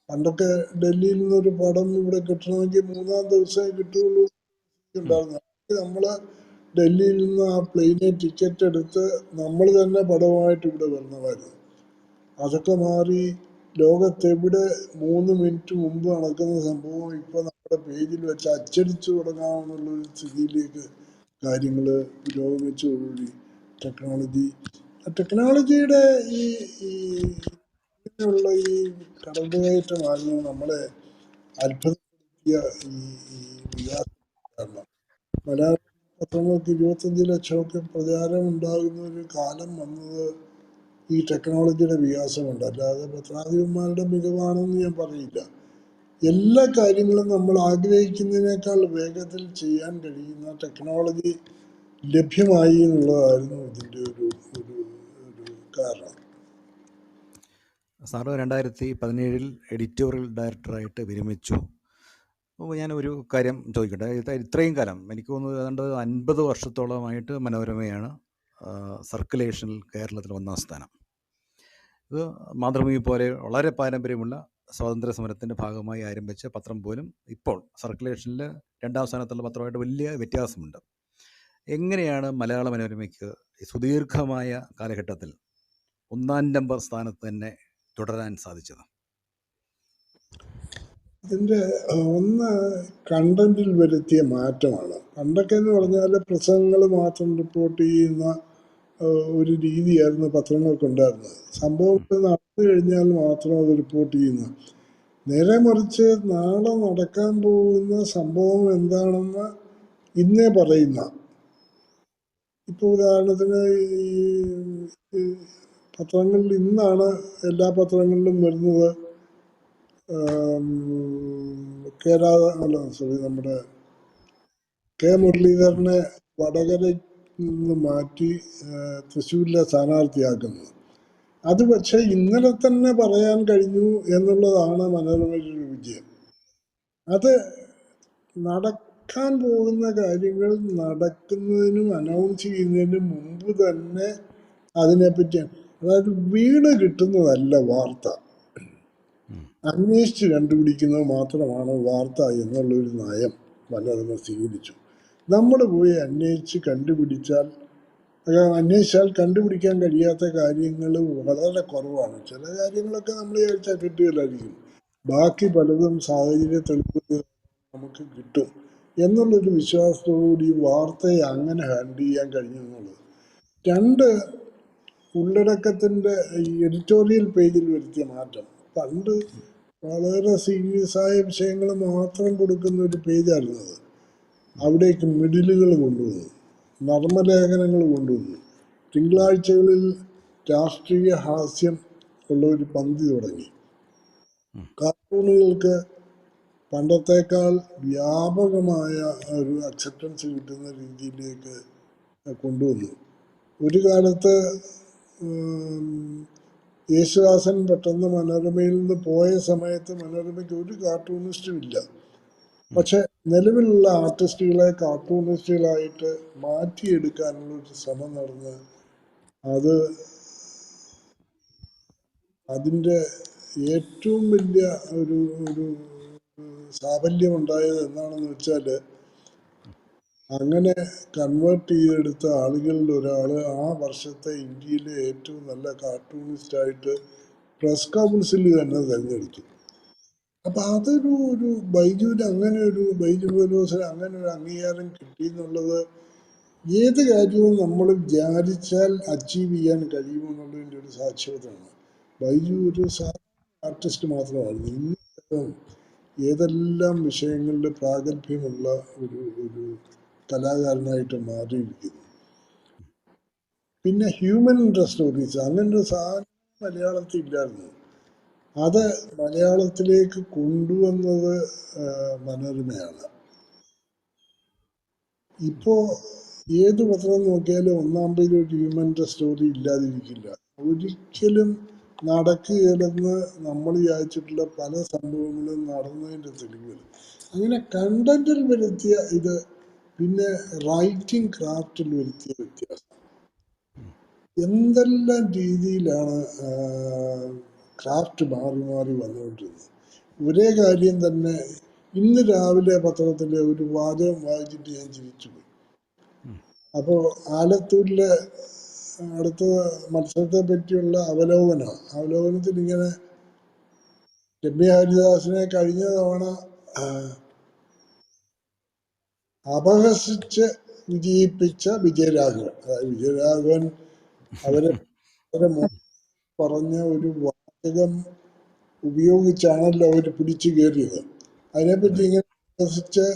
പണ്ടൊക്കെ ഡൽഹിയിൽ നിന്നൊരു പടം ഇവിടെ കിട്ടണമെങ്കിൽ 3-ാം ദിവസമേ കിട്ടുകയുള്ളൂ ഉണ്ടായിരുന്നു. നമ്മൾ ഡൽഹിയിൽ നിന്ന് ആ പ്ലെയിനെ ടിക്കറ്റ് എടുത്ത് നമ്മൾ തന്നെ പടമായിട്ട് ഇവിടെ വരണമായിരുന്നു. അതൊക്കെ മാറി ലോകത്തെവിടെ 3 മിനിറ്റ് മുമ്പ് നടക്കുന്ന സംഭവം ഇപ്പോൾ നമ്മുടെ പേജിൽ വെച്ച് അച്ചടിച്ചു തുടങ്ങാമെന്നുള്ളൊരു സ്ഥിതിയിലേക്ക് കാര്യങ്ങൾ പുരോഗമിച്ചതോടുകൂടി ടെക്നോളജിയുടെ ഈ ഇങ്ങനെയുള്ള ഈ കടന്നുകയറ്റമായിരുന്നു നമ്മളെ അത്ഭുതപ്പെടുത്തിയ ഈ വികാസം കാരണം. മലയാള പത്രങ്ങൾക്ക് 25 ലക്ഷമൊക്കെ പ്രചാരം ഉണ്ടാകുന്ന ഒരു കാലം വന്നത് ഈ ടെക്നോളജിയുടെ വികാസം കൊണ്ട്. അല്ലാതെ പത്രാധിപന്മാരുടെ മികവാണെന്ന് ഞാൻ പറയില്ല. എല്ലാ കാര്യങ്ങളും നമ്മൾ ആഗ്രഹിക്കുന്നതിനേക്കാൾ വേഗത്തിൽ ചെയ്യാൻ കഴിയുന്ന ടെക്നോളജി ലഭ്യമായി എന്നുള്ളതായിരുന്നു ഇതിൻ്റെ ഒരു കാരണം. സാറ് 2017 എഡിറ്റോറിയൽ ഡയറക്ടറായിട്ട് വിരമിച്ചു. അപ്പോൾ ഞാൻ ഒരു കാര്യം ചോദിക്കട്ടെ. ഇത്രയും കാലം എനിക്ക് തോന്നുന്നത് ഏതാണ്ട് 50 വർഷത്തോളമായിട്ട് മനോരമയാണ് സർക്കുലേഷനിൽ കേരളത്തിൽ 1-ാം സ്ഥാനം. ഇത് മാതൃഭൂമി പോലെ വളരെ പാരമ്പര്യമുള്ള സ്വാതന്ത്ര്യ സമരത്തിൻ്റെ ഭാഗമായി ആരംഭിച്ച പത്രം പോലും ഇപ്പോൾ സർക്കുലേഷനിൽ 2-ാം സ്ഥാനത്തുള്ള പത്രമായിട്ട് വലിയ വ്യത്യാസമുണ്ട്. എങ്ങനെയാണ് മലയാള മനോരമയ്ക്ക് സുദീർഘമായ കാലഘട്ടത്തിൽ 1-ാം നമ്പർ സ്ഥാനത്ത് തന്നെ തുടരാൻ സാധിച്ചത്? ഇതിൻ്റെ ഒന്ന് കണ്ടന്റിൽ വരുത്തിയ മാറ്റമാണ്. പണ്ടൊക്കെ എന്ന് പറഞ്ഞാൽ പ്രസംഗങ്ങൾ മാത്രം റിപ്പോർട്ട് ചെയ്യുന്ന ഒരു രീതിയായിരുന്നു പത്രങ്ങൾക്കുണ്ടായിരുന്നത്. സംഭവങ്ങൾ നടന്നു കഴിഞ്ഞാൽ മാത്രം അത് റിപ്പോർട്ട് ചെയ്യുന്നു. നേരെ മറിച്ച് നാളെ നടക്കാൻ പോകുന്ന സംഭവം എന്താണെന്ന് ഇന്നേ പറയുന്ന, ഇപ്പോൾ ഉദാഹരണത്തിന് ഈ പത്രങ്ങളിൽ ഇന്നാണ് എല്ലാ പത്രങ്ങളിലും വരുന്നത് നമ്മുടെ കെ മുരളീധരനെ വടകരയിൽ നിന്ന് മാറ്റി തൃശ്ശൂരിലെ സ്ഥാനാർത്ഥിയാക്കുന്നത്. അത് പക്ഷേ ഇന്നലെ തന്നെ പറയാൻ കഴിഞ്ഞു എന്നുള്ളതാണ് മനോരമയുടെ വിജയം. അത് നടക്കാൻ പോകുന്ന കാര്യങ്ങൾ നടക്കുന്നതിനും അനൗൺസ് ചെയ്യുന്നതിനും മുമ്പ് തന്നെ അതിനെപ്പറ്റി, അതായത് വീട് കിട്ടുന്നതല്ല വാർത്ത, അന്വേഷിച്ച് കണ്ടുപിടിക്കുന്നത് മാത്രമാണ് വാർത്ത എന്നുള്ളൊരു നയം മനോരമ സ്വീകരിച്ചു. നമ്മൾ പോയി അന്വേഷിച്ചാൽ കണ്ടുപിടിക്കാൻ കഴിയാത്ത കാര്യങ്ങൾ വളരെ കുറവാണ്. ചില കാര്യങ്ങളൊക്കെ നമ്മൾ വിചാരിച്ചാൽ കിട്ടുകയില്ലായിരിക്കും. ബാക്കി പലതും സാഹചര്യ തെളിവ് നമുക്ക് കിട്ടും എന്നുള്ളൊരു വിശ്വാസത്തോടുകൂടി വാർത്തയെ അങ്ങനെ ഹാൻഡിൽ ചെയ്യാൻ കഴിഞ്ഞു എന്നുള്ളത്. 2, ഉള്ളടക്കത്തിൻ്റെ ഈ എഡിറ്റോറിയൽ പേജിൽ വരുത്തിയ മാറ്റം. പണ്ട് വളരെ സീരിയസ് ആയ വിഷയങ്ങൾ മാത്രം കൊടുക്കുന്ന ഒരു പേജായിരുന്നു അത്. അവിടേക്ക് മിഡിലുകൾ കൊണ്ടുവന്നു, നർമ്മലേഖനങ്ങൾ കൊണ്ടുവന്നു. തിങ്കളാഴ്ചകളിൽ രാഷ്ട്രീയ ഹാസ്യം ഉള്ള ഒരു പന്തി തുടങ്ങി. കാർട്ടൂണുകൾക്ക് പണ്ടത്തേക്കാൾ വ്യാപകമായ ഒരു അക്സെപ്റ്റൻസ് കിട്ടുന്ന രീതിയിലേക്ക് കൊണ്ടുവന്നു. ഒരു കാലത്ത് യേശുദാസൻ പെട്ടെന്ന് മനോരമയിൽ നിന്ന് പോയ സമയത്ത് മനോരമയ്ക്ക് ഒരു കാർട്ടൂണിസ്റ്റും ഇല്ല. പക്ഷെ നിലവിലുള്ള ആർട്ടിസ്റ്റുകളെ കാർട്ടൂണിസ്റ്റുകളായിട്ട് മാറ്റിയെടുക്കാനുള്ള ഒരു ശ്രമം നടന്ന് അതിൻ്റെ ഏറ്റവും വലിയ ഒരു സാഫല്യം ഉണ്ടായത് എന്താണെന്ന് വെച്ചാൽ, അങ്ങനെ കൺവേർട്ട് ചെയ്തെടുത്ത ആളുകളിൽ ഒരാൾ ആ വർഷത്തെ ഇന്ത്യയിലെ ഏറ്റവും നല്ല കാർട്ടൂണിസ്റ്റായിട്ട് പ്രസ് കൗൺസിൽ തന്നെ തിരഞ്ഞെടുത്തു. അപ്പം അതൊരു ബൈജു ഫെലോസിന് അങ്ങനെ ഒരു അംഗീകാരം കിട്ടി എന്നുള്ളത് ഏത് കാര്യവും നമ്മൾ വിചാരിച്ചാൽ അച്ചീവ് ചെയ്യാൻ കഴിയുമെന്നുള്ളതിൻ്റെ ഒരു സാക്ഷ്യതയാണ്. ബൈജു ഒരു സാധാരണ ആർട്ടിസ്റ്റ് മാത്രമായിരുന്നു. ഇന്ന് ഏതെല്ലാം വിഷയങ്ങളിൽ പ്രാഗൽഭ്യമുള്ള ഒരു കലാകാരനായിട്ട് മാറിയിരിക്കുന്നു. പിന്നെ ഹ്യൂമൻ ഇൻട്രസ്റ്റ് സ്റ്റോറീസ്, അങ്ങനെ ഒരു സാധനം മലയാളത്തിൽ ഇല്ലായിരുന്നു. അത് മലയാളത്തിലേക്ക് കൊണ്ടുവന്നത് മനോരമയാണ്. ഇപ്പോൾ ഏത് പത്രം നോക്കിയാലും ഒന്നാം പേര് ഒരു ഹ്യൂമൻ്റെ സ്റ്റോറി ഇല്ലാതിരിക്കില്ല. ഒരിക്കലും നടക്കുകയില്ലെന്ന് നമ്മൾ വിചാരിച്ചിട്ടുള്ള പല സംഭവങ്ങളും നടന്നതിൻ്റെ തെളിവുകൾ. അങ്ങനെ കണ്ടന്റിൽ വരുത്തിയ ഇത്, പിന്നെ റൈറ്റിംഗ് ക്രാഫ്റ്റിൽ വരുത്തിയ വ്യത്യാസം. എന്തെല്ലാം രീതിയിലാണ് ക്രാഫ്റ്റ് മാറി മാറി വന്നുകൊണ്ടിരുന്നത്. ഒരേ കാര്യം തന്നെ ഇന്ന് രാവിലെ പത്രത്തിലെ ഒരു വാചകം വായിച്ചിട്ട് ഞാൻ ചിരിച്ചുപോയി. അപ്പോൾ ആലത്തൂരിലെ അടുത്ത മത്സരത്തെ പറ്റിയുള്ള അവലോകനത്തിൽ ഇങ്ങനെ രമ്യ ഹരിദാസിനെ കഴിഞ്ഞ തവണ അപഹസിച്ച് വിജയിപ്പിച്ച വിജയരാഘവൻ, അതായത് വിജയരാഘവൻ അവരെ പറഞ്ഞ ഒരു വാചകം ഉപയോഗിച്ചാണല്ലോ അവർ പിടിച്ചു കയറിയത്. അതിനെപ്പറ്റി ഇങ്ങനെ അപഹസിച്ച്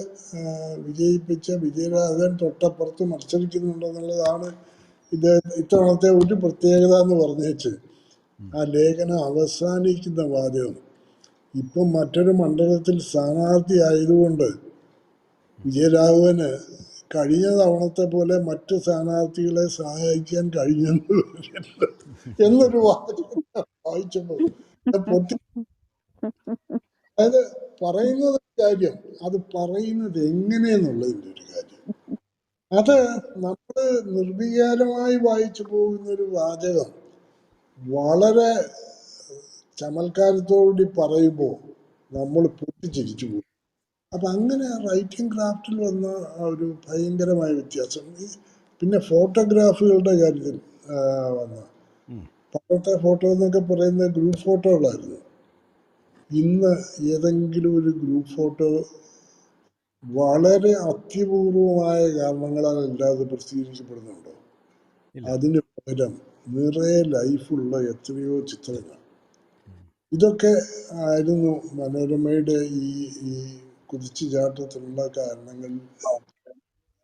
വിജയിപ്പിച്ച വിജയരാഘവൻ തൊട്ടപ്പുറത്ത് മത്സരിക്കുന്നുണ്ടെന്നുള്ളതാണ് ഇത് ഇത്തവണത്തെ ഒരു പ്രത്യേകത എന്ന് പറഞ്ഞേച്ച് ആ ലേഖനം അവസാനിക്കുന്ന വാചകം. ഇപ്പം മറ്റൊരു മണ്ഡലത്തിൽ സ്ഥാനാർത്ഥി ആയതുകൊണ്ട് വിജയരാഘവന് കഴിഞ്ഞ തവണത്തെ പോലെ മറ്റു സ്ഥാനാർത്ഥികളെ സഹായിക്കാൻ കഴിഞ്ഞെന്ന് എന്നൊരു വാചകം വായിച്ചപ്പോൾ പൊട്ടി. അതായത് പറയുന്നത് കാര്യം, അത് പറയുന്നത് എങ്ങനെയെന്നുള്ളതിൻ്റെ ഒരു കാര്യം. അത് നമ്മൾ നിർവികാരമായി വായിച്ചു പോകുന്ന ഒരു വാചകം വളരെ ചമൽക്കാരത്തോടുകൂടി പറയുമ്പോൾ നമ്മൾ പൊട്ടിച്ചിരിച്ചു പോകും. അപ്പം അങ്ങനെ റൈറ്റിംഗ് ക്രാഫ്റ്റിൽ വന്ന ഒരു ഭയങ്കരമായ വ്യത്യാസം. പിന്നെ ഫോട്ടോഗ്രാഫുകളുടെ കാര്യത്തിൽ വന്ന പണ്ടത്തെ ഫോട്ടോ എന്നൊക്കെ പറയുന്നത് ഗ്രൂപ്പ് ഫോട്ടോകളായിരുന്നു. ഇന്ന് ഏതെങ്കിലും ഒരു ഗ്രൂപ്പ് ഫോട്ടോ വളരെ അത്യപൂർവമായ കാരണങ്ങളാൽ അല്ലാതെ പ്രസിദ്ധീകരിക്കപ്പെടുന്നുണ്ടോ? അതിന് പകരം നിറയെ ലൈഫുള്ള എത്രയോ ചിത്രങ്ങൾ. ഇതൊക്കെ ആയിരുന്നു മനോരമയുടെ ഈ കുതിച്ചുചാട്ടത്തിനുള്ള കാരണങ്ങൾ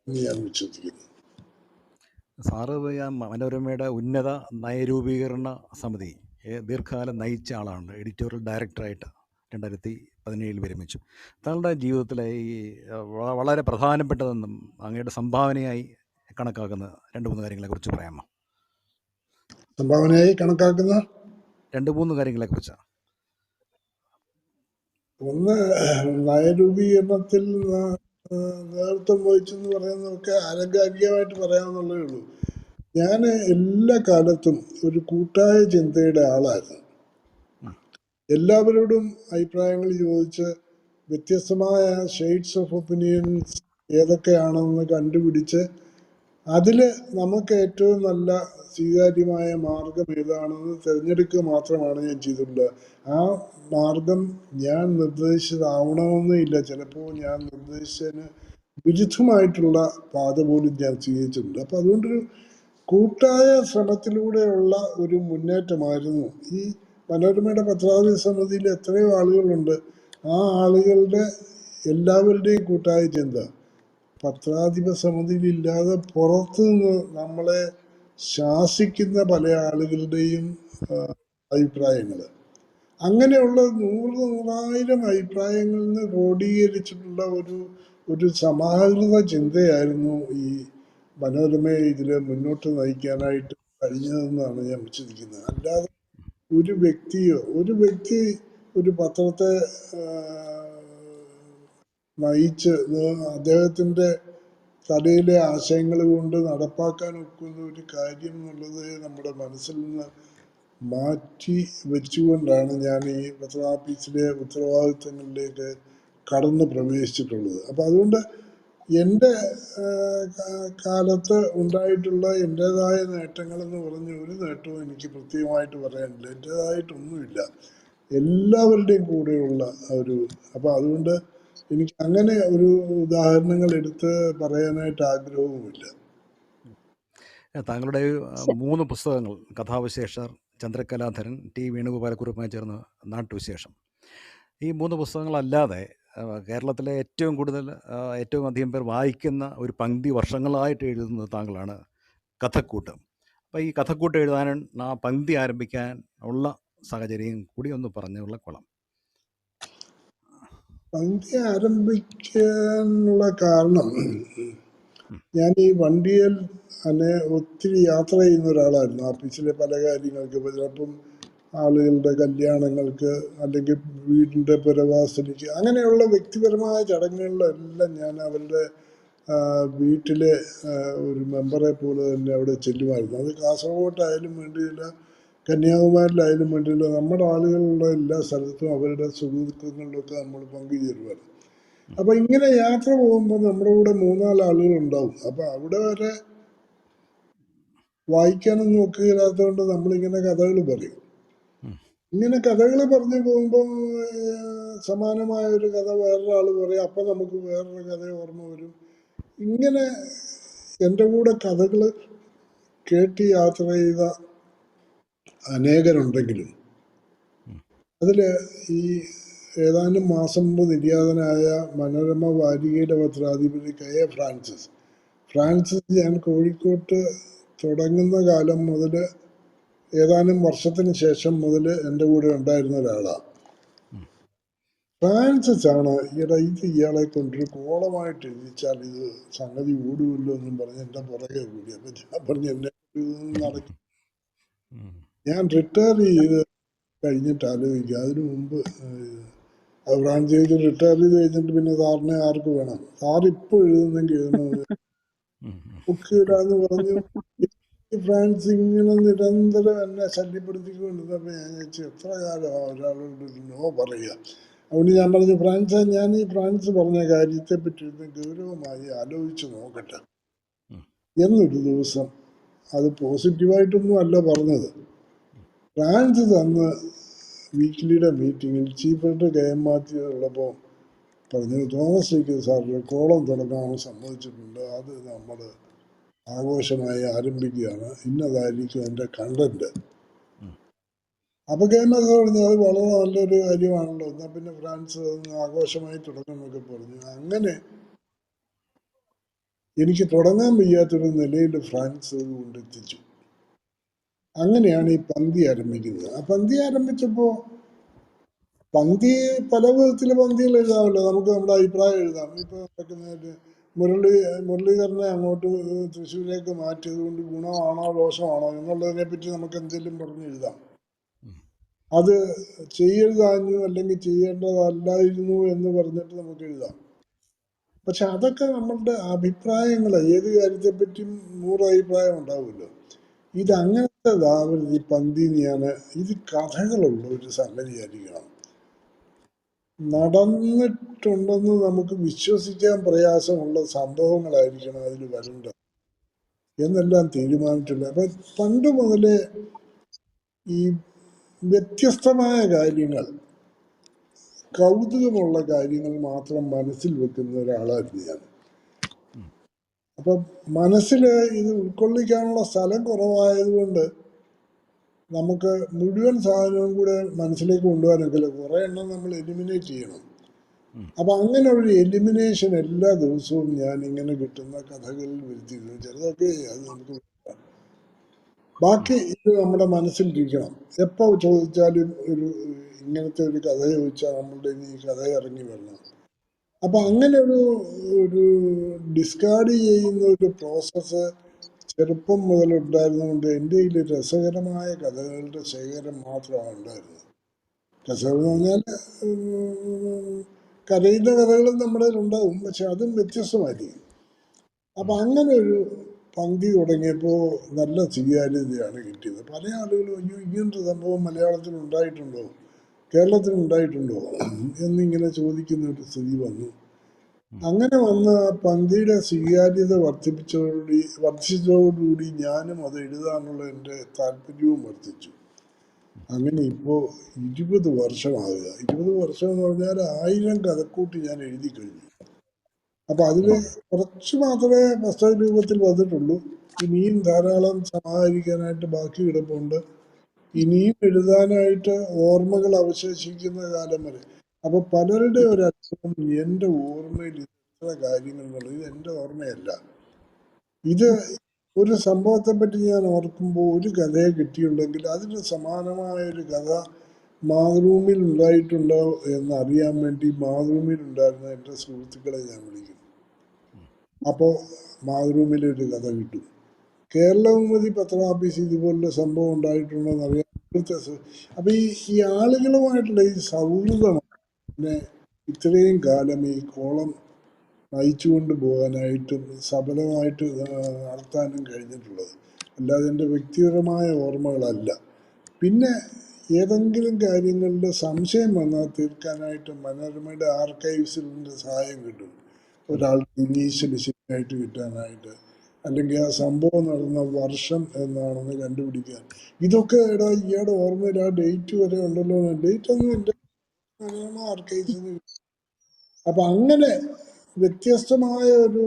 ഞാൻ വിശ്വസിക്കുന്നു. സാറ് മനോരമയുടെ ഉന്നത നയരൂപീകരണ സമിതി ദീർഘകാലം നയിച്ച ആളാണ്. എഡിറ്റോറിയൽ ഡയറക്ടറായിട്ട് 2017 വിരമിച്ചു. താങ്കളുടെ ജീവിതത്തിലെ ഈ വളരെ പ്രധാനപ്പെട്ടതെന്നും അങ്ങയുടെ സംഭാവനയായി കണക്കാക്കുന്ന 2-3 കാര്യങ്ങളെക്കുറിച്ച് പറയാമോ? സംഭാവനയായി കണക്കാക്കുന്ന 2-3 കാര്യങ്ങളെക്കുറിച്ചാണ്. ഒന്ന്, നയരൂപീകരണത്തിൽ നേതൃത്വം വഹിച്ചെന്ന് പറയുന്നതൊക്കെ ആലങ്കാരികമായിട്ട് പറയാമെന്നുള്ളതേ ഉള്ളൂ. ഞാൻ എല്ലാ കാലത്തും ഒരു കൂട്ടായ ചിന്തയുടെ ആളായിരുന്നു. എല്ലാവരോടും അഭിപ്രായങ്ങൾ ചോദിച്ച് വ്യത്യസ്തമായ ഷെയ്ഡ്സ് ഓഫ് ഒപ്പീനിയൻസ് ഏതൊക്കെയാണെന്ന് കണ്ടുപിടിച്ച് അതിൽ നമുക്ക് ഏറ്റവും നല്ല സ്വീകാര്യമായ മാർഗം ഏതാണെന്ന് തിരഞ്ഞെടുക്കുക മാത്രമാണ് ഞാൻ ചെയ്തിട്ടുള്ളത്. ആ മാർഗം ഞാൻ നിർദ്ദേശിച്ചതാവണമെന്നില്ല. ചിലപ്പോൾ ഞാൻ നിർദ്ദേശിച്ചതിന് വിരുദ്ധമായിട്ടുള്ള പാത പോലും ഞാൻ സ്വീകരിച്ചിട്ടുണ്ട്. അപ്പം അതുകൊണ്ടൊരു കൂട്ടായ ശ്രമത്തിലൂടെയുള്ള ഒരു മുന്നേറ്റമായിരുന്നു. ഈ മനോരമയുടെ പത്രാധിപ സമിതിയിൽ എത്രയോ ആളുകളുണ്ട്. ആ ആളുകളുടെ എല്ലാവരുടെയും കൂട്ടായ ചിന്ത പത്രാധിപ സമിതിയിലില്ലാതെ പുറത്തു നിന്ന് നമ്മളെ ശാസിക്കുന്ന പല ആളുകളുടെയും അഭിപ്രായങ്ങൾ, അങ്ങനെയുള്ള 100,000 അഭിപ്രായങ്ങളിൽ നിന്ന് ക്രോഡീകരിച്ചിട്ടുള്ള ഒരു സമാഹൃത ചിന്തയായിരുന്നു ഈ മനോരമയെ ഇതിൽ മുന്നോട്ട് നയിക്കാനായിട്ട് കഴിഞ്ഞതെന്നാണ് ഞാൻ വിശ്വസിക്കുന്നത്. അല്ലാതെ ഒരു വ്യക്തി ഒരു പത്രത്തെ നയിച്ച് അദ്ദേഹത്തിൻ്റെ തലയിലെ ആശയങ്ങൾ കൊണ്ട് നടപ്പാക്കാൻ ഒക്കുന്ന ഒരു കാര്യം എന്നുള്ളത് നമ്മുടെ മനസ്സിൽ നിന്ന് മാറ്റി വെച്ചുകൊണ്ടാണ് ഞാൻ ഈ പത്രാഫീസിലെ ഉത്തരവാദിത്തങ്ങളിലേക്ക് കടന്ന് പ്രവേശിച്ചിട്ടുള്ളത്. അപ്പം അതുകൊണ്ട് എൻ്റെ കാലത്ത് ഉണ്ടായിട്ടുള്ള എൻ്റേതായ നേട്ടങ്ങളെന്ന് പറഞ്ഞ് ഒരു നേട്ടവും എനിക്ക് പ്രത്യേകമായിട്ട് പറയാനില്ല. എൻ്റേതായിട്ടൊന്നുമില്ല, എല്ലാവരുടെയും കൂടെയുള്ള അപ്പം അതുകൊണ്ട് എനിക്ക് അങ്ങനെ ഒരു ഉദാഹരണങ്ങൾ എടുത്ത് പറയാനായിട്ട് ആഗ്രഹവുമില്ല. താങ്കളുടെ 3 പുസ്തകങ്ങൾ, കഥാവിശേഷർ, ചന്ദ്രകലാധരൻ, ടി വേണുഗോപാലക്കുറുപ്പുമായി ചേർന്ന് നാട്ടുവിശേഷം, ഈ 3 പുസ്തകങ്ങളല്ലാതെ കേരളത്തിലെ ഏറ്റവും അധികം പേർ വായിക്കുന്ന ഒരു പംക്തി വർഷങ്ങളായിട്ട് എഴുതുന്നത് താങ്കളാണ്, കഥക്കൂട്ട്. അപ്പോൾ ഈ കഥക്കൂട്ട് എഴുതാനും ആ പംക്തി ആരംഭിക്കാൻ ഉള്ള സാഹചര്യം കൂടി ഒന്ന് പറഞ്ഞുള്ള കൊള്ളാം. പന്തി ആരംഭിക്കാനുള്ള കാരണം, ഞാൻ ഈ വണ്ടിയിൽ ഒത്തിരി യാത്ര ചെയ്യുന്ന ഒരാളായിരുന്നു. ഓഫീസിലെ പല കാര്യങ്ങൾക്ക്, ചിലപ്പം ആളുകളുടെ കല്യാണങ്ങൾക്ക്, അല്ലെങ്കിൽ വീടിൻ്റെ പുരവാസനയ്ക്ക്, അങ്ങനെയുള്ള വ്യക്തിപരമായ ചടങ്ങുകളിലെല്ലാം ഞാൻ അവരുടെ വീട്ടിലെ ഒരു മെമ്പറെ പോലെ തന്നെ അവിടെ ചെല്ലുമായിരുന്നു. അത് കാസർഗോട്ടായാലും വേണ്ടിയില്ല, കന്യാകുമാരിയിലായാലും വേണ്ടിയില്ല, നമ്മുടെ ആളുകളുള്ള എല്ലാ സ്ഥലത്തും അവരുടെ സുഹൃത്തുക്കളിലൊക്കെ നമ്മൾ പങ്കുചേരുമായിരുന്നു. അപ്പൊ ഇങ്ങനെ യാത്ര പോകുമ്പോൾ നമ്മുടെ കൂടെ 3-4 ആളുകളുണ്ടാവും. അപ്പൊ അവിടെ വരെ വായിക്കാനൊന്നും ഒക്കുകയില്ലാത്തതുകൊണ്ട് നമ്മളിങ്ങനെ കഥകൾ പറയും. ഇങ്ങനെ കഥകൾ പറഞ്ഞു പോകുമ്പോൾ സമാനമായ ഒരു കഥ വേറൊരാൾ പറയും, അപ്പൊ നമുക്ക് വേറൊരു കഥ ഓർമ്മ വരും. ഇങ്ങനെ എൻ്റെ കൂടെ കഥകൾ കേട്ട് യാത്ര ചെയ്ത അനേകരുണ്ടെങ്കിലും അതില് ഈ ഏതാനും മാസം മുമ്പ് നിര്യാതനായ മനോരമ വാരികയുടെ പത്രാധിപതി കെ.എ. ഫ്രാൻസിസ് ഞാൻ കോഴിക്കോട്ട് തുടങ്ങുന്ന കാലം മുതൽ ഏതാനും വർഷത്തിന് ശേഷം മുതൽ എൻ്റെ കൂടെ ഉണ്ടായിരുന്ന ഒരാളാണ്. ഫ്രാൻസിസ് ആണ് ഇയാളെ കൊണ്ടൊരു കോളമായിട്ട് എഴുതിച്ചാൽ ഇത് സംഗതി ഓടുമല്ലോ എന്നും പറഞ്ഞ് എൻ്റെ പുറകെ കൂടി. അപ്പൊ ഞാൻ പറഞ്ഞു, എന്നെ നടക്കും, ഞാൻ റിട്ടയർ ചെയ്ത് കഴിഞ്ഞിട്ട് ആലോചിക്കുക. അതിനു മുമ്പ് ഫ്രാൻസിസ് റിട്ടയർ ചെയ്ത് കഴിഞ്ഞിട്ട് പിന്നെ സാറിനെ ആർക്ക് വേണം, സാർ ഇപ്പോൾ എഴുതുന്നെങ്കിൽ എഴുതണമെന്ന് ഒക്കില്ലാന്ന് പറഞ്ഞു. ഫ്രാൻസ് ഇങ്ങനെ നിരന്തരം എന്നെ ശല്യപ്പെടുത്തിക്കൊണ്ടിരുന്നപ്പോൾ ഞാൻ ചോദിച്ചു, എത്ര കാലം ഒരാളോട് നോ പറയുക. അതുകൊണ്ട് ഞാൻ പറഞ്ഞു, ഞാൻ ഈ ഫ്രാൻസ് പറഞ്ഞ കാര്യത്തെ പറ്റി ഒന്ന് ഗൗരവമായി ആലോചിച്ച് നോക്കട്ടെ എന്നൊരു ദിവസം. അത് പോസിറ്റീവായിട്ടൊന്നും അല്ല പറഞ്ഞത്. ഫ്രാൻസിസ് അന്ന് വീക്ക്ലിയുടെ മീറ്റിങ്ങിൽ ചീഫ് എഡിറ്റർ കെ.എം. മാത്യു ഉള്ളപ്പോൾ പറഞ്ഞു, തോമസ് ഐസക് സാറിന് കോളം തുടങ്ങാൻ സമ്മതിച്ചിട്ടുണ്ട്, അത് നമ്മൾ ആഘോഷമായി ആരംഭിക്കുകയാണ്, ഇന്നതായിരിക്കും എൻ്റെ കണ്ടന്റ്. അപ്പൊ കെ.എം. പറഞ്ഞു, അത് വളരെ നല്ലൊരു കാര്യമാണല്ലോ, എന്നാൽ പിന്നെ ഫ്രാൻസ് ആഘോഷമായി തുടങ്ങുമെന്നൊക്കെ പറഞ്ഞു. അങ്ങനെ എനിക്ക് തുടങ്ങാൻ വയ്യാത്തൊരു നിലയിൽ ഫ്രാൻസ് കൊണ്ടെത്തിച്ചു. അങ്ങനെയാണ് ഈ പന്തി ആരംഭിക്കുന്നത്. ആ പന്തി ആരംഭിച്ചപ്പോൾ പന്തി പല വിധത്തില് പന്തികൾ എഴുതാമല്ലോ, നമുക്ക് നമ്മുടെ അഭിപ്രായം എഴുതാം. ഇപ്പൊ നടക്കുന്നതിന് മുരളീധരനെ അങ്ങോട്ട് തൃശ്ശൂരിലേക്ക് മാറ്റിയത് കൊണ്ട് ഗുണമാണോ ദോഷമാണോ എന്നുള്ളതിനെ പറ്റി നമുക്ക് എന്തെങ്കിലും പറഞ്ഞ് എഴുതാം. അത് ചെയ്യരുതാഞ്ഞു അല്ലെങ്കിൽ ചെയ്യേണ്ടതല്ലായിരുന്നു എന്ന് പറഞ്ഞിട്ട് നമുക്ക് എഴുതാം. പക്ഷെ അതൊക്കെ നമ്മളുടെ അഭിപ്രായങ്ങൾ. ഏത് കാര്യത്തെ പറ്റിയും 100 അഭിപ്രായം ഉണ്ടാവുമല്ലോ. ഇത് അങ്ങനത്തേതാവരുത് ഈ പന്തി. ഇത് കഥകളുള്ള ഒരു സംഗതിയായിരിക്കണം, നടന്നിട്ടുണ്ടെന്ന് നമുക്ക് വിശ്വസിക്കാൻ പ്രയാസമുള്ള സംഭവങ്ങളായിരിക്കണം അതിൽ വരേണ്ടത് എന്നെല്ലാം തീരുമാനിച്ചിട്ടുണ്ട്. അപ്പൊ പണ്ട് മുതലേ ഈ വ്യത്യസ്തമായ കാര്യങ്ങൾ, കൗതുകമുള്ള കാര്യങ്ങൾ മാത്രം മനസ്സിൽ വെക്കുന്ന ഒരാളായിരുന്നു ഞാൻ. അപ്പൊ മനസ്സിൽ ഇത് ഉൾക്കൊള്ളിക്കാനുള്ള സ്ഥലം കുറവായതുകൊണ്ട് നമുക്ക് മുഴുവൻ സാധനവും കൂടെ മനസ്സിലേക്ക് കൊണ്ടുപോകാനൊക്കെ കുറെ എണ്ണം നമ്മൾ എലിമിനേറ്റ് ചെയ്യണം. അപ്പൊ അങ്ങനെ ഒരു എലിമിനേഷൻ എല്ലാ ദിവസവും ഞാൻ ഇങ്ങനെ കിട്ടുന്ന കഥകളിൽ വരുത്തിയിരുന്നു. ചിലതൊക്കെ അത് നമുക്ക് ബാക്കി ഇത് നമ്മുടെ മനസ്സിലിരിക്കണം. എപ്പോ ചോദിച്ചാലും ഇങ്ങനത്തെ ഒരു കഥ ചോദിച്ചാൽ നമ്മളുടെ ഈ കഥ ഇറങ്ങി വരണം. അപ്പൊ അങ്ങനെ ഒരു ഡിസ്കാർഡ് ചെയ്യുന്ന ഒരു പ്രോസസ്സ് ചെറുപ്പം മുതൽ ഉണ്ടായിരുന്നുകൊണ്ട് എൻ്റെ കയ്യിൽ രസകരമായ കഥകളുടെ ശേഖരം മാത്രമാണ് ഉണ്ടായിരുന്നത്. രസകരം എന്ന് പറഞ്ഞാൽ കരയുന്ന കഥകളും നമ്മുടെ ഉണ്ടാവും, പക്ഷെ അതും വ്യത്യസ്തമായിരിക്കും. അപ്പൊ അങ്ങനെ ഒരു പങ്ക്തി തുടങ്ങിയപ്പോൾ നല്ല സ്വീകാര്യതയാണ് കിട്ടിയത്. പല ആളുകളും അയ്യോ ഇങ്ങനൊരു സംഭവം മലയാളത്തിൽ ഉണ്ടായിട്ടുണ്ടോ, കേരളത്തിൽ ഉണ്ടായിട്ടുണ്ടോ എന്നിങ്ങനെ ചോദിക്കുന്ന ഒരു സ്ഥിതി വന്നു. അങ്ങനെ വന്ന പന്തിയുടെ സ്വീകാര്യത വർദ്ധിച്ചതോടുകൂടി ഞാനും അത് എഴുതാനുള്ള എൻ്റെ താല്പര്യവും വർദ്ധിച്ചു. അങ്ങനെ ഇപ്പോൾ 20 വർഷമാകുക. 20 വർഷം എന്ന് പറഞ്ഞാൽ 1000 കഥക്കൂട്ടി ഞാൻ എഴുതി കഴിഞ്ഞു. അപ്പൊ അതില് കുറച്ച് മാത്രമേ പുസ്തക രൂപത്തിൽ വന്നിട്ടുള്ളൂ. ഇനിയും ധാരാളം സമാഹരിക്കാനായിട്ട് ബാക്കി കിടപ്പുണ്ട്. ഇനിയും എഴുതാനായിട്ട് ഓർമ്മകൾ അവശേഷിക്കുന്ന കാലം വരെ. അപ്പൊ പലരുടെ ഒരു അനുഭവം, എൻ്റെ ഓർമ്മയിൽ ഇത്ര കാര്യങ്ങൾ എന്നുള്ളത് ഇത് എൻ്റെ ഓർമ്മയല്ല, ഇത് ഒരു സംഭവത്തെപ്പറ്റി ഞാൻ ഓർക്കുമ്പോൾ ഒരു കഥയെ കിട്ടിയുള്ളെങ്കിൽ അതിന് സമാനമായ ഒരു കഥ മാതൃഭൂമിയിൽ ഉണ്ടായിട്ടുണ്ടോ എന്ന് അറിയാൻ വേണ്ടി മാതൃഭൂമിയിൽ ഉണ്ടായിരുന്ന എൻ്റെ സുഹൃത്തുക്കളെ ഞാൻ വിളിക്കും. അപ്പോൾ മാതൃഭൂമിയിലൊരു കഥ കിട്ടും. കേരളകൗമുദി പത്രാഫീസ് ഇതുപോലുള്ള സംഭവം ഉണ്ടായിട്ടുണ്ടോ എന്ന് അറിയാൻ അപ്പം ഈ ആളുകളുമായിട്ടുള്ള ഈ സൗഹൃദമാണ് പിന്നെ ഇത്രയും കാലം ഈ കോളം നയിച്ചുകൊണ്ട് പോകാനായിട്ടും സഫലമായിട്ട് നടത്താനും കഴിഞ്ഞിട്ടുള്ളത്. അല്ലാതെ എൻ്റെ വ്യക്തിപരമായ ഓർമ്മകളല്ല. പിന്നെ ഏതെങ്കിലും കാര്യങ്ങളുടെ സംശയം വന്നാൽ തീർക്കാനായിട്ട് മനോരമയുടെ ആർക്കൈവ്സിൻ്റെ സഹായം കിട്ടും. ഒരാൾക്ക് ഇനീഷ്യൽ ശരിയായിട്ട് കിട്ടാനായിട്ട്, അല്ലെങ്കിൽ ആ സംഭവം നടന്ന വർഷം എന്നാണെന്ന് കണ്ടുപിടിക്കാൻ. ഇതൊക്കെ ഇയാളുടെ ഓർമ്മയിൽ ആ ഡേറ്റ് വരെ ഉണ്ടല്ലോ. ഡേറ്റ് ഒന്നും എൻ്റെ മനോരമ ആർക്കൈവ്സിന്. അപ്പം അങ്ങനെ വ്യത്യസ്തമായ ഒരു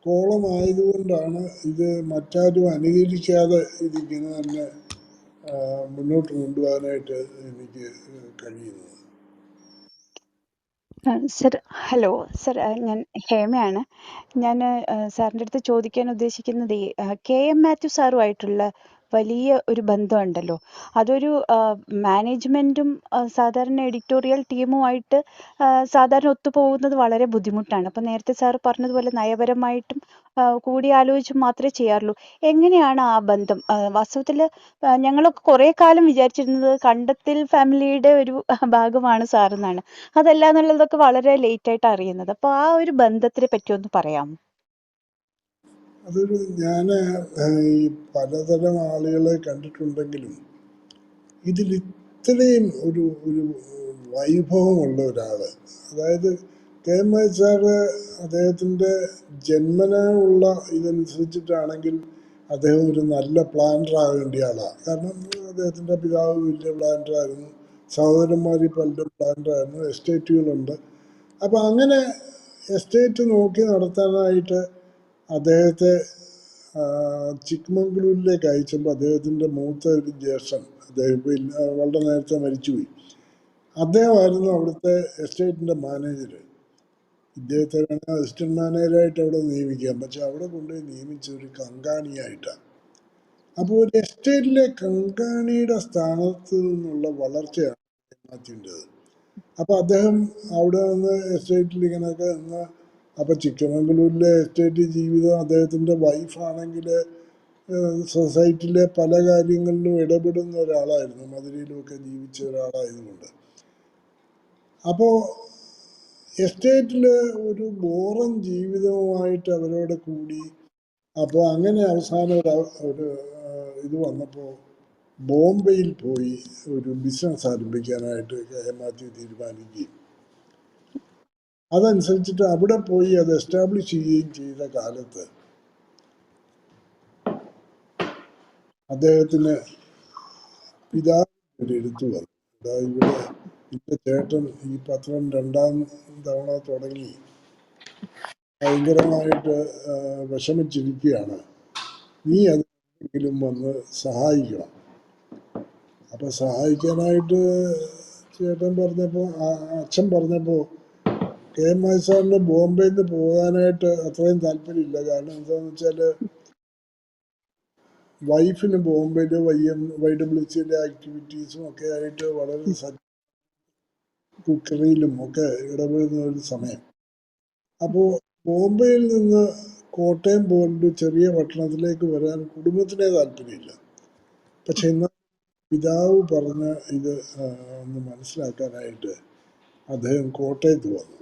കോളമായതുകൊണ്ടാണ് ഇത് മറ്റാരും അനുകരിക്കാതെ ഇതിങ്ങനെ തന്നെ മുന്നോട്ട് കൊണ്ടുപോകാനായിട്ട് എനിക്ക് കഴിയുന്നത്. സർ, ഹലോ സർ, ഞാൻ ഹേമയാണ്. ഞാൻ സാറിൻ്റെ അടുത്ത് ചോദിക്കാൻ ഉദ്ദേശിക്കുന്നത് KM മാത്യു സാറുമായിട്ടുള്ള വലിയ ഒരു ബന്ധമുണ്ടല്ലോ. അതൊരു മാനേജ്മെൻറ്റും സാധാരണ എഡിറ്റോറിയൽ ടീമുമായിട്ട് സാധാരണ ഒത്തുപോകുന്നത് വളരെ ബുദ്ധിമുട്ടാണ്. അപ്പം നേരത്തെ സാർ പറഞ്ഞതുപോലെ നയപരമായിട്ടും കൂടി ആലോചിച്ച് മാത്രമേ ചെയ്യാറുള്ളൂ. എങ്ങനെയാണ് ആ ബന്ധം? വാസ്തവത്തിൽ ഞങ്ങളൊക്കെ കുറേ കാലം വിചാരിച്ചിരുന്നത് കണ്ടത്തിൽ ഫാമിലിയുടെ ഒരു ഭാഗമാണ് സാറെന്നാണ്. അതല്ല എന്നുള്ളതൊക്കെ വളരെ ലേറ്റായിട്ട് അറിയുന്നത്. അപ്പോൾ ആ ഒരു ബന്ധത്തിനെ പറ്റി ഒന്ന് പറയാമോ? അതൊരു ഞാൻ ഈ പലതരം ആളുകളെ കണ്ടിട്ടുണ്ടെങ്കിലും ഇതിൽ ഇത്രയും ഒരു ഒരു വൈഭവമുള്ള ഒരാൾ, അതായത് KM സാറ് അദ്ദേഹത്തിൻ്റെ ജന്മന ഉള്ള ഇതനുസരിച്ചിട്ടാണെങ്കിൽ അദ്ദേഹം ഒരു നല്ല പ്ലാനർ ആകേണ്ട ആളാണ്. കാരണം അദ്ദേഹത്തിൻ്റെ പിതാവ് വലിയ പ്ലാനറായിരുന്നു, സഹോദരന്മാർ പലരും പ്ലാനറായിരുന്നു, എസ്റ്റേറ്റുകളുണ്ട്. അപ്പം അങ്ങനെ എസ്റ്റേറ്റ് നോക്കി നടത്താനായിട്ട് അദ്ദേഹത്തെ ചിക്മംഗ്ലൂരിലേക്ക് അയച്ചപ്പോൾ അദ്ദേഹത്തിൻ്റെ മൂത്ത ഒരു ജ്യേഷ്ഠൻ, അദ്ദേഹം വളരെ നേരത്തെ മരിച്ചുപോയി, അദ്ദേഹമായിരുന്നു അവിടുത്തെ എസ്റ്റേറ്റിൻ്റെ മാനേജർ. ഇദ്ദേഹത്തെ വേണമെങ്കിൽ അസിസ്റ്റന്റ് മാനേജറായിട്ട് അവിടെ നിയമിക്കാം, പക്ഷെ അവിടെ കൊണ്ടുപോയി നിയമിച്ച ഒരു കങ്കാണിയായിട്ടാണ്. അപ്പോൾ ഒരു എസ്റ്റേറ്റിലെ കങ്കാണിയുടെ സ്ഥാനത്ത് നിന്നുള്ള വളർച്ചയാണ് മാത്യുവിൻ്റെത്. അപ്പോൾ അദ്ദേഹം അവിടെ നിന്ന് എസ്റ്റേറ്റിൽ ഇങ്ങനെയൊക്കെ നിന്ന്, അപ്പോൾ ചിക്കമംഗലൂരിലെ എസ്റ്റേറ്റ് ജീവിതം, അദ്ദേഹത്തിൻ്റെ വൈഫാണെങ്കിൽ സൊസൈറ്റിയിലെ പല കാര്യങ്ങളിലും ഇടപെടുന്ന ഒരാളായിരുന്നു, മധുരയിലുമൊക്കെ ജീവിച്ച ഒരാളായതുകൊണ്ട്. അപ്പോൾ എസ്റ്റേറ്റിൽ ഒരു ബോറൻ ജീവിതവുമായിട്ട് അവരോട് കൂടി. അപ്പോൾ അങ്ങനെ അവസാനം ഒരു ഇത് വന്നപ്പോൾ ബോംബെയിൽ പോയി ഒരു ബിസിനസ് ആരംഭിക്കാനായിട്ട് KM മാത്യു തീരുമാനിക്കുകയും അതനുസരിച്ചിട്ട് അവിടെ പോയി അത് എസ്റ്റാബ്ലിഷ് ചെയ്യുകയും ചെയ്ത കാലത്ത് അദ്ദേഹത്തിന് പിതാവ് എടുത്തു വന്നു. ഇവിടെ എൻ്റെ ചേട്ടൻ ഈ പത്രം 2ാം തവണ തുടങ്ങി ഭയങ്കരമായിട്ട് വിഷമിച്ചിരിക്കുകയാണ്, നീ അതെങ്കിലും വന്ന് സഹായിക്കണം. അപ്പം സഹായിക്കാനായിട്ട് ചേട്ടൻ പറഞ്ഞപ്പോൾ, അച്ഛൻ പറഞ്ഞപ്പോൾ KM മാത്യു സാറിന് ബോംബെയിൽ നിന്ന് പോകാനായിട്ട് അത്രയും താല്പര്യമില്ല. കാരണം എന്താണെന്ന് വെച്ചാൽ വൈഫിന് ബോംബെയിൽ YWCയിലെ ആക്ടിവിറ്റീസും ഒക്കെ ആയിട്ട് വളരെ കുക്കറിയിലും ഒക്കെ ഇടപെടുന്ന ഒരു സമയം. അപ്പോൾ ബോംബെയിൽ നിന്ന് കോട്ടയം പോലൊരു ചെറിയ പട്ടണത്തിലേക്ക് വരാൻ കുടുംബത്തിനെ താല്പര്യമില്ല. പക്ഷെ എന്നാൽ പിതാവ് പറഞ്ഞ ഇത് ഒന്ന് മനസ്സിലാക്കാനായിട്ട് അദ്ദേഹം കോട്ടയത്ത് വന്നു.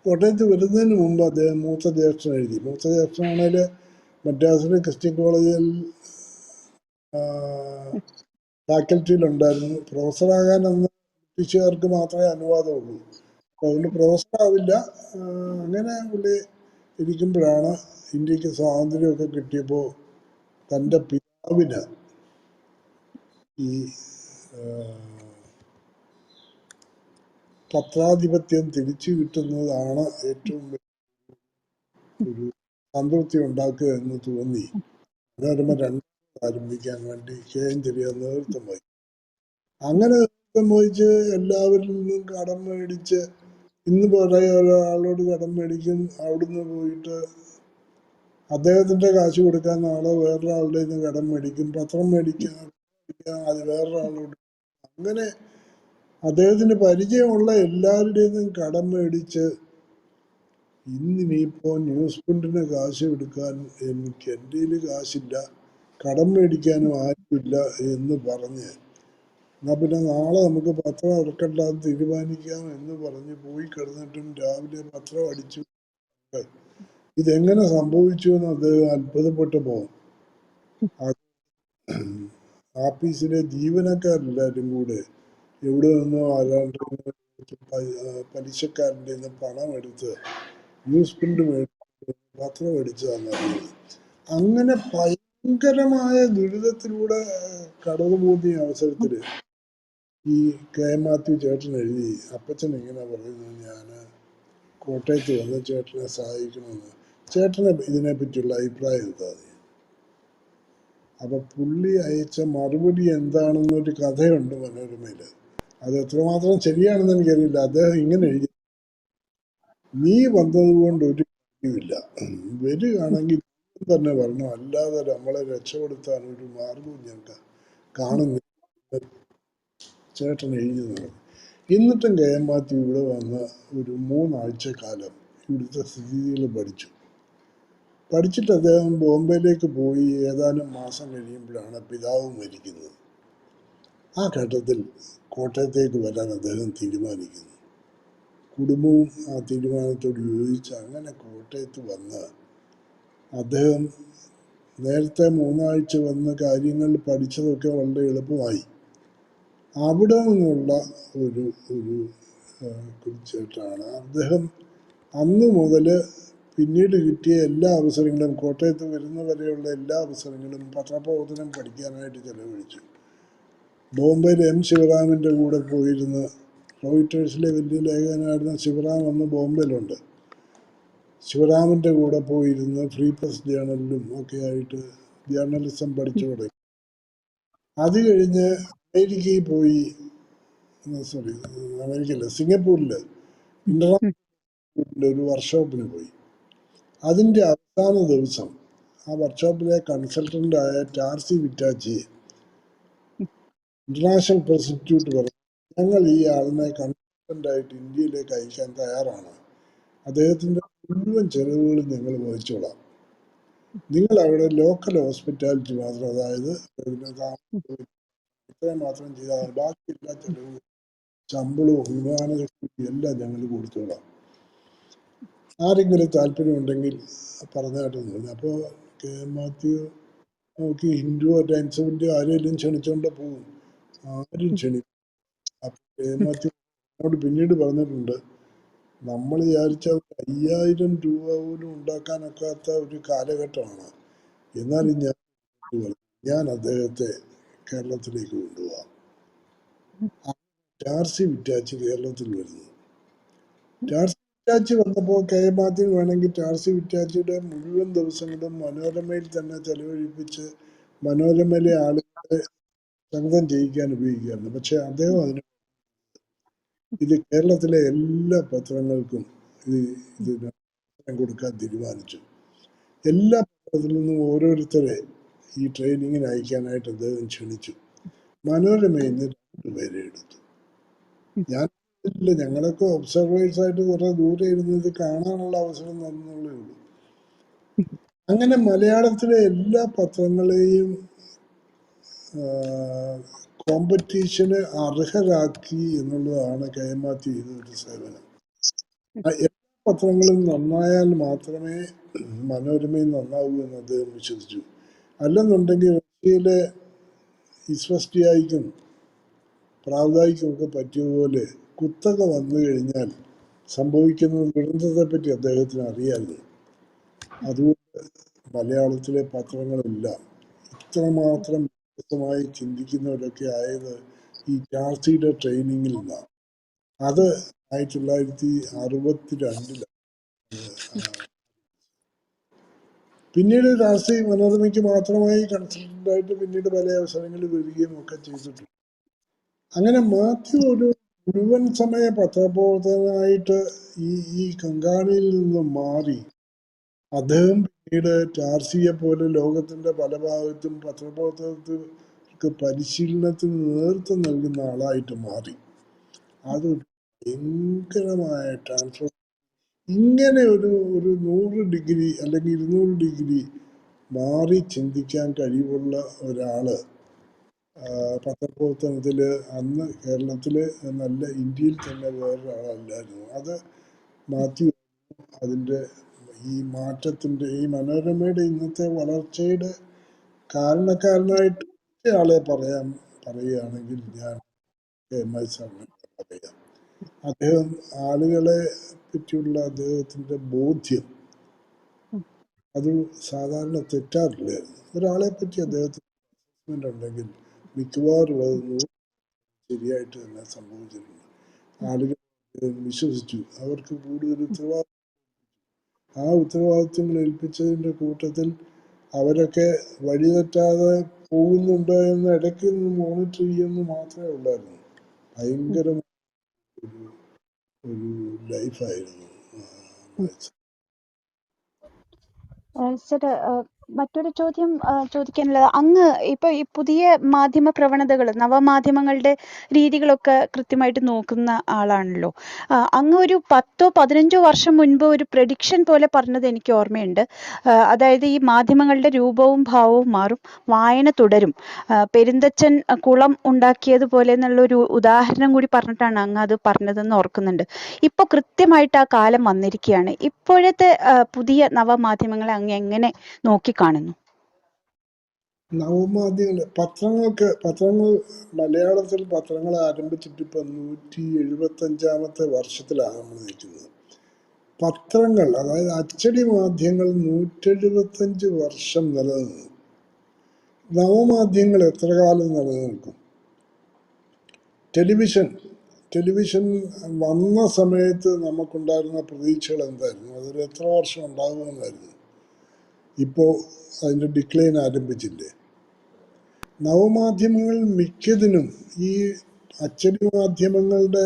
കോട്ടയത്ത് വരുന്നതിന് മുമ്പ് അദ്ദേഹം മൂത്ത ജ്യേഷ്ഠൻ എഴുതി. മൂത്ത ജ്യേഷ്ഠനാണെങ്കിൽ മദ്രാസിലെ ക്രിസ്ത്യൻ കോളേജിൽ ഫാക്കൽറ്റിയിലുണ്ടായിരുന്നു. പ്രൊഫസറാകാൻ അന്ന് ബ്രിട്ടീഷുകാർക്ക് മാത്രമേ അനുവാദമുള്ളൂ. അപ്പോൾ അതുകൊണ്ട് പ്രൊഫസറാവില്ല. അങ്ങനെ പുള്ളി ഇരിക്കുമ്പോഴാണ് ഇന്ത്യക്ക് സ്വാതന്ത്ര്യമൊക്കെ കിട്ടിയപ്പോൾ തൻ്റെ പിതാവിന് ഈ പത്രാധിപത്യം തിരിച്ചു കിട്ടുന്നതാണ് ഏറ്റവും ഒരു സംതൃപ്തി ഉണ്ടാക്കുക എന്ന് തോന്നി മനോരമ 2 ആരംഭിക്കാൻ വേണ്ടി KM ചെറിയ നേതൃത്വം വഹിച്ചു. അങ്ങനെ നേതൃത്വം വഹിച്ച് എല്ലാവരിൽ നിന്നും കടം മേടിച്ച്, ഇന്ന് പോലെ ഒരാളോട് കടം മേടിക്കും, അവിടുന്ന് പോയിട്ട് അദ്ദേഹത്തിന്റെ കാശ് കൊടുക്കാൻ നാളെ വേറൊരാളുടെ നിന്ന് കടം മേടിക്കും, പത്രം മേടിക്കാൻ അത് വേറൊരാളോട്. അങ്ങനെ അദ്ദേഹത്തിന് പരിചയമുള്ള എല്ലാവരുടെയും കടം മേടിച്ച് ഇന്നിനിയിപ്പോ ന്യൂസ് പ്രിന്റിന് കാശ് എടുക്കാൻ എനിക്ക് എൻ്റെ കയ്യിൽ കാശില്ല, കടം മേടിക്കാനും ആരുമില്ല എന്ന് പറഞ്ഞ് എന്നാ പിന്നെ നാളെ നമുക്ക് പത്രം ഇറക്കണ്ടെന്ന് തീരുമാനിക്കാം എന്ന് പറഞ്ഞ് പോയി കിടന്നിട്ടും രാവിലെ പത്രം അടിച്ചു. ഇതെങ്ങനെ സംഭവിച്ചു എന്ന് അദ്ദേഹം അത്ഭുതപ്പെട്ടു പോകും. ആഫീസിലെ ജീവനക്കാരെല്ലാവരും കൂടെ എവിടെ നിന്നോ ആരാണ്ട് പലിശക്കാരൻ്റെ നിന്ന് പണം എടുത്ത് ന്യൂസ് പ്രിന്റ് മേടിച്ച് പത്രം മേടിച്ചതാണ്. അങ്ങനെ ഭയങ്കരമായ ദുരിതത്തിലൂടെ കടന്നു പോകുന്ന അവസരത്തില് ഈ കെ മാത്യു ചേട്ടൻ എഴുതി, അപ്പച്ചൻ ഇങ്ങനെ പറയുന്നു, ഞാൻ കോട്ടയത്ത് വന്ന് ചേട്ടനെ സഹായിക്കണമെന്ന്. ചേട്ടനെ ഇതിനെപ്പറ്റിയുള്ള അഭിപ്രായം എന്താ? അപ്പൊ പുള്ളി അയച്ച മറുപടി എന്താണെന്നൊരു കഥയുണ്ട് മനോരമയില്. അത് എത്രമാത്രം ശരിയാണെന്ന് എനിക്കറിയില്ല. അദ്ദേഹം ഇങ്ങനെ എഴുതി, നീ വന്നതുകൊണ്ട് ഒരു കാര്യമില്ല, വരികയാണെങ്കിൽ തന്നെ വരണം, അല്ലാതെ നമ്മളെ രക്ഷപ്പെടുത്താൻ ഒരു മാർഗവും ഞങ്ങൾക്ക് കാണുന്നില്ല ചേട്ടൻ എഴുതുന്നത്. എന്നിട്ടും കെ എം മാത്യു ഇവിടെ വന്ന് ഒരു 3 ആഴ്ചക്കാലം ഇവിടുത്തെ സ്ഥിതികൾ പഠിച്ചിട്ട് അദ്ദേഹം ബോംബെയിലേക്ക് പോയി. ഏതാനും മാസം കഴിയുമ്പോഴാണ് പിതാവ് മരിക്കുന്നത്. ആ ഘട്ടത്തിൽ കോട്ടയത്തേക്ക് വരാൻ അദ്ദേഹം തീരുമാനിക്കുന്നു. കുടുംബവും ആ തീരുമാനത്തോട് യോജിച്ച് അങ്ങനെ കോട്ടയത്ത് വന്ന് അദ്ദേഹം നേരത്തെ 3 ആഴ്ച വന്ന് കാര്യങ്ങൾ പഠിച്ചതൊക്കെ വളരെ എളുപ്പമായി. അവിടെ നിന്നുള്ള ഒരു കുറിച്ചിട്ടാണ് അദ്ദേഹം അന്ന് മുതൽ പിന്നീട് കിട്ടിയ എല്ലാ അവസരങ്ങളും, കോട്ടയത്ത് വരുന്നവരെയുള്ള എല്ലാ അവസരങ്ങളും പത്രപ്രവർത്തനം പഠിക്കാനായിട്ട് ചെലവഴിച്ചു. ബോംബെയിൽ എം ശിവറാമിൻ്റെ കൂടെ പോയിരുന്ന്, റോയിറ്റേഴ്സിലെ വലിയ ലേഖകനായിരുന്ന ശിവറാം അന്ന് ബോംബെയിലുണ്ട്. ശിവറാമിൻ്റെ കൂടെ പോയിരുന്ന് ഫ്രീ പ്രസ് ജേണലിലും ഒക്കെ ആയിട്ട് ജേർണലിസം പഠിച്ചു തുടങ്ങി. അത് കഴിഞ്ഞ് അമേരിക്കയിൽ പോയി, അമേരിക്കയില്ല, സിംഗപ്പൂരിൽ ഇന്റർനാഷണൽ ഒരു വർക്ക്ഷോപ്പിന് പോയി. അതിൻ്റെ അവസാന ദിവസം ആ വർക്ക്ഷോപ്പിലെ കൺസൾട്ടൻ്റായ ടാർസി വിറ്റാച്ചി ഇന്റർനാഷണൽ പ്രസ് ഇൻസ്റ്റിറ്റ്യൂട്ട് പറഞ്ഞു, ഞങ്ങൾ ഈ ആളിനെ കൺസൾട്ടൻ്റായിട്ട് ഇന്ത്യയിലേക്ക് അയക്കാൻ തയ്യാറാണ്, അദ്ദേഹത്തിൻ്റെ മുഴുവൻ ചെലവുകളും ഞങ്ങൾ വഹിച്ചോളാം, നിങ്ങൾ അവിടെ ലോക്കൽ ഹോസ്പിറ്റാലിറ്റി മാത്രം, അതായത് ഇത്രയും മാത്രം ചെയ്താൽ ബാക്കി എല്ലാ ചെലവും ശമ്പളവും വിമാന എല്ലാം ഞങ്ങൾ കൊടുത്തോളാം, ആരെങ്കിലും താല്പര്യമുണ്ടെങ്കിൽ പറഞ്ഞായിട്ടെന്ന് പറഞ്ഞു. അപ്പോൾ കെ എം മാത്യു നോക്കി, ഹിന്ദു ടൈംസിൻ്റെ ആരെങ്കിലും ക്ഷണിച്ചോണ്ട് പോകും, ആരും ക്ഷണിക്കും. അപ്പോൾ കെ എം മാത്യു പിന്നീട് പറഞ്ഞിട്ടുണ്ട്, നമ്മൾ വിചാരിച്ച 5000 രൂപ പോലും ഉണ്ടാക്കാനൊക്കാത്ത ഒരു കാലഘട്ടമാണ്, എന്നാലും ഞാൻ അദ്ദേഹത്തെ കേരളത്തിലേക്ക് കൊണ്ടുപോകാം. ടാർസി വിറ്റാച്ചി കേരളത്തിൽ വരുന്നു. ടാർസി വിറ്റാച്ചി വന്നപ്പോൾ കെ എം മാത്യു വേണമെങ്കിൽ ടാർസി വിറ്റാച്ചിയുടെ മുഴുവൻ ദിവസങ്ങളും മനോരമയിൽ തന്നെ ചെലവഴിപ്പിച്ച് മനോരമയിലെ ആളുകളെ സംഘം ചെയ്യിക്കാൻ ഉപയോഗിക്കുകയായിരുന്നു. പക്ഷെ അദ്ദേഹം അതിന് ഇത് കേരളത്തിലെ എല്ലാ പത്രങ്ങൾക്കും ഇത് കൊടുക്കാൻ തീരുമാനിച്ചു. എല്ലാ പത്രത്തിൽ നിന്നും ഓരോരുത്തരെ ഈ ട്രെയിനിങ്ങിന് അയക്കാനായിട്ട് അദ്ദേഹം ക്ഷണിച്ചു. മനോരമയിൽ നിന്ന് 2 പേരെ എടുത്തു. ഞങ്ങളൊക്കെ ഒബ്സർവേഴ്സ് ആയിട്ട് കുറെ ദൂരെ ഇരുന്ന് ഇത് കാണാനുള്ള അവസരം തന്നുള്ളേ ഉള്ളൂ. അങ്ങനെ മലയാളത്തിലെ എല്ലാ പത്രങ്ങളെയും കോമ്പറ്റീഷന് അർഹരാക്കി എന്നുള്ളതാണ് കെ എം മാത്യു ചെയ്തൊരു സേവനം. എല്ലാ പത്രങ്ങളും നന്നായാൽ മാത്രമേ മനോരമയും നന്നാവൂ എന്ന് അദ്ദേഹം വിശ്വസിച്ചു. അല്ലെന്നുണ്ടെങ്കിൽ റഷ്യയിലെ ഇസ്വസ്റ്റിയായിക്കും പ്രാവതായിക്കും ഒക്കെ പറ്റിയതുപോലെ കുത്തക വന്നു കഴിഞ്ഞാൽ സംഭവിക്കുന്ന ദുരന്തത്തെപ്പറ്റി അദ്ദേഹത്തിന് അറിയാമല്ലോ. അതുകൊണ്ട് മലയാളത്തിലെ പത്രങ്ങളെല്ലാം ഇത്രമാത്രം വ്യത്യസ്തമായി ചിന്തിക്കുന്നവരൊക്കെ ആയത് ഈ ടാർസിയുടെ ട്രെയിനിങ്ങിൽ നിന്നാണ്. അത് 1962 പിന്നീട് ടാർസി മനോരമയ്ക്ക് മാത്രമായി കൺസൾട്ടൻ്റായിട്ട് പിന്നീട് പല അവസരങ്ങളിൽ വരികയും ഒക്കെ ചെയ്തിട്ടുണ്ട്. അങ്ങനെ മാത്യു ഒരു മുഴുവൻ സമയ പത്രപ്രവർത്തകനായിട്ട് ഈ കങ്കാണിയിൽ നിന്ന് മാറി അദ്ദേഹം പിന്നീട് ടാർസിയെ പോലെ ലോകത്തിന്റെ പല ഭാഗത്തും പത്രപ്രവർത്തകർക്ക് പരിശീലനത്തിന് നേതൃത്വം നൽകുന്ന ആളായിട്ട് മാറി. അത് ഭയങ്കരമായ ട്രാൻസ്ഫോർ. ഇങ്ങനെ ഒരു 100 ഡിഗ്രി അല്ലെങ്കിൽ 200 ഡിഗ്രി മാറി ചിന്തിക്കാൻ കഴിവുള്ള ഒരാള് പത്രപ്രവർത്തനത്തില് അന്ന് കേരളത്തില് എന്നല്ല ഇന്ത്യയിൽ തന്നെ വേറൊരാളല്ലായിരുന്നു. അത് മാത്യു അതിൻ്റെ ഈ മാറ്റത്തിൻ്റെ ഈ മനോരമയുടെ ഇന്നത്തെ വളർച്ചയുടെ കാരണക്കാരനായിട്ട് ആളെ പറയുകയാണെങ്കിൽ ഞാൻ KMI സാറിനെ പറയാം. അദ്ദേഹം ആളുകളെ പറ്റിയുള്ള അദ്ദേഹത്തിൻ്റെ ബോധ്യം അത് സാധാരണ തെറ്റാറില്ലായിരുന്നു. ഒരാളെ പറ്റി അദ്ദേഹത്തിന് അസസ്മെന്റ് ഉണ്ടെങ്കിൽ മിക്കവാറും അത് ശരിയായിട്ട് തന്നെ സംഭവിച്ചിട്ടുണ്ട്. ആളുകൾ വിശ്വസിച്ചു, അവർക്ക് കൂടുതൽ ഉത്തരവാദിത്വങ്ങൾ ഏൽപ്പിച്ചതിൻ്റെ കൂട്ടത്തിൽ അവരൊക്കെ വഴിതെറ്റാതെ പോകുന്നുണ്ടോ എന്ന് ഇടയ്ക്ക് നിന്ന് മോണിറ്റർ ചെയ്യുമെന്ന് മാത്രമേ ഉള്ളായിരുന്നു. ഭയങ്കരമായ ഒരു ലൈഫായിരുന്നു. സർ, മറ്റൊരു ചോദ്യം ചോദിക്കാനുള്ളത്, അങ്ങ് ഇപ്പൊ ഈ പുതിയ മാധ്യമ പ്രവണതകൾ, നവമാധ്യമങ്ങളുടെ രീതികളൊക്കെ കൃത്യമായിട്ട് നോക്കുന്ന ആളാണല്ലോ. അങ്ങ് ഒരു 10-15 വർഷം മുൻപ് ഒരു പ്രഡിക്ഷൻ പോലെ പറഞ്ഞത് എനിക്ക് ഓർമ്മയുണ്ട്. അതായത് ഈ മാധ്യമങ്ങളുടെ രൂപവും ഭാവവും മാറും, വായന തുടരും, പെരുന്തച്ചൻ കുളം ഉണ്ടാക്കിയതുപോലെ എന്നുള്ളൊരു ഉദാഹരണം കൂടി പറഞ്ഞിട്ടാണ് അങ്ങ് അത് പറഞ്ഞതെന്ന് ഓർക്കുന്നുണ്ട്. ഇപ്പൊ കൃത്യമായിട്ട് ആ കാലം വന്നിരിക്കുകയാണ്. ഇപ്പോഴത്തെ പുതിയ നവമാധ്യമങ്ങളെ അങ്ങ് എങ്ങനെ നോക്കിക്കാണുന്നു? പത്രങ്ങൾ മലയാളത്തിൽ പത്രങ്ങൾ ആരംഭിച്ചിട്ട് ഇപ്പൊ 175-ാമത്തെ വർഷത്തിലാണ് നമ്മൾ നിൽക്കുന്നത്. പത്രങ്ങൾ, അതായത് അച്ചടി മാധ്യമങ്ങൾ 175 വർഷം നിലനിന്നു. നവമാധ്യമങ്ങൾ എത്ര കാലം നിലനിൽക്കും? ടെലിവിഷൻ വന്ന സമയത്ത് നമുക്കുണ്ടായിരുന്ന പ്രതീക്ഷകൾ എന്തായിരുന്നു? അതൊരു എത്ര വർഷം ഉണ്ടാകുമെന്നായിരുന്നു. ഇപ്പോൾ അതിൻ്റെ ഡിക്ലൈൻ ആരംഭിച്ചില്ലേ? നവമാധ്യമങ്ങൾ മിക്കതിനും ഈ അച്ചടി മാധ്യമങ്ങളുടെ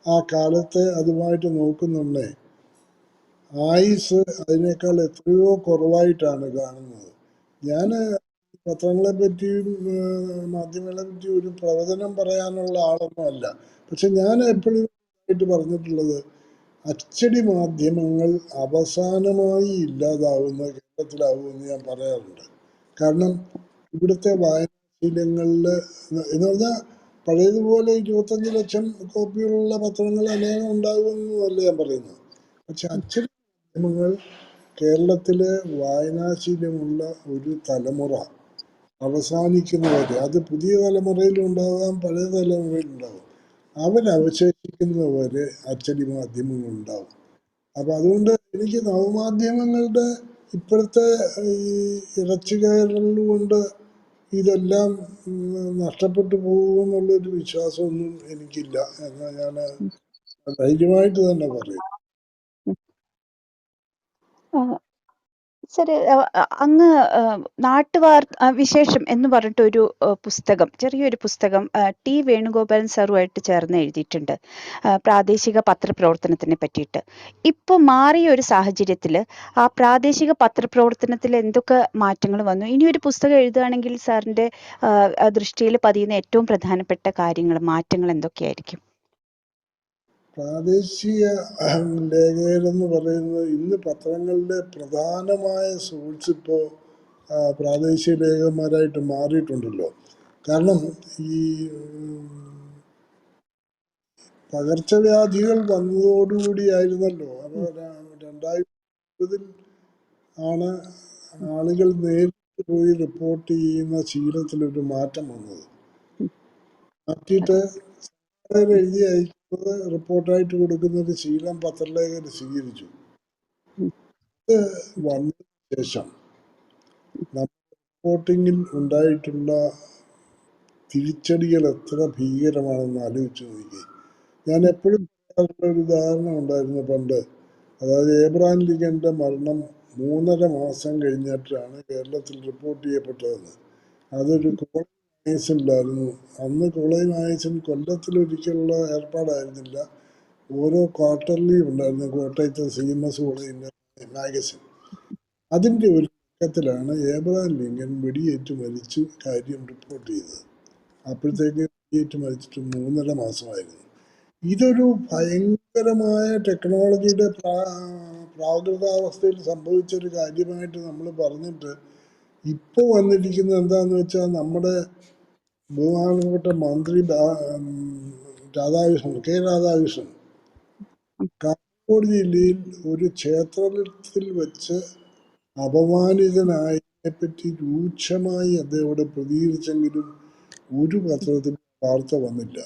ആ കാലത്തെ അതുമായിട്ട് നോക്കുന്നുണ്ടേ ആയുസ് അതിനേക്കാൾ എത്രയോ കുറവായിട്ടാണ് കാണുന്നത്. ഞാൻ പത്രങ്ങളെ പറ്റിയും മാധ്യമങ്ങളെ പറ്റിയും ഒരു പ്രവചനം പറയാനുള്ള ആളൊന്നും അല്ല. പക്ഷെ ഞാൻ എപ്പോഴും പറഞ്ഞിട്ടുള്ളത്, അച്ചടി മാധ്യമങ്ങൾ അവസാനമായി ഇല്ലാതാവുന്ന കേരളത്തിലാവുമെന്ന് ഞാൻ പറയാറുണ്ട്. കാരണം ഇവിടുത്തെ വായനാശീലങ്ങളിൽ എന്ന് പറഞ്ഞാൽ പഴയതുപോലെ 25 ലക്ഷം കോപ്പികളുള്ള പത്രങ്ങൾ അനേകം ഉണ്ടാകുമെന്നല്ല ഞാൻ പറയുന്നത്. പക്ഷെ അച്ചടി മാധ്യമങ്ങൾ കേരളത്തിലെ വായനാശീലമുള്ള ഒരു തലമുറ അവസാനിക്കുന്നവരെ, അത് പുതിയ തലമുറയിലും ഉണ്ടാകാം, പഴയ തലമുറയിലും ഉണ്ടാകും, അവരവശേഷിക്കുന്നവരെ അച്ചടി മാധ്യമങ്ങൾ ഉണ്ടാവും. അപ്പം അതുകൊണ്ട് എനിക്ക് നവമാധ്യമങ്ങളുടെ ഇപ്പോഴത്തെ ഈ ഇറച്ചുകയറൽ കൊണ്ട് ഇതെല്ലാം നഷ്ടപ്പെട്ടു പോകുമെന്നുള്ളൊരു വിശ്വാസമൊന്നും എനിക്കില്ല എന്ന് ഞാൻ ധൈര്യമായിട്ട് തന്നെ പറയും. സർ, അങ്ങ് വിശേഷം എന്ന് പറഞ്ഞിട്ടൊരു പുസ്തകം, ചെറിയൊരു പുസ്തകം ടി വേണുഗോപാലൻ സാറുമായിട്ട് ചേർന്ന് എഴുതിയിട്ടുണ്ട്, പ്രാദേശിക പത്രപ്രവർത്തനത്തിനെ പറ്റിയിട്ട്. ഇപ്പോൾ മാറിയ ഒരു സാഹചര്യത്തിൽ ആ പ്രാദേശിക പത്രപ്രവർത്തനത്തിൽ എന്തൊക്കെ മാറ്റങ്ങൾ വന്നു? ഇനി ഒരു പുസ്തകം എഴുതുകയാണെങ്കിൽ സാറിൻ്റെ ദൃഷ്ടിയിൽ പതിയുന്ന ഏറ്റവും പ്രധാനപ്പെട്ട കാര്യങ്ങൾ, മാറ്റങ്ങൾ എന്തൊക്കെയായിരിക്കും? പ്രാദേശിക ലേഖകരെന്ന് പറയുന്നത് ഇന്ന് പത്രങ്ങളുടെ പ്രധാനമായ സോഴ്സ് ഇപ്പോൾ പ്രാദേശിക ലേഖകന്മാരായിട്ട് മാറിയിട്ടുണ്ടല്ലോ. കാരണം ഈ പകർച്ചവ്യാധികൾ വന്നതോടുകൂടിയായിരുന്നല്ലോ. അപ്പോൾ 2020 ആണ് ആളുകൾ നേരിട്ട് പോയി റിപ്പോർട്ട് ചെയ്യുന്ന ശീലത്തിലൊരു മാറ്റം വന്നത്. മാറ്റിയിട്ട് എഴുതി അയക്കുന്നത് റിപ്പോർട്ടായിട്ട് കൊടുക്കുന്ന ഒരു ശീലം പത്രലേഖകർ സ്വീകരിച്ചു. ഇത് വന്നതിന് ശേഷം റിപ്പോർട്ടിങ്ങിൽ ഉണ്ടായിട്ടുള്ള തിരിച്ചടികൾ എത്ര ഭീകരമാണെന്ന് ആലോചിച്ച് നോക്കി. ഞാൻ എപ്പോഴും ഒരു ഉദാഹരണം ഉണ്ടായിരുന്നു പണ്ട്. അതായത് ഏബ്രഹാം ലിങ്കന്റെ മരണം 3.5 മാസം കഴിഞ്ഞിട്ടാണ് കേരളത്തിൽ റിപ്പോർട്ട് ചെയ്യപ്പെട്ടതെന്ന്. അതൊരു കോളേജ് മാഗസിനിലായിരുന്നു. അന്ന് കോളേജ് മാഗസിൻ കൊല്ലത്തിലൊരിക്കലുള്ള ഏർപ്പാടായിരുന്നില്ല, ഓരോ ക്വാർട്ടർലി ഉണ്ടായിരുന്നു. കോട്ടയത്ത് CMS കോളേജിൻ്റെ മാഗസിൻ. അതിൻ്റെ ഒരു ഘട്ടത്തിലാണ് ഏബ്രഹാം ലിങ്കൻ വെടിയേറ്റ് മരിച്ചു കാര്യം റിപ്പോർട്ട് ചെയ്തത്. അപ്പോഴത്തേക്ക് വെടിയേറ്റ് മരിച്ചിട്ട് 3.5 മാസമായിരുന്നു. ഇതൊരു ഭയങ്കരമായ ടെക്നോളജിയുടെ പ്രാകൃതാവസ്ഥയിൽ സംഭവിച്ചൊരു കാര്യമായിട്ട് നമ്മൾ പറഞ്ഞിട്ട് ഇപ്പോൾ വന്നിരിക്കുന്നത് എന്താന്ന് വെച്ചാൽ നമ്മുടെ ബഹുമാനപ്പെട്ട മന്ത്രി രാധാകൃഷ്ണൻ, കെ രാധാകൃഷ്ണൻ, കാസർഗോഡ് ജില്ലയിൽ ഒരു ക്ഷേത്രത്തിൽ വെച്ച് അപമാനിതനായതിനെ പറ്റി രൂക്ഷമായി അദ്ദേഹം ഇവിടെ പ്രതികരിച്ചെങ്കിലും ഒരു പത്രത്തിൽ വാർത്ത വന്നില്ല.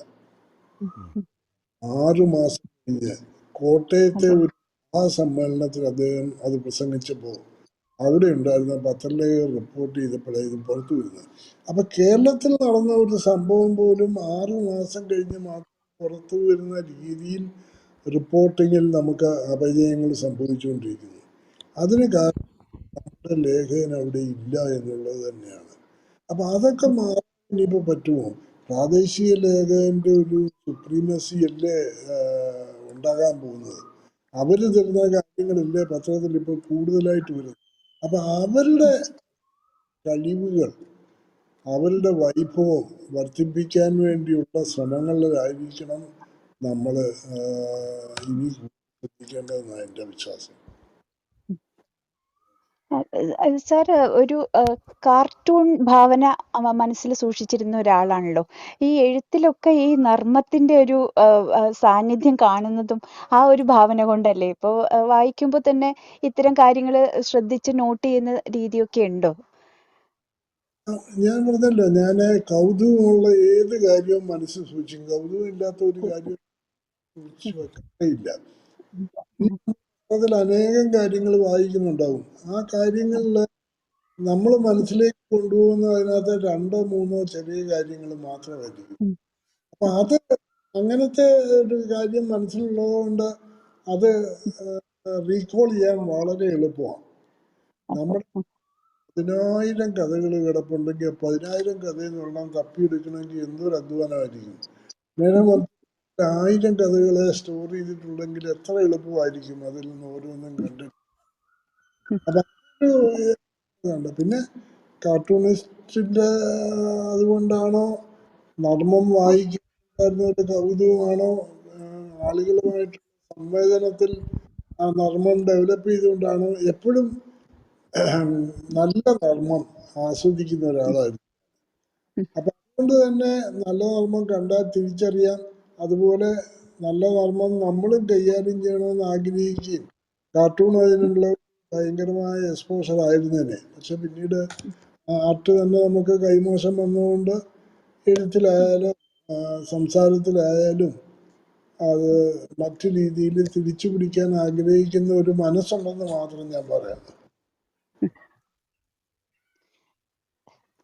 6 മാസം കഴിഞ്ഞ് കോട്ടയത്തെ ഒരു സമ്മേളനത്തിൽ അദ്ദേഹം അത് പ്രസംഗിച്ചപ്പോൾ അവിടെ ഉണ്ടായിരുന്ന പത്രലേഖകർ റിപ്പോർട്ട് ചെയ്തപ്പോഴാണ് ഇത് പുറത്തു വരുന്നത്. അപ്പൊ കേരളത്തിൽ നടന്ന ഒരു സംഭവം പോലും 6 മാസം കഴിഞ്ഞ് മാത്രം പുറത്തു വരുന്ന രീതിയിൽ റിപ്പോർട്ടിങ്ങിൽ നമുക്ക് അപജയങ്ങൾ സംഭവിച്ചുകൊണ്ടിരിക്കുന്നു. അതിന് കാരണം നമ്മുടെ ലേഖകൻ അവിടെ ഇല്ല എന്നുള്ളത് തന്നെയാണ്. അപ്പൊ അതൊക്കെ മാറാൻ ഇനിയിപ്പോൾ പറ്റുമോ? പ്രാദേശിക ലേഖകന്റെ ഒരു സുപ്രീമസി അല്ലേ ഉണ്ടാകാൻ പോകുന്നത്? അവര് തരുന്ന കാര്യങ്ങളല്ലേ പത്രത്തിൽ ഇപ്പോൾ കൂടുതലായിട്ട് വരുന്നത്. അപ്പൊ അവരുടെ കഴിവുകൾ, അവരുടെ വൈഭവം വർദ്ധിപ്പിക്കാൻ വേണ്ടിയുള്ള ശ്രമങ്ങളിലായിരിക്കണം നമ്മൾ ഇനി ശ്രദ്ധിക്കേണ്ടതെന്നാണ് എൻ്റെ വിശ്വാസം. സാർ ഒരു കാർട്ടൂൺ ഭാവന മനസ്സിൽ സൂക്ഷിച്ചിരുന്ന ഒരാളാണല്ലോ. ഈ എഴുത്തിലൊക്കെ ഈ നർമ്മത്തിന്റെ ഒരു സാന്നിധ്യം കാണുന്നതും ആ ഒരു ഭാവന കൊണ്ടല്ലേ? ഇപ്പോൾ വായിക്കുമ്പോൾ തന്നെ ഇത്തരം കാര്യങ്ങൾ ശ്രദ്ധിച്ച് നോട്ട് ചെയ്യുന്ന രീതിയൊക്കെ ഉണ്ടോ? ഞാൻ പറഞ്ഞല്ലോ, ഞാൻ കൗതുകമുള്ള ഏത് കാര്യവും മനസ്സിൽ സൂക്ഷിക്കും. കൗതുകം ഇല്ലാത്ത ഒരു കാര്യം സൂക്ഷിച്ചു വെക്കാറില്ല. അതിൽ അനേകം കാര്യങ്ങൾ വായിക്കുന്നുണ്ടാവും. ആ കാര്യങ്ങളിൽ നമ്മൾ മനസ്സിലേക്ക് കൊണ്ടുപോകുന്ന അതിനകത്ത് 2-3 ചെറിയ കാര്യങ്ങൾ മാത്രമായിരിക്കും. അപ്പൊ അത് അങ്ങനത്തെ ഒരു കാര്യം മനസ്സിലുള്ളത് കൊണ്ട് അത് റീകോൾ ചെയ്യാൻ വളരെ എളുപ്പമാണ്. നമ്മൾ 10,000 കഥകൾ കിടപ്പുണ്ടെങ്കിൽ 10,000 കഥയിൽ നിന്നെല്ലാം തപ്പിയെടുക്കണമെങ്കിൽ എന്തൊരു അധ്വാനമായിരിക്കും. നേരെ 1000 കഥകളെ സ്റ്റോർ ചെയ്തിട്ടുണ്ടെങ്കിൽ എത്ര എളുപ്പമായിരിക്കും അതിൽ നിന്ന് ഓരോന്നും കണ്ടിട്ട്. അപ്പൊ അതൊരു പിന്നെ കാർട്ടൂണിസ്റ്റിന്റെ അതുകൊണ്ടാണോ, നർമ്മം വായിക്കുന്ന ഒരു കൗതുകമാണോ, ആളുകളുമായിട്ട് സംവേദനത്തിൽ ആ നർമ്മം ഡെവലപ്പ് ചെയ്തുകൊണ്ടാണോ, എപ്പോഴും നല്ല നർമ്മം ആസ്വദിക്കുന്ന ഒരാളായിരുന്നു. അപ്പൊ അതുകൊണ്ട് തന്നെ നല്ല നർമ്മം കണ്ടാൽ തിരിച്ചറിയാം. അതുപോലെ നല്ല നർമ്മം നമ്മളും കൈകാര്യം ചെയ്യണമെന്ന് ആഗ്രഹിക്കുകയും കാർട്ടൂൺ അതിനുള്ള ഭയങ്കരമായ എക്സ്പോഷർ ആയിരുന്നേനെ. പക്ഷെ പിന്നീട് ആർട്ട് തന്നെ നമുക്ക് കൈമോശം വന്നുകൊണ്ട് എഴുത്തിലായാലും സംസാരത്തിലായാലും അത് മറ്റു രീതിയിൽ തിരിച്ചു പിടിക്കാൻ ആഗ്രഹിക്കുന്ന ഒരു മനസ്സുണ്ടെന്ന് മാത്രം ഞാൻ പറയാം.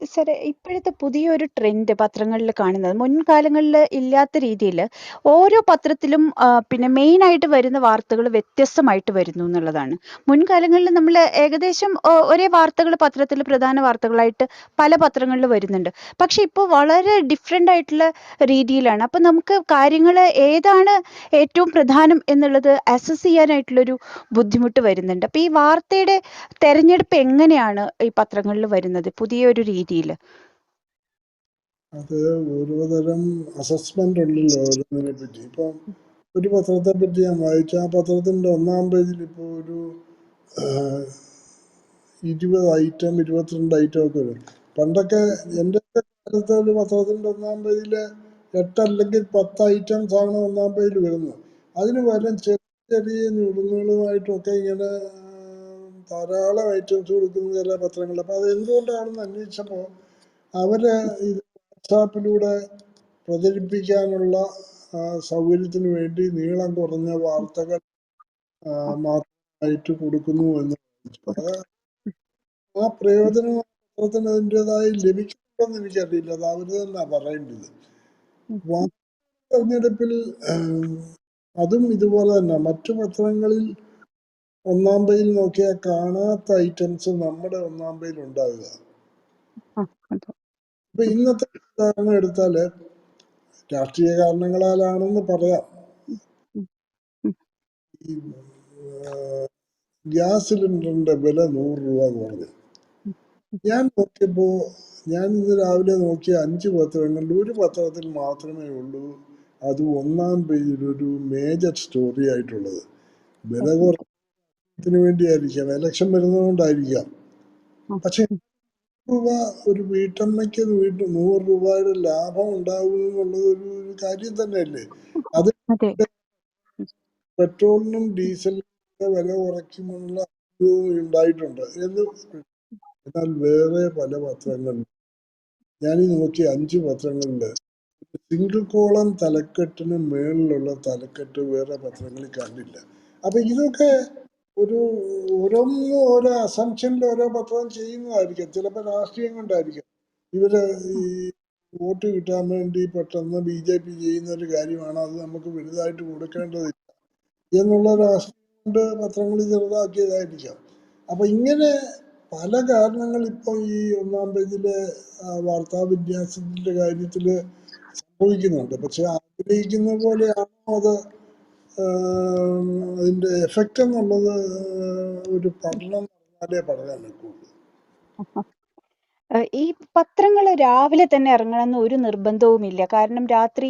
സാറേ, ഇപ്പോഴത്തെ പുതിയൊരു ട്രെൻഡ് പത്രങ്ങളിൽ കാണുന്നത് മുൻകാലങ്ങളിൽ ഇല്ലാത്ത രീതിയിൽ ഓരോ പത്രത്തിലും പിന്നെ മെയിനായിട്ട് വരുന്ന വാർത്തകൾ വ്യത്യസ്തമായിട്ട് വരുന്നു എന്നുള്ളതാണ്. മുൻകാലങ്ങളിൽ നമ്മൾ ഏകദേശം ഒരേ വാർത്തകൾ പത്രത്തിൽ പ്രധാന വാർത്തകളായിട്ട് പല പത്രങ്ങളിൽ വരുന്നുണ്ട്. പക്ഷെ ഇപ്പോൾ വളരെ ഡിഫറെൻ്റ് ആയിട്ടുള്ള രീതിയിലാണ്. അപ്പം നമുക്ക് കാര്യങ്ങൾ ഏതാണ് ഏറ്റവും പ്രധാനം എന്നുള്ളത് അസസ് ചെയ്യാനായിട്ടുള്ളൊരു ബുദ്ധിമുട്ട് വരുന്നുണ്ട്. അപ്പം ഈ വാർത്തയുടെ തെരഞ്ഞെടുപ്പ് എങ്ങനെയാണ് ഈ പത്രങ്ങളിൽ വരുന്നത് പുതിയൊരു രീതിയിൽ? അത് ഓരോ തരം അസസ്മെന്റ് ഉണ്ടല്ലോ ഓരോന്നിനെ പറ്റി. ഇപ്പം ഒരു പത്രത്തെ പറ്റി ഞാൻ വായിച്ചു. ആ പത്രത്തിന്റെ 1-ാം പേജിൽ ഇപ്പോൾ ഒരു 20 ഐറ്റം 22 ഐറ്റം ഒക്കെ വരും. പണ്ടൊക്കെ എൻ്റെ കാലത്തെ ഒരു പത്രത്തിന്റെ 1-ാം പേജില് 8 അല്ലെങ്കിൽ 10 ഐറ്റംസ് ആണ് 1-ാം പേജിൽ വരുന്നത്. അതിന് പകരം ചെറിയ ചെറിയ നുറുങ്ങുകളുമായിട്ടൊക്കെ ഇങ്ങനെ ധാരാളം ഐറ്റംസ് കൊടുക്കുന്ന ചില പത്രങ്ങൾ. അപ്പൊ അത് എന്തുകൊണ്ടാണെന്ന് അന്വേഷിച്ചപ്പോൾ അവര് ഇത് വാട്സാപ്പിലൂടെ പ്രചരിപ്പിക്കാനുള്ള സൗകര്യത്തിന് വേണ്ടി നീളം കുറഞ്ഞ വാർത്തകൾ മാത്രമായിട്ട് കൊടുക്കുന്നു എന്ന്. ആ പ്രയോജനം പത്രത്തിന് അതിൻ്റെതായി ലഭിക്കുന്നുണ്ടെന്ന് എനിക്കറിയില്ല. അത് അവര് തന്നെ പറയേണ്ടത്. തെരഞ്ഞെടുപ്പിൽ അതും ഇതുപോലെ തന്നെ മറ്റു പത്രങ്ങളിൽ 1-ാം പേജിൽ നോക്കിയാൽ കാണാത്ത ഐറ്റംസ് നമ്മുടെ 1-ാം പേജിൽ ഉണ്ടാവുക. ഇപ്പൊ ഇന്നത്തെ ഉദാഹരണം എടുത്താല് രാഷ്ട്രീയ കാരണങ്ങളാലാണെന്ന് പറയാം. ഈ ഗ്യാസ് സിലിണ്ടറിന്റെ വില 100 രൂപ കുറഞ്ഞു. ഞാൻ നോക്കിയപ്പോ, ഞാൻ ഇന്ന് രാവിലെ നോക്കിയ 5 പത്രങ്ങളിൽ ഒരു പത്രത്തിൽ മാത്രമേ ഉള്ളൂ അത് ഒന്നാം പേജിൽ ഒരു മേജർ സ്റ്റോറി ആയിട്ടുള്ളത്. വില കുറഞ്ഞതിന് വേണ്ടിയായിരിക്കാം, ഇലക്ഷൻ വരുന്നതുകൊണ്ടായിരിക്കാം. പക്ഷെ രൂപ ഒരു വീട്ടമ്മയ്ക്ക് 100 രൂപയുടെ ലാഭം ഉണ്ടാകും എന്നുള്ളത് ഒരു കാര്യം തന്നെയല്ലേ. അത് പെട്രോളിനും ഡീസലിനും വില കുറയ്ക്കുമെന്നുള്ള ഉണ്ടായിട്ടുണ്ട്. എന്നാൽ വേറെ പല പത്രങ്ങളിൽ, ഞാനീ നോക്കിയ 5 പത്രങ്ങളില് സിംഗിൾ കോളം തലക്കെട്ടിന് മേളിലുള്ള തലക്കെട്ട് വേറെ പത്രങ്ങളിൽ കണ്ടില്ല. അപ്പൊ ഇതൊക്കെ ഒരു ഓരോ അസംഷനിൽ ഓരോ പത്രം ചെയ്യുന്നതായിരിക്കും. ചിലപ്പോൾ രാഷ്ട്രീയം കൊണ്ടായിരിക്കും. ഇവര് ഈ വോട്ട് കിട്ടാൻ വേണ്ടി പെട്ടെന്ന് BJP ചെയ്യുന്ന ഒരു കാര്യമാണ്, അത് നമുക്ക് വലുതായിട്ട് കൊടുക്കേണ്ടതില്ല എന്നുള്ള രാഷ്ട്രീയം കൊണ്ട് പത്രങ്ങൾ ചെറുതാക്കിയതായിരിക്കാം. അപ്പൊ ഇങ്ങനെ പല കാരണങ്ങൾ ഇപ്പൊ ഈ ഒന്നാം പേജിലെ വാർത്താ വിന്യാസത്തിന്റെ കാര്യത്തില് സംഭവിക്കുന്നുണ്ട്. പക്ഷെ ആഗ്രഹിക്കുന്ന പോലെയാണോ അത് അതിന്റെ എഫക്റ്റ് എന്നുള്ളത് ഒരു പഠനം നടന്നാലേ പറയാൻ പറ്റുള്ളൂ. ഈ പത്രങ്ങൾ രാവിലെ തന്നെ ഇറങ്ങണമെന്ന് ഒരു നിർബന്ധവുമില്ല. കാരണം രാത്രി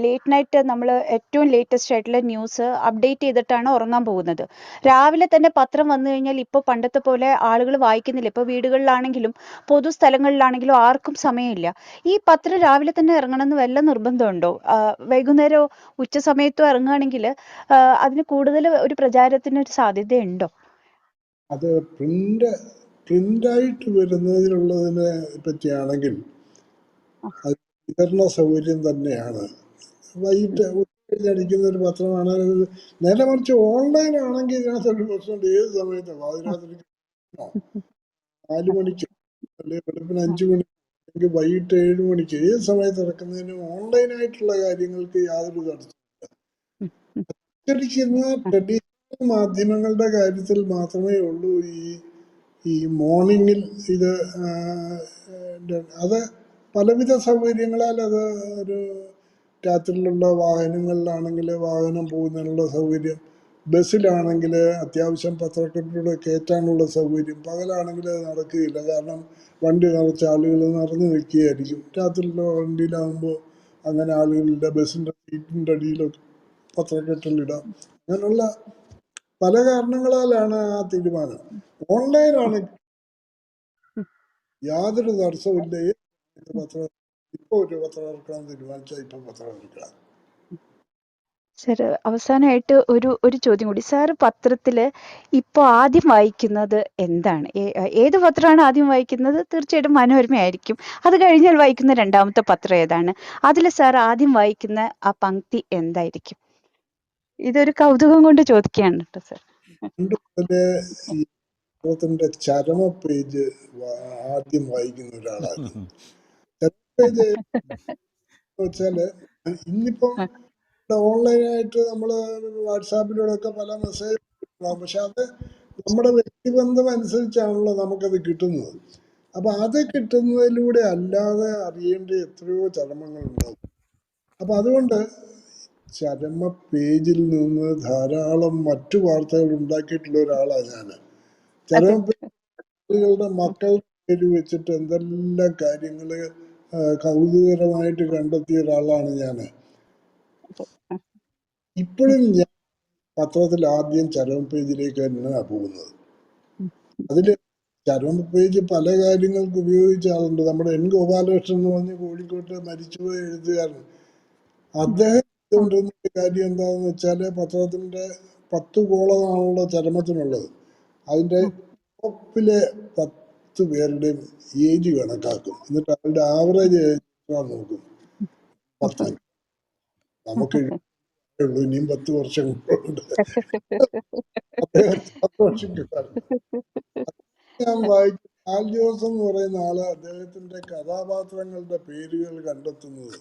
ലേറ്റ് നൈറ്റ് നമ്മൾ ഏറ്റവും ലേറ്റസ്റ്റ് ആയിട്ടുള്ള ന്യൂസ് അപ്ഡേറ്റ് ചെയ്തിട്ടാണ് ഉറങ്ങാൻ പോകുന്നത്. രാവിലെ തന്നെ പത്രം വന്നു കഴിഞ്ഞാൽ ഇപ്പോൾ പണ്ടത്തെ പോലെ ആളുകൾ വായിക്കുന്നില്ല. ഇപ്പോൾ വീടുകളിലാണെങ്കിലും പൊതുസ്ഥലങ്ങളിലാണെങ്കിലും ആർക്കും സമയമില്ല. ഈ പത്രം രാവിലെ തന്നെ ഇറങ്ങണമെന്ന് വല്ല നിർബന്ധമുണ്ടോ? വൈകുന്നേരമോ ഉച്ച സമയത്തോ ഇറങ്ങുകയാണെങ്കിൽ അതിന് കൂടുതൽ ഒരു പ്രചാരത്തിന് ഒരു സാധ്യതയുണ്ടോ? അത് പ്രിന്റായിട്ട് വരുന്നതിനുള്ളതിനെ പറ്റിയാണെങ്കിൽ അത് വിതരണ സൗകര്യം തന്നെയാണ്. വൈകിട്ട് അടിക്കുന്ന ഒരു പത്രമാണ്. നേരെ മറിച്ച് ഓൺലൈൻ ആണെങ്കിൽ ഇതിനകത്തൊരു പ്രശ്നമുണ്ട്. ഏത് സമയത്ത് പാതിരാത്രി 4 മണിക്ക് അല്ലെങ്കിൽ വെളുപ്പിന് 5 മണിക്ക് അല്ലെങ്കിൽ വൈകിട്ട് 7 മണിക്ക് ഏത് സമയത്ത് ഇറക്കുന്നതിനും ഓൺലൈനായിട്ടുള്ള കാര്യങ്ങൾക്ക് യാതൊരു തടസ്സമില്ല. അച്ചടിക്കുന്ന ട്രഡീഷണൽ മാധ്യമങ്ങളുടെ കാര്യത്തിൽ മാത്രമേ ഉള്ളൂ ഈ മോർണിംഗിൽ ഇത് അത് പലവിധ സൗകര്യങ്ങളാൽ അത് ഒരു രാത്രിയിലുള്ള വാഹനങ്ങളിലാണെങ്കിൽ വാഹനം പോകുന്നതിനുള്ള സൗകര്യം, ബസ്സിലാണെങ്കിൽ അത്യാവശ്യം പത്രക്കെട്ടിലൂടെ കയറ്റാനുള്ള സൗകര്യം, പകലാണെങ്കിൽ അത് നടക്കുകയില്ല. കാരണം വണ്ടി നിറച്ച ആളുകൾ നിറഞ്ഞു നിൽക്കുകയായിരിക്കും. രാത്രിയിലുള്ള വണ്ടിയിലാകുമ്പോൾ അങ്ങനെ ആളുകളില്ല. ബസ്സിൻ്റെ സീറ്റിൻ്റെ അടിയിലൊക്കെ പത്രക്കെട്ടിലിടാം. അങ്ങനെയുള്ള പല കാരണങ്ങളാലാണ് ആ തീരുമാനം. ഓൺലൈനാണ് യാതൊരു തടസ്സമില്ല. പത്രം ഇപ്പൊ ഒരു പത്രം ഇറക്കാൻ തീരുമാനിച്ചാൽ ഇപ്പൊ പത്രം ഇറക്കാം. സർ, അവസാനമായിട്ട് ഒരു ചോദ്യം കൂടി. സാർ പത്രത്തിൽ ഇപ്പോൾ ആദ്യം വായിക്കുന്നത് എന്താണ്? ഏത് പത്രമാണ് ആദ്യം വായിക്കുന്നത്? തീർച്ചയായിട്ടും മനോരമയായിരിക്കും. അത് കഴിഞ്ഞാൽ വായിക്കുന്ന രണ്ടാമത്തെ പത്രം ഏതാണ്? അതിൽ സാർ ആദ്യം വായിക്കുന്ന ആ പങ്ക്തി എന്തായിരിക്കും? ഇതൊരു കൗതുകം കൊണ്ട് ചോദിക്കുകയാണ് കേട്ടോ സാർ. ഈ പത്രത്തിന്റെ ചരമ പേജ് ആദ്യം വായിക്കുന്ന ഒരാളാണ്. ചരമ പേജ് വെച്ചാല് ഇന്നിപ്പം ഓൺലൈനായിട്ട് നമ്മള് വാട്സാപ്പിലൂടെ ഒക്കെ പല മെസ്സേജ്, പക്ഷെ അത് നമ്മുടെ വ്യക്തിബന്ധം അനുസരിച്ചാണല്ലോ നമുക്കത് കിട്ടുന്നത്. അപ്പൊ അത് കിട്ടുന്നതിലൂടെ അല്ലാതെ അറിയേണ്ട എത്രയോ ചരമങ്ങളുണ്ടാവും. അപ്പൊ അതുകൊണ്ട് ചരമ പേജിൽ നിന്ന് ധാരാളം മറ്റു വാർത്തകൾ ഉണ്ടാക്കിയിട്ടുള്ള ഒരാളാണ് ഞാൻ. ചരമ പേജുകളുടെ മക്കളുടെ പേര് വെച്ചിട്ട് എന്തെല്ലാം കാര്യങ്ങള് കൗതുകരമായിട്ട് കണ്ടെത്തിയ ഒരാളാണ് ഞാൻ. ഇപ്പോഴും ഞാൻ പത്രത്തിൽ ആദ്യം ചരമ പേജിലേക്ക് തന്നെയാണ് പോകുന്നത്. അതില് ചരമ പേജ് പല കാര്യങ്ങൾക്ക് ഉപയോഗിച്ച ആളുണ്ട്. നമ്മുടെ N. ഗോപാലകൃഷ്ണൻ എന്ന് പറഞ്ഞ് കോഴിക്കോട്ട് മരിച്ചുപോയ എഴുത്തുകാരൻ, അദ്ദേഹം ചെയ്തുകൊണ്ടിരുന്ന കാര്യം എന്താണെന്ന് വെച്ചാല് പത്രത്തിന്റെ 10 കോളമാണല്ലോ ചരമത്തിനുള്ളത്. അതിന്റെ ടോപ്പിലെ 10 പേരുടെയും ഏജ് കണക്കാക്കും. എന്നിട്ട് അവരുടെ ആവറേജ് നോക്കും. 10 നമുക്ക് ഉള്ളൂ, ഇനിയും 10 വർഷം കൊണ്ട് അദ്ദേഹം സന്തോഷിക്കുമായിരുന്നു. ഞാൻ വായിച്ച ആൽ ജോസ് എന്ന് പറയുന്ന ആള് അദ്ദേഹത്തിന്റെ കഥാപാത്രങ്ങളുടെ പേരുകൾ കണ്ടെത്തുന്നത്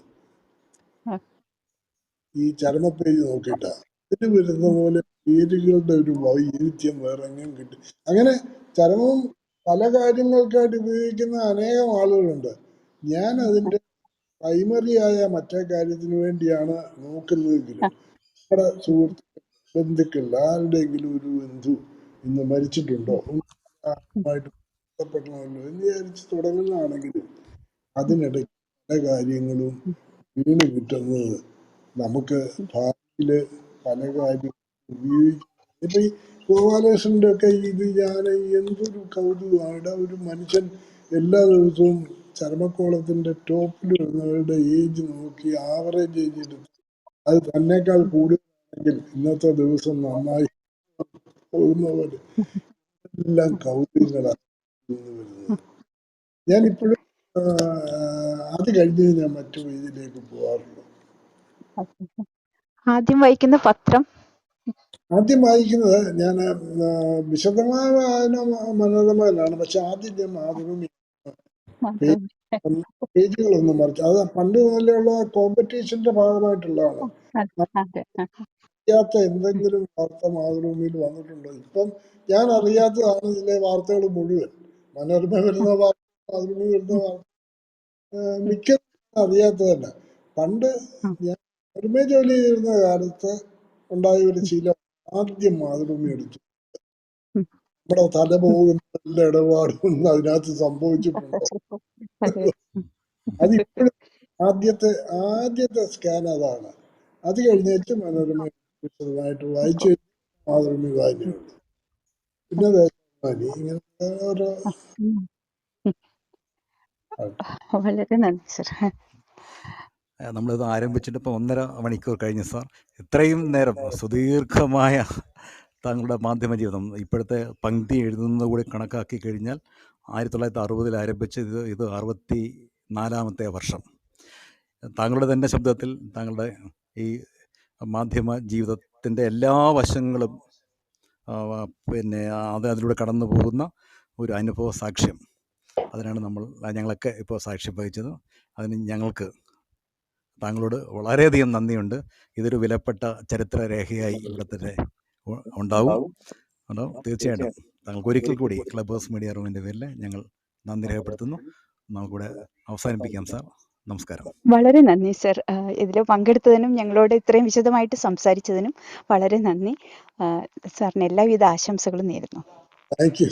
ഈ ചരമ പേജ് നോക്കിയിട്ടാണ്. ഇതിന് വരുന്ന പോലെ പേരുകളുടെ ഒരു വൈവിധ്യം വേറെ എങ്ങും കിട്ടും. അങ്ങനെ ചരമം പല കാര്യങ്ങൾക്കായിട്ട് ഉപയോഗിക്കുന്ന അനേകം ആളുകളുണ്ട്. ഞാൻ അതിന്റെ പ്രൈമറി ആയ മറ്റേ കാര്യത്തിന് വേണ്ടിയാണ് നോക്കുന്നതെങ്കിലും നമ്മുടെ സുഹൃത്ത് ബന്ധുക്കൾ ആരുടെയെങ്കിലും ഒരു ബന്ധു ഇന്ന് മരിച്ചിട്ടുണ്ടോ, ആരുമായിട്ട് ബന്ധപ്പെടണമല്ലോ എന്ന് വിചാരിച്ച് തുടങ്ങുന്നതാണെങ്കിലും അതിനിടയ്ക്ക് പല കാര്യങ്ങളും വീണ് കിട്ടുന്നത് നമുക്ക് ഭാവിയില് പല കാര്യങ്ങളും ഉപയോഗിക്കും. ഇപ്പൊ ഈ ഗോപാലകൃഷ്ണന്റെ ഒക്കെ ഇത് ഞാൻ എന്തൊരു കൗതുകമാണ്. ഒരു മനുഷ്യൻ എല്ലാ ദിവസവും ചർമ്മക്കോളത്തിന്റെ ടോപ്പിൽ വരുന്നവരുടെ ഏജ് നോക്കി ആവറേജ് ഏജ് എടുത്ത് അത് തന്നെക്കാൾ കൂടുതലാണെങ്കിൽ ഇന്നത്തെ ദിവസം നന്നായി പോകുന്ന പോലെ എല്ലാം കൗതുകങ്ങളാണ് വരുന്നത്. ഞാനിപ്പോഴും അത് കഴിഞ്ഞ് ഞാൻ മറ്റു ഇതിലേക്ക് പോകാറുള്ളൂ. ആദ്യം വായിക്കുന്ന പത്രം ആദ്യം വായിക്കുന്നത് ഞാൻ വിശദമായ വായന മനോരമയിലാണ്. പക്ഷെ ആദ്യം ഞാൻ മാതൃഭൂമി പേജുകളൊന്നും മറിച്ച് അത് പണ്ട് മുതലുള്ള കോമ്പറ്റീഷന്റെ ഭാഗമായിട്ടുള്ളതാണ്. അറിയാത്ത എന്തെങ്കിലും വാർത്ത മാതൃഭൂമിയിൽ വന്നിട്ടുണ്ടോ? ഇപ്പം ഞാൻ അറിയാത്തതാണ് ഇതിലെ വാർത്തകൾ മുഴുവൻ. മനോരമ വരുന്ന വാർത്ത, മാതൃഭൂമി വരുന്ന വാർത്ത മിക്ക അറിയാത്തതല്ല. പണ്ട് ഞാൻ മനോരമ ജോലി ചെയ്തിരുന്ന കാലത്ത് ഉണ്ടായ ഒരു ശീലം ആദ്യം മാതൃഭൂമി എടുത്തു. നമ്മുടെ തല പോകുന്ന ഇടപാടും അതിനകത്ത് സംഭവിച്ചിട്ടുണ്ടോ? അതിപ്പോഴും ആദ്യത്തെ സ്കാൻ അതാണ്. അത് കഴിഞ്ഞിട്ട് മനോരമ വിശദമായിട്ട് വായിച്ചു മാതൃഭൂമി വായനയുള്ളൂ. പിന്നെ ദേശാഭിമാനി, ഇങ്ങനത്തെ ഓരോ. വളരെ നന്ദി സർ. നമ്മളിത് ആരംഭിച്ചിട്ട് ഇപ്പോൾ 1.5 മണിക്കൂർ കഴിഞ്ഞു സാർ. ഇത്രയും നേരം സുദീർഘമായ താങ്കളുടെ മാധ്യമ ജീവിതം ഇപ്പോഴത്തെ പങ്ക്തി എഴുതുന്നത് കൂടി കണക്കാക്കി കഴിഞ്ഞാൽ 1960 ആരംഭിച്ച് ഇത് 64ാമത്തെ വർഷം. താങ്കളുടെ തന്നെ ശബ്ദത്തിൽ താങ്കളുടെ ഈ മാധ്യമ ജീവിതത്തിൻ്റെ എല്ലാ വശങ്ങളും പിന്നെ അതിലൂടെ കടന്നു പോകുന്ന ഒരു അനുഭവ സാക്ഷ്യം, അതിനാണ് ഞങ്ങളൊക്കെ ഇപ്പോൾ സാക്ഷ്യം വഹിച്ചത്. അതിന് ഞങ്ങൾക്ക് താങ്കളോട് വളരെയധികം നന്ദിയുണ്ട്. ഇതൊരു വിലപ്പെട്ട ചരിത്രരേഖയായി ഇവിടെ തന്നെ ഉണ്ടാവും. തീർച്ചയായിട്ടും താങ്കൾക്ക് ഒരിക്കൽ കൂടി ക്ലബ് ഹൗസ് മീഡിയ റൂമിൻ്റെ പേരിൽ ഞങ്ങൾ നന്ദി രേഖപ്പെടുത്തുന്നു. നമുക്കിവിടെ അവസാനിപ്പിക്കാം സാർ. നമസ്കാരം. വളരെ നന്ദി സർ. ഇതിൽ പങ്കെടുത്തതിനും ഞങ്ങളോട് ഇത്രയും വിശദമായിട്ട് സംസാരിച്ചതിനും വളരെ നന്ദി. സാറിന് എല്ലാവിധ ആശംസകളും നേരുന്നു. Thank you.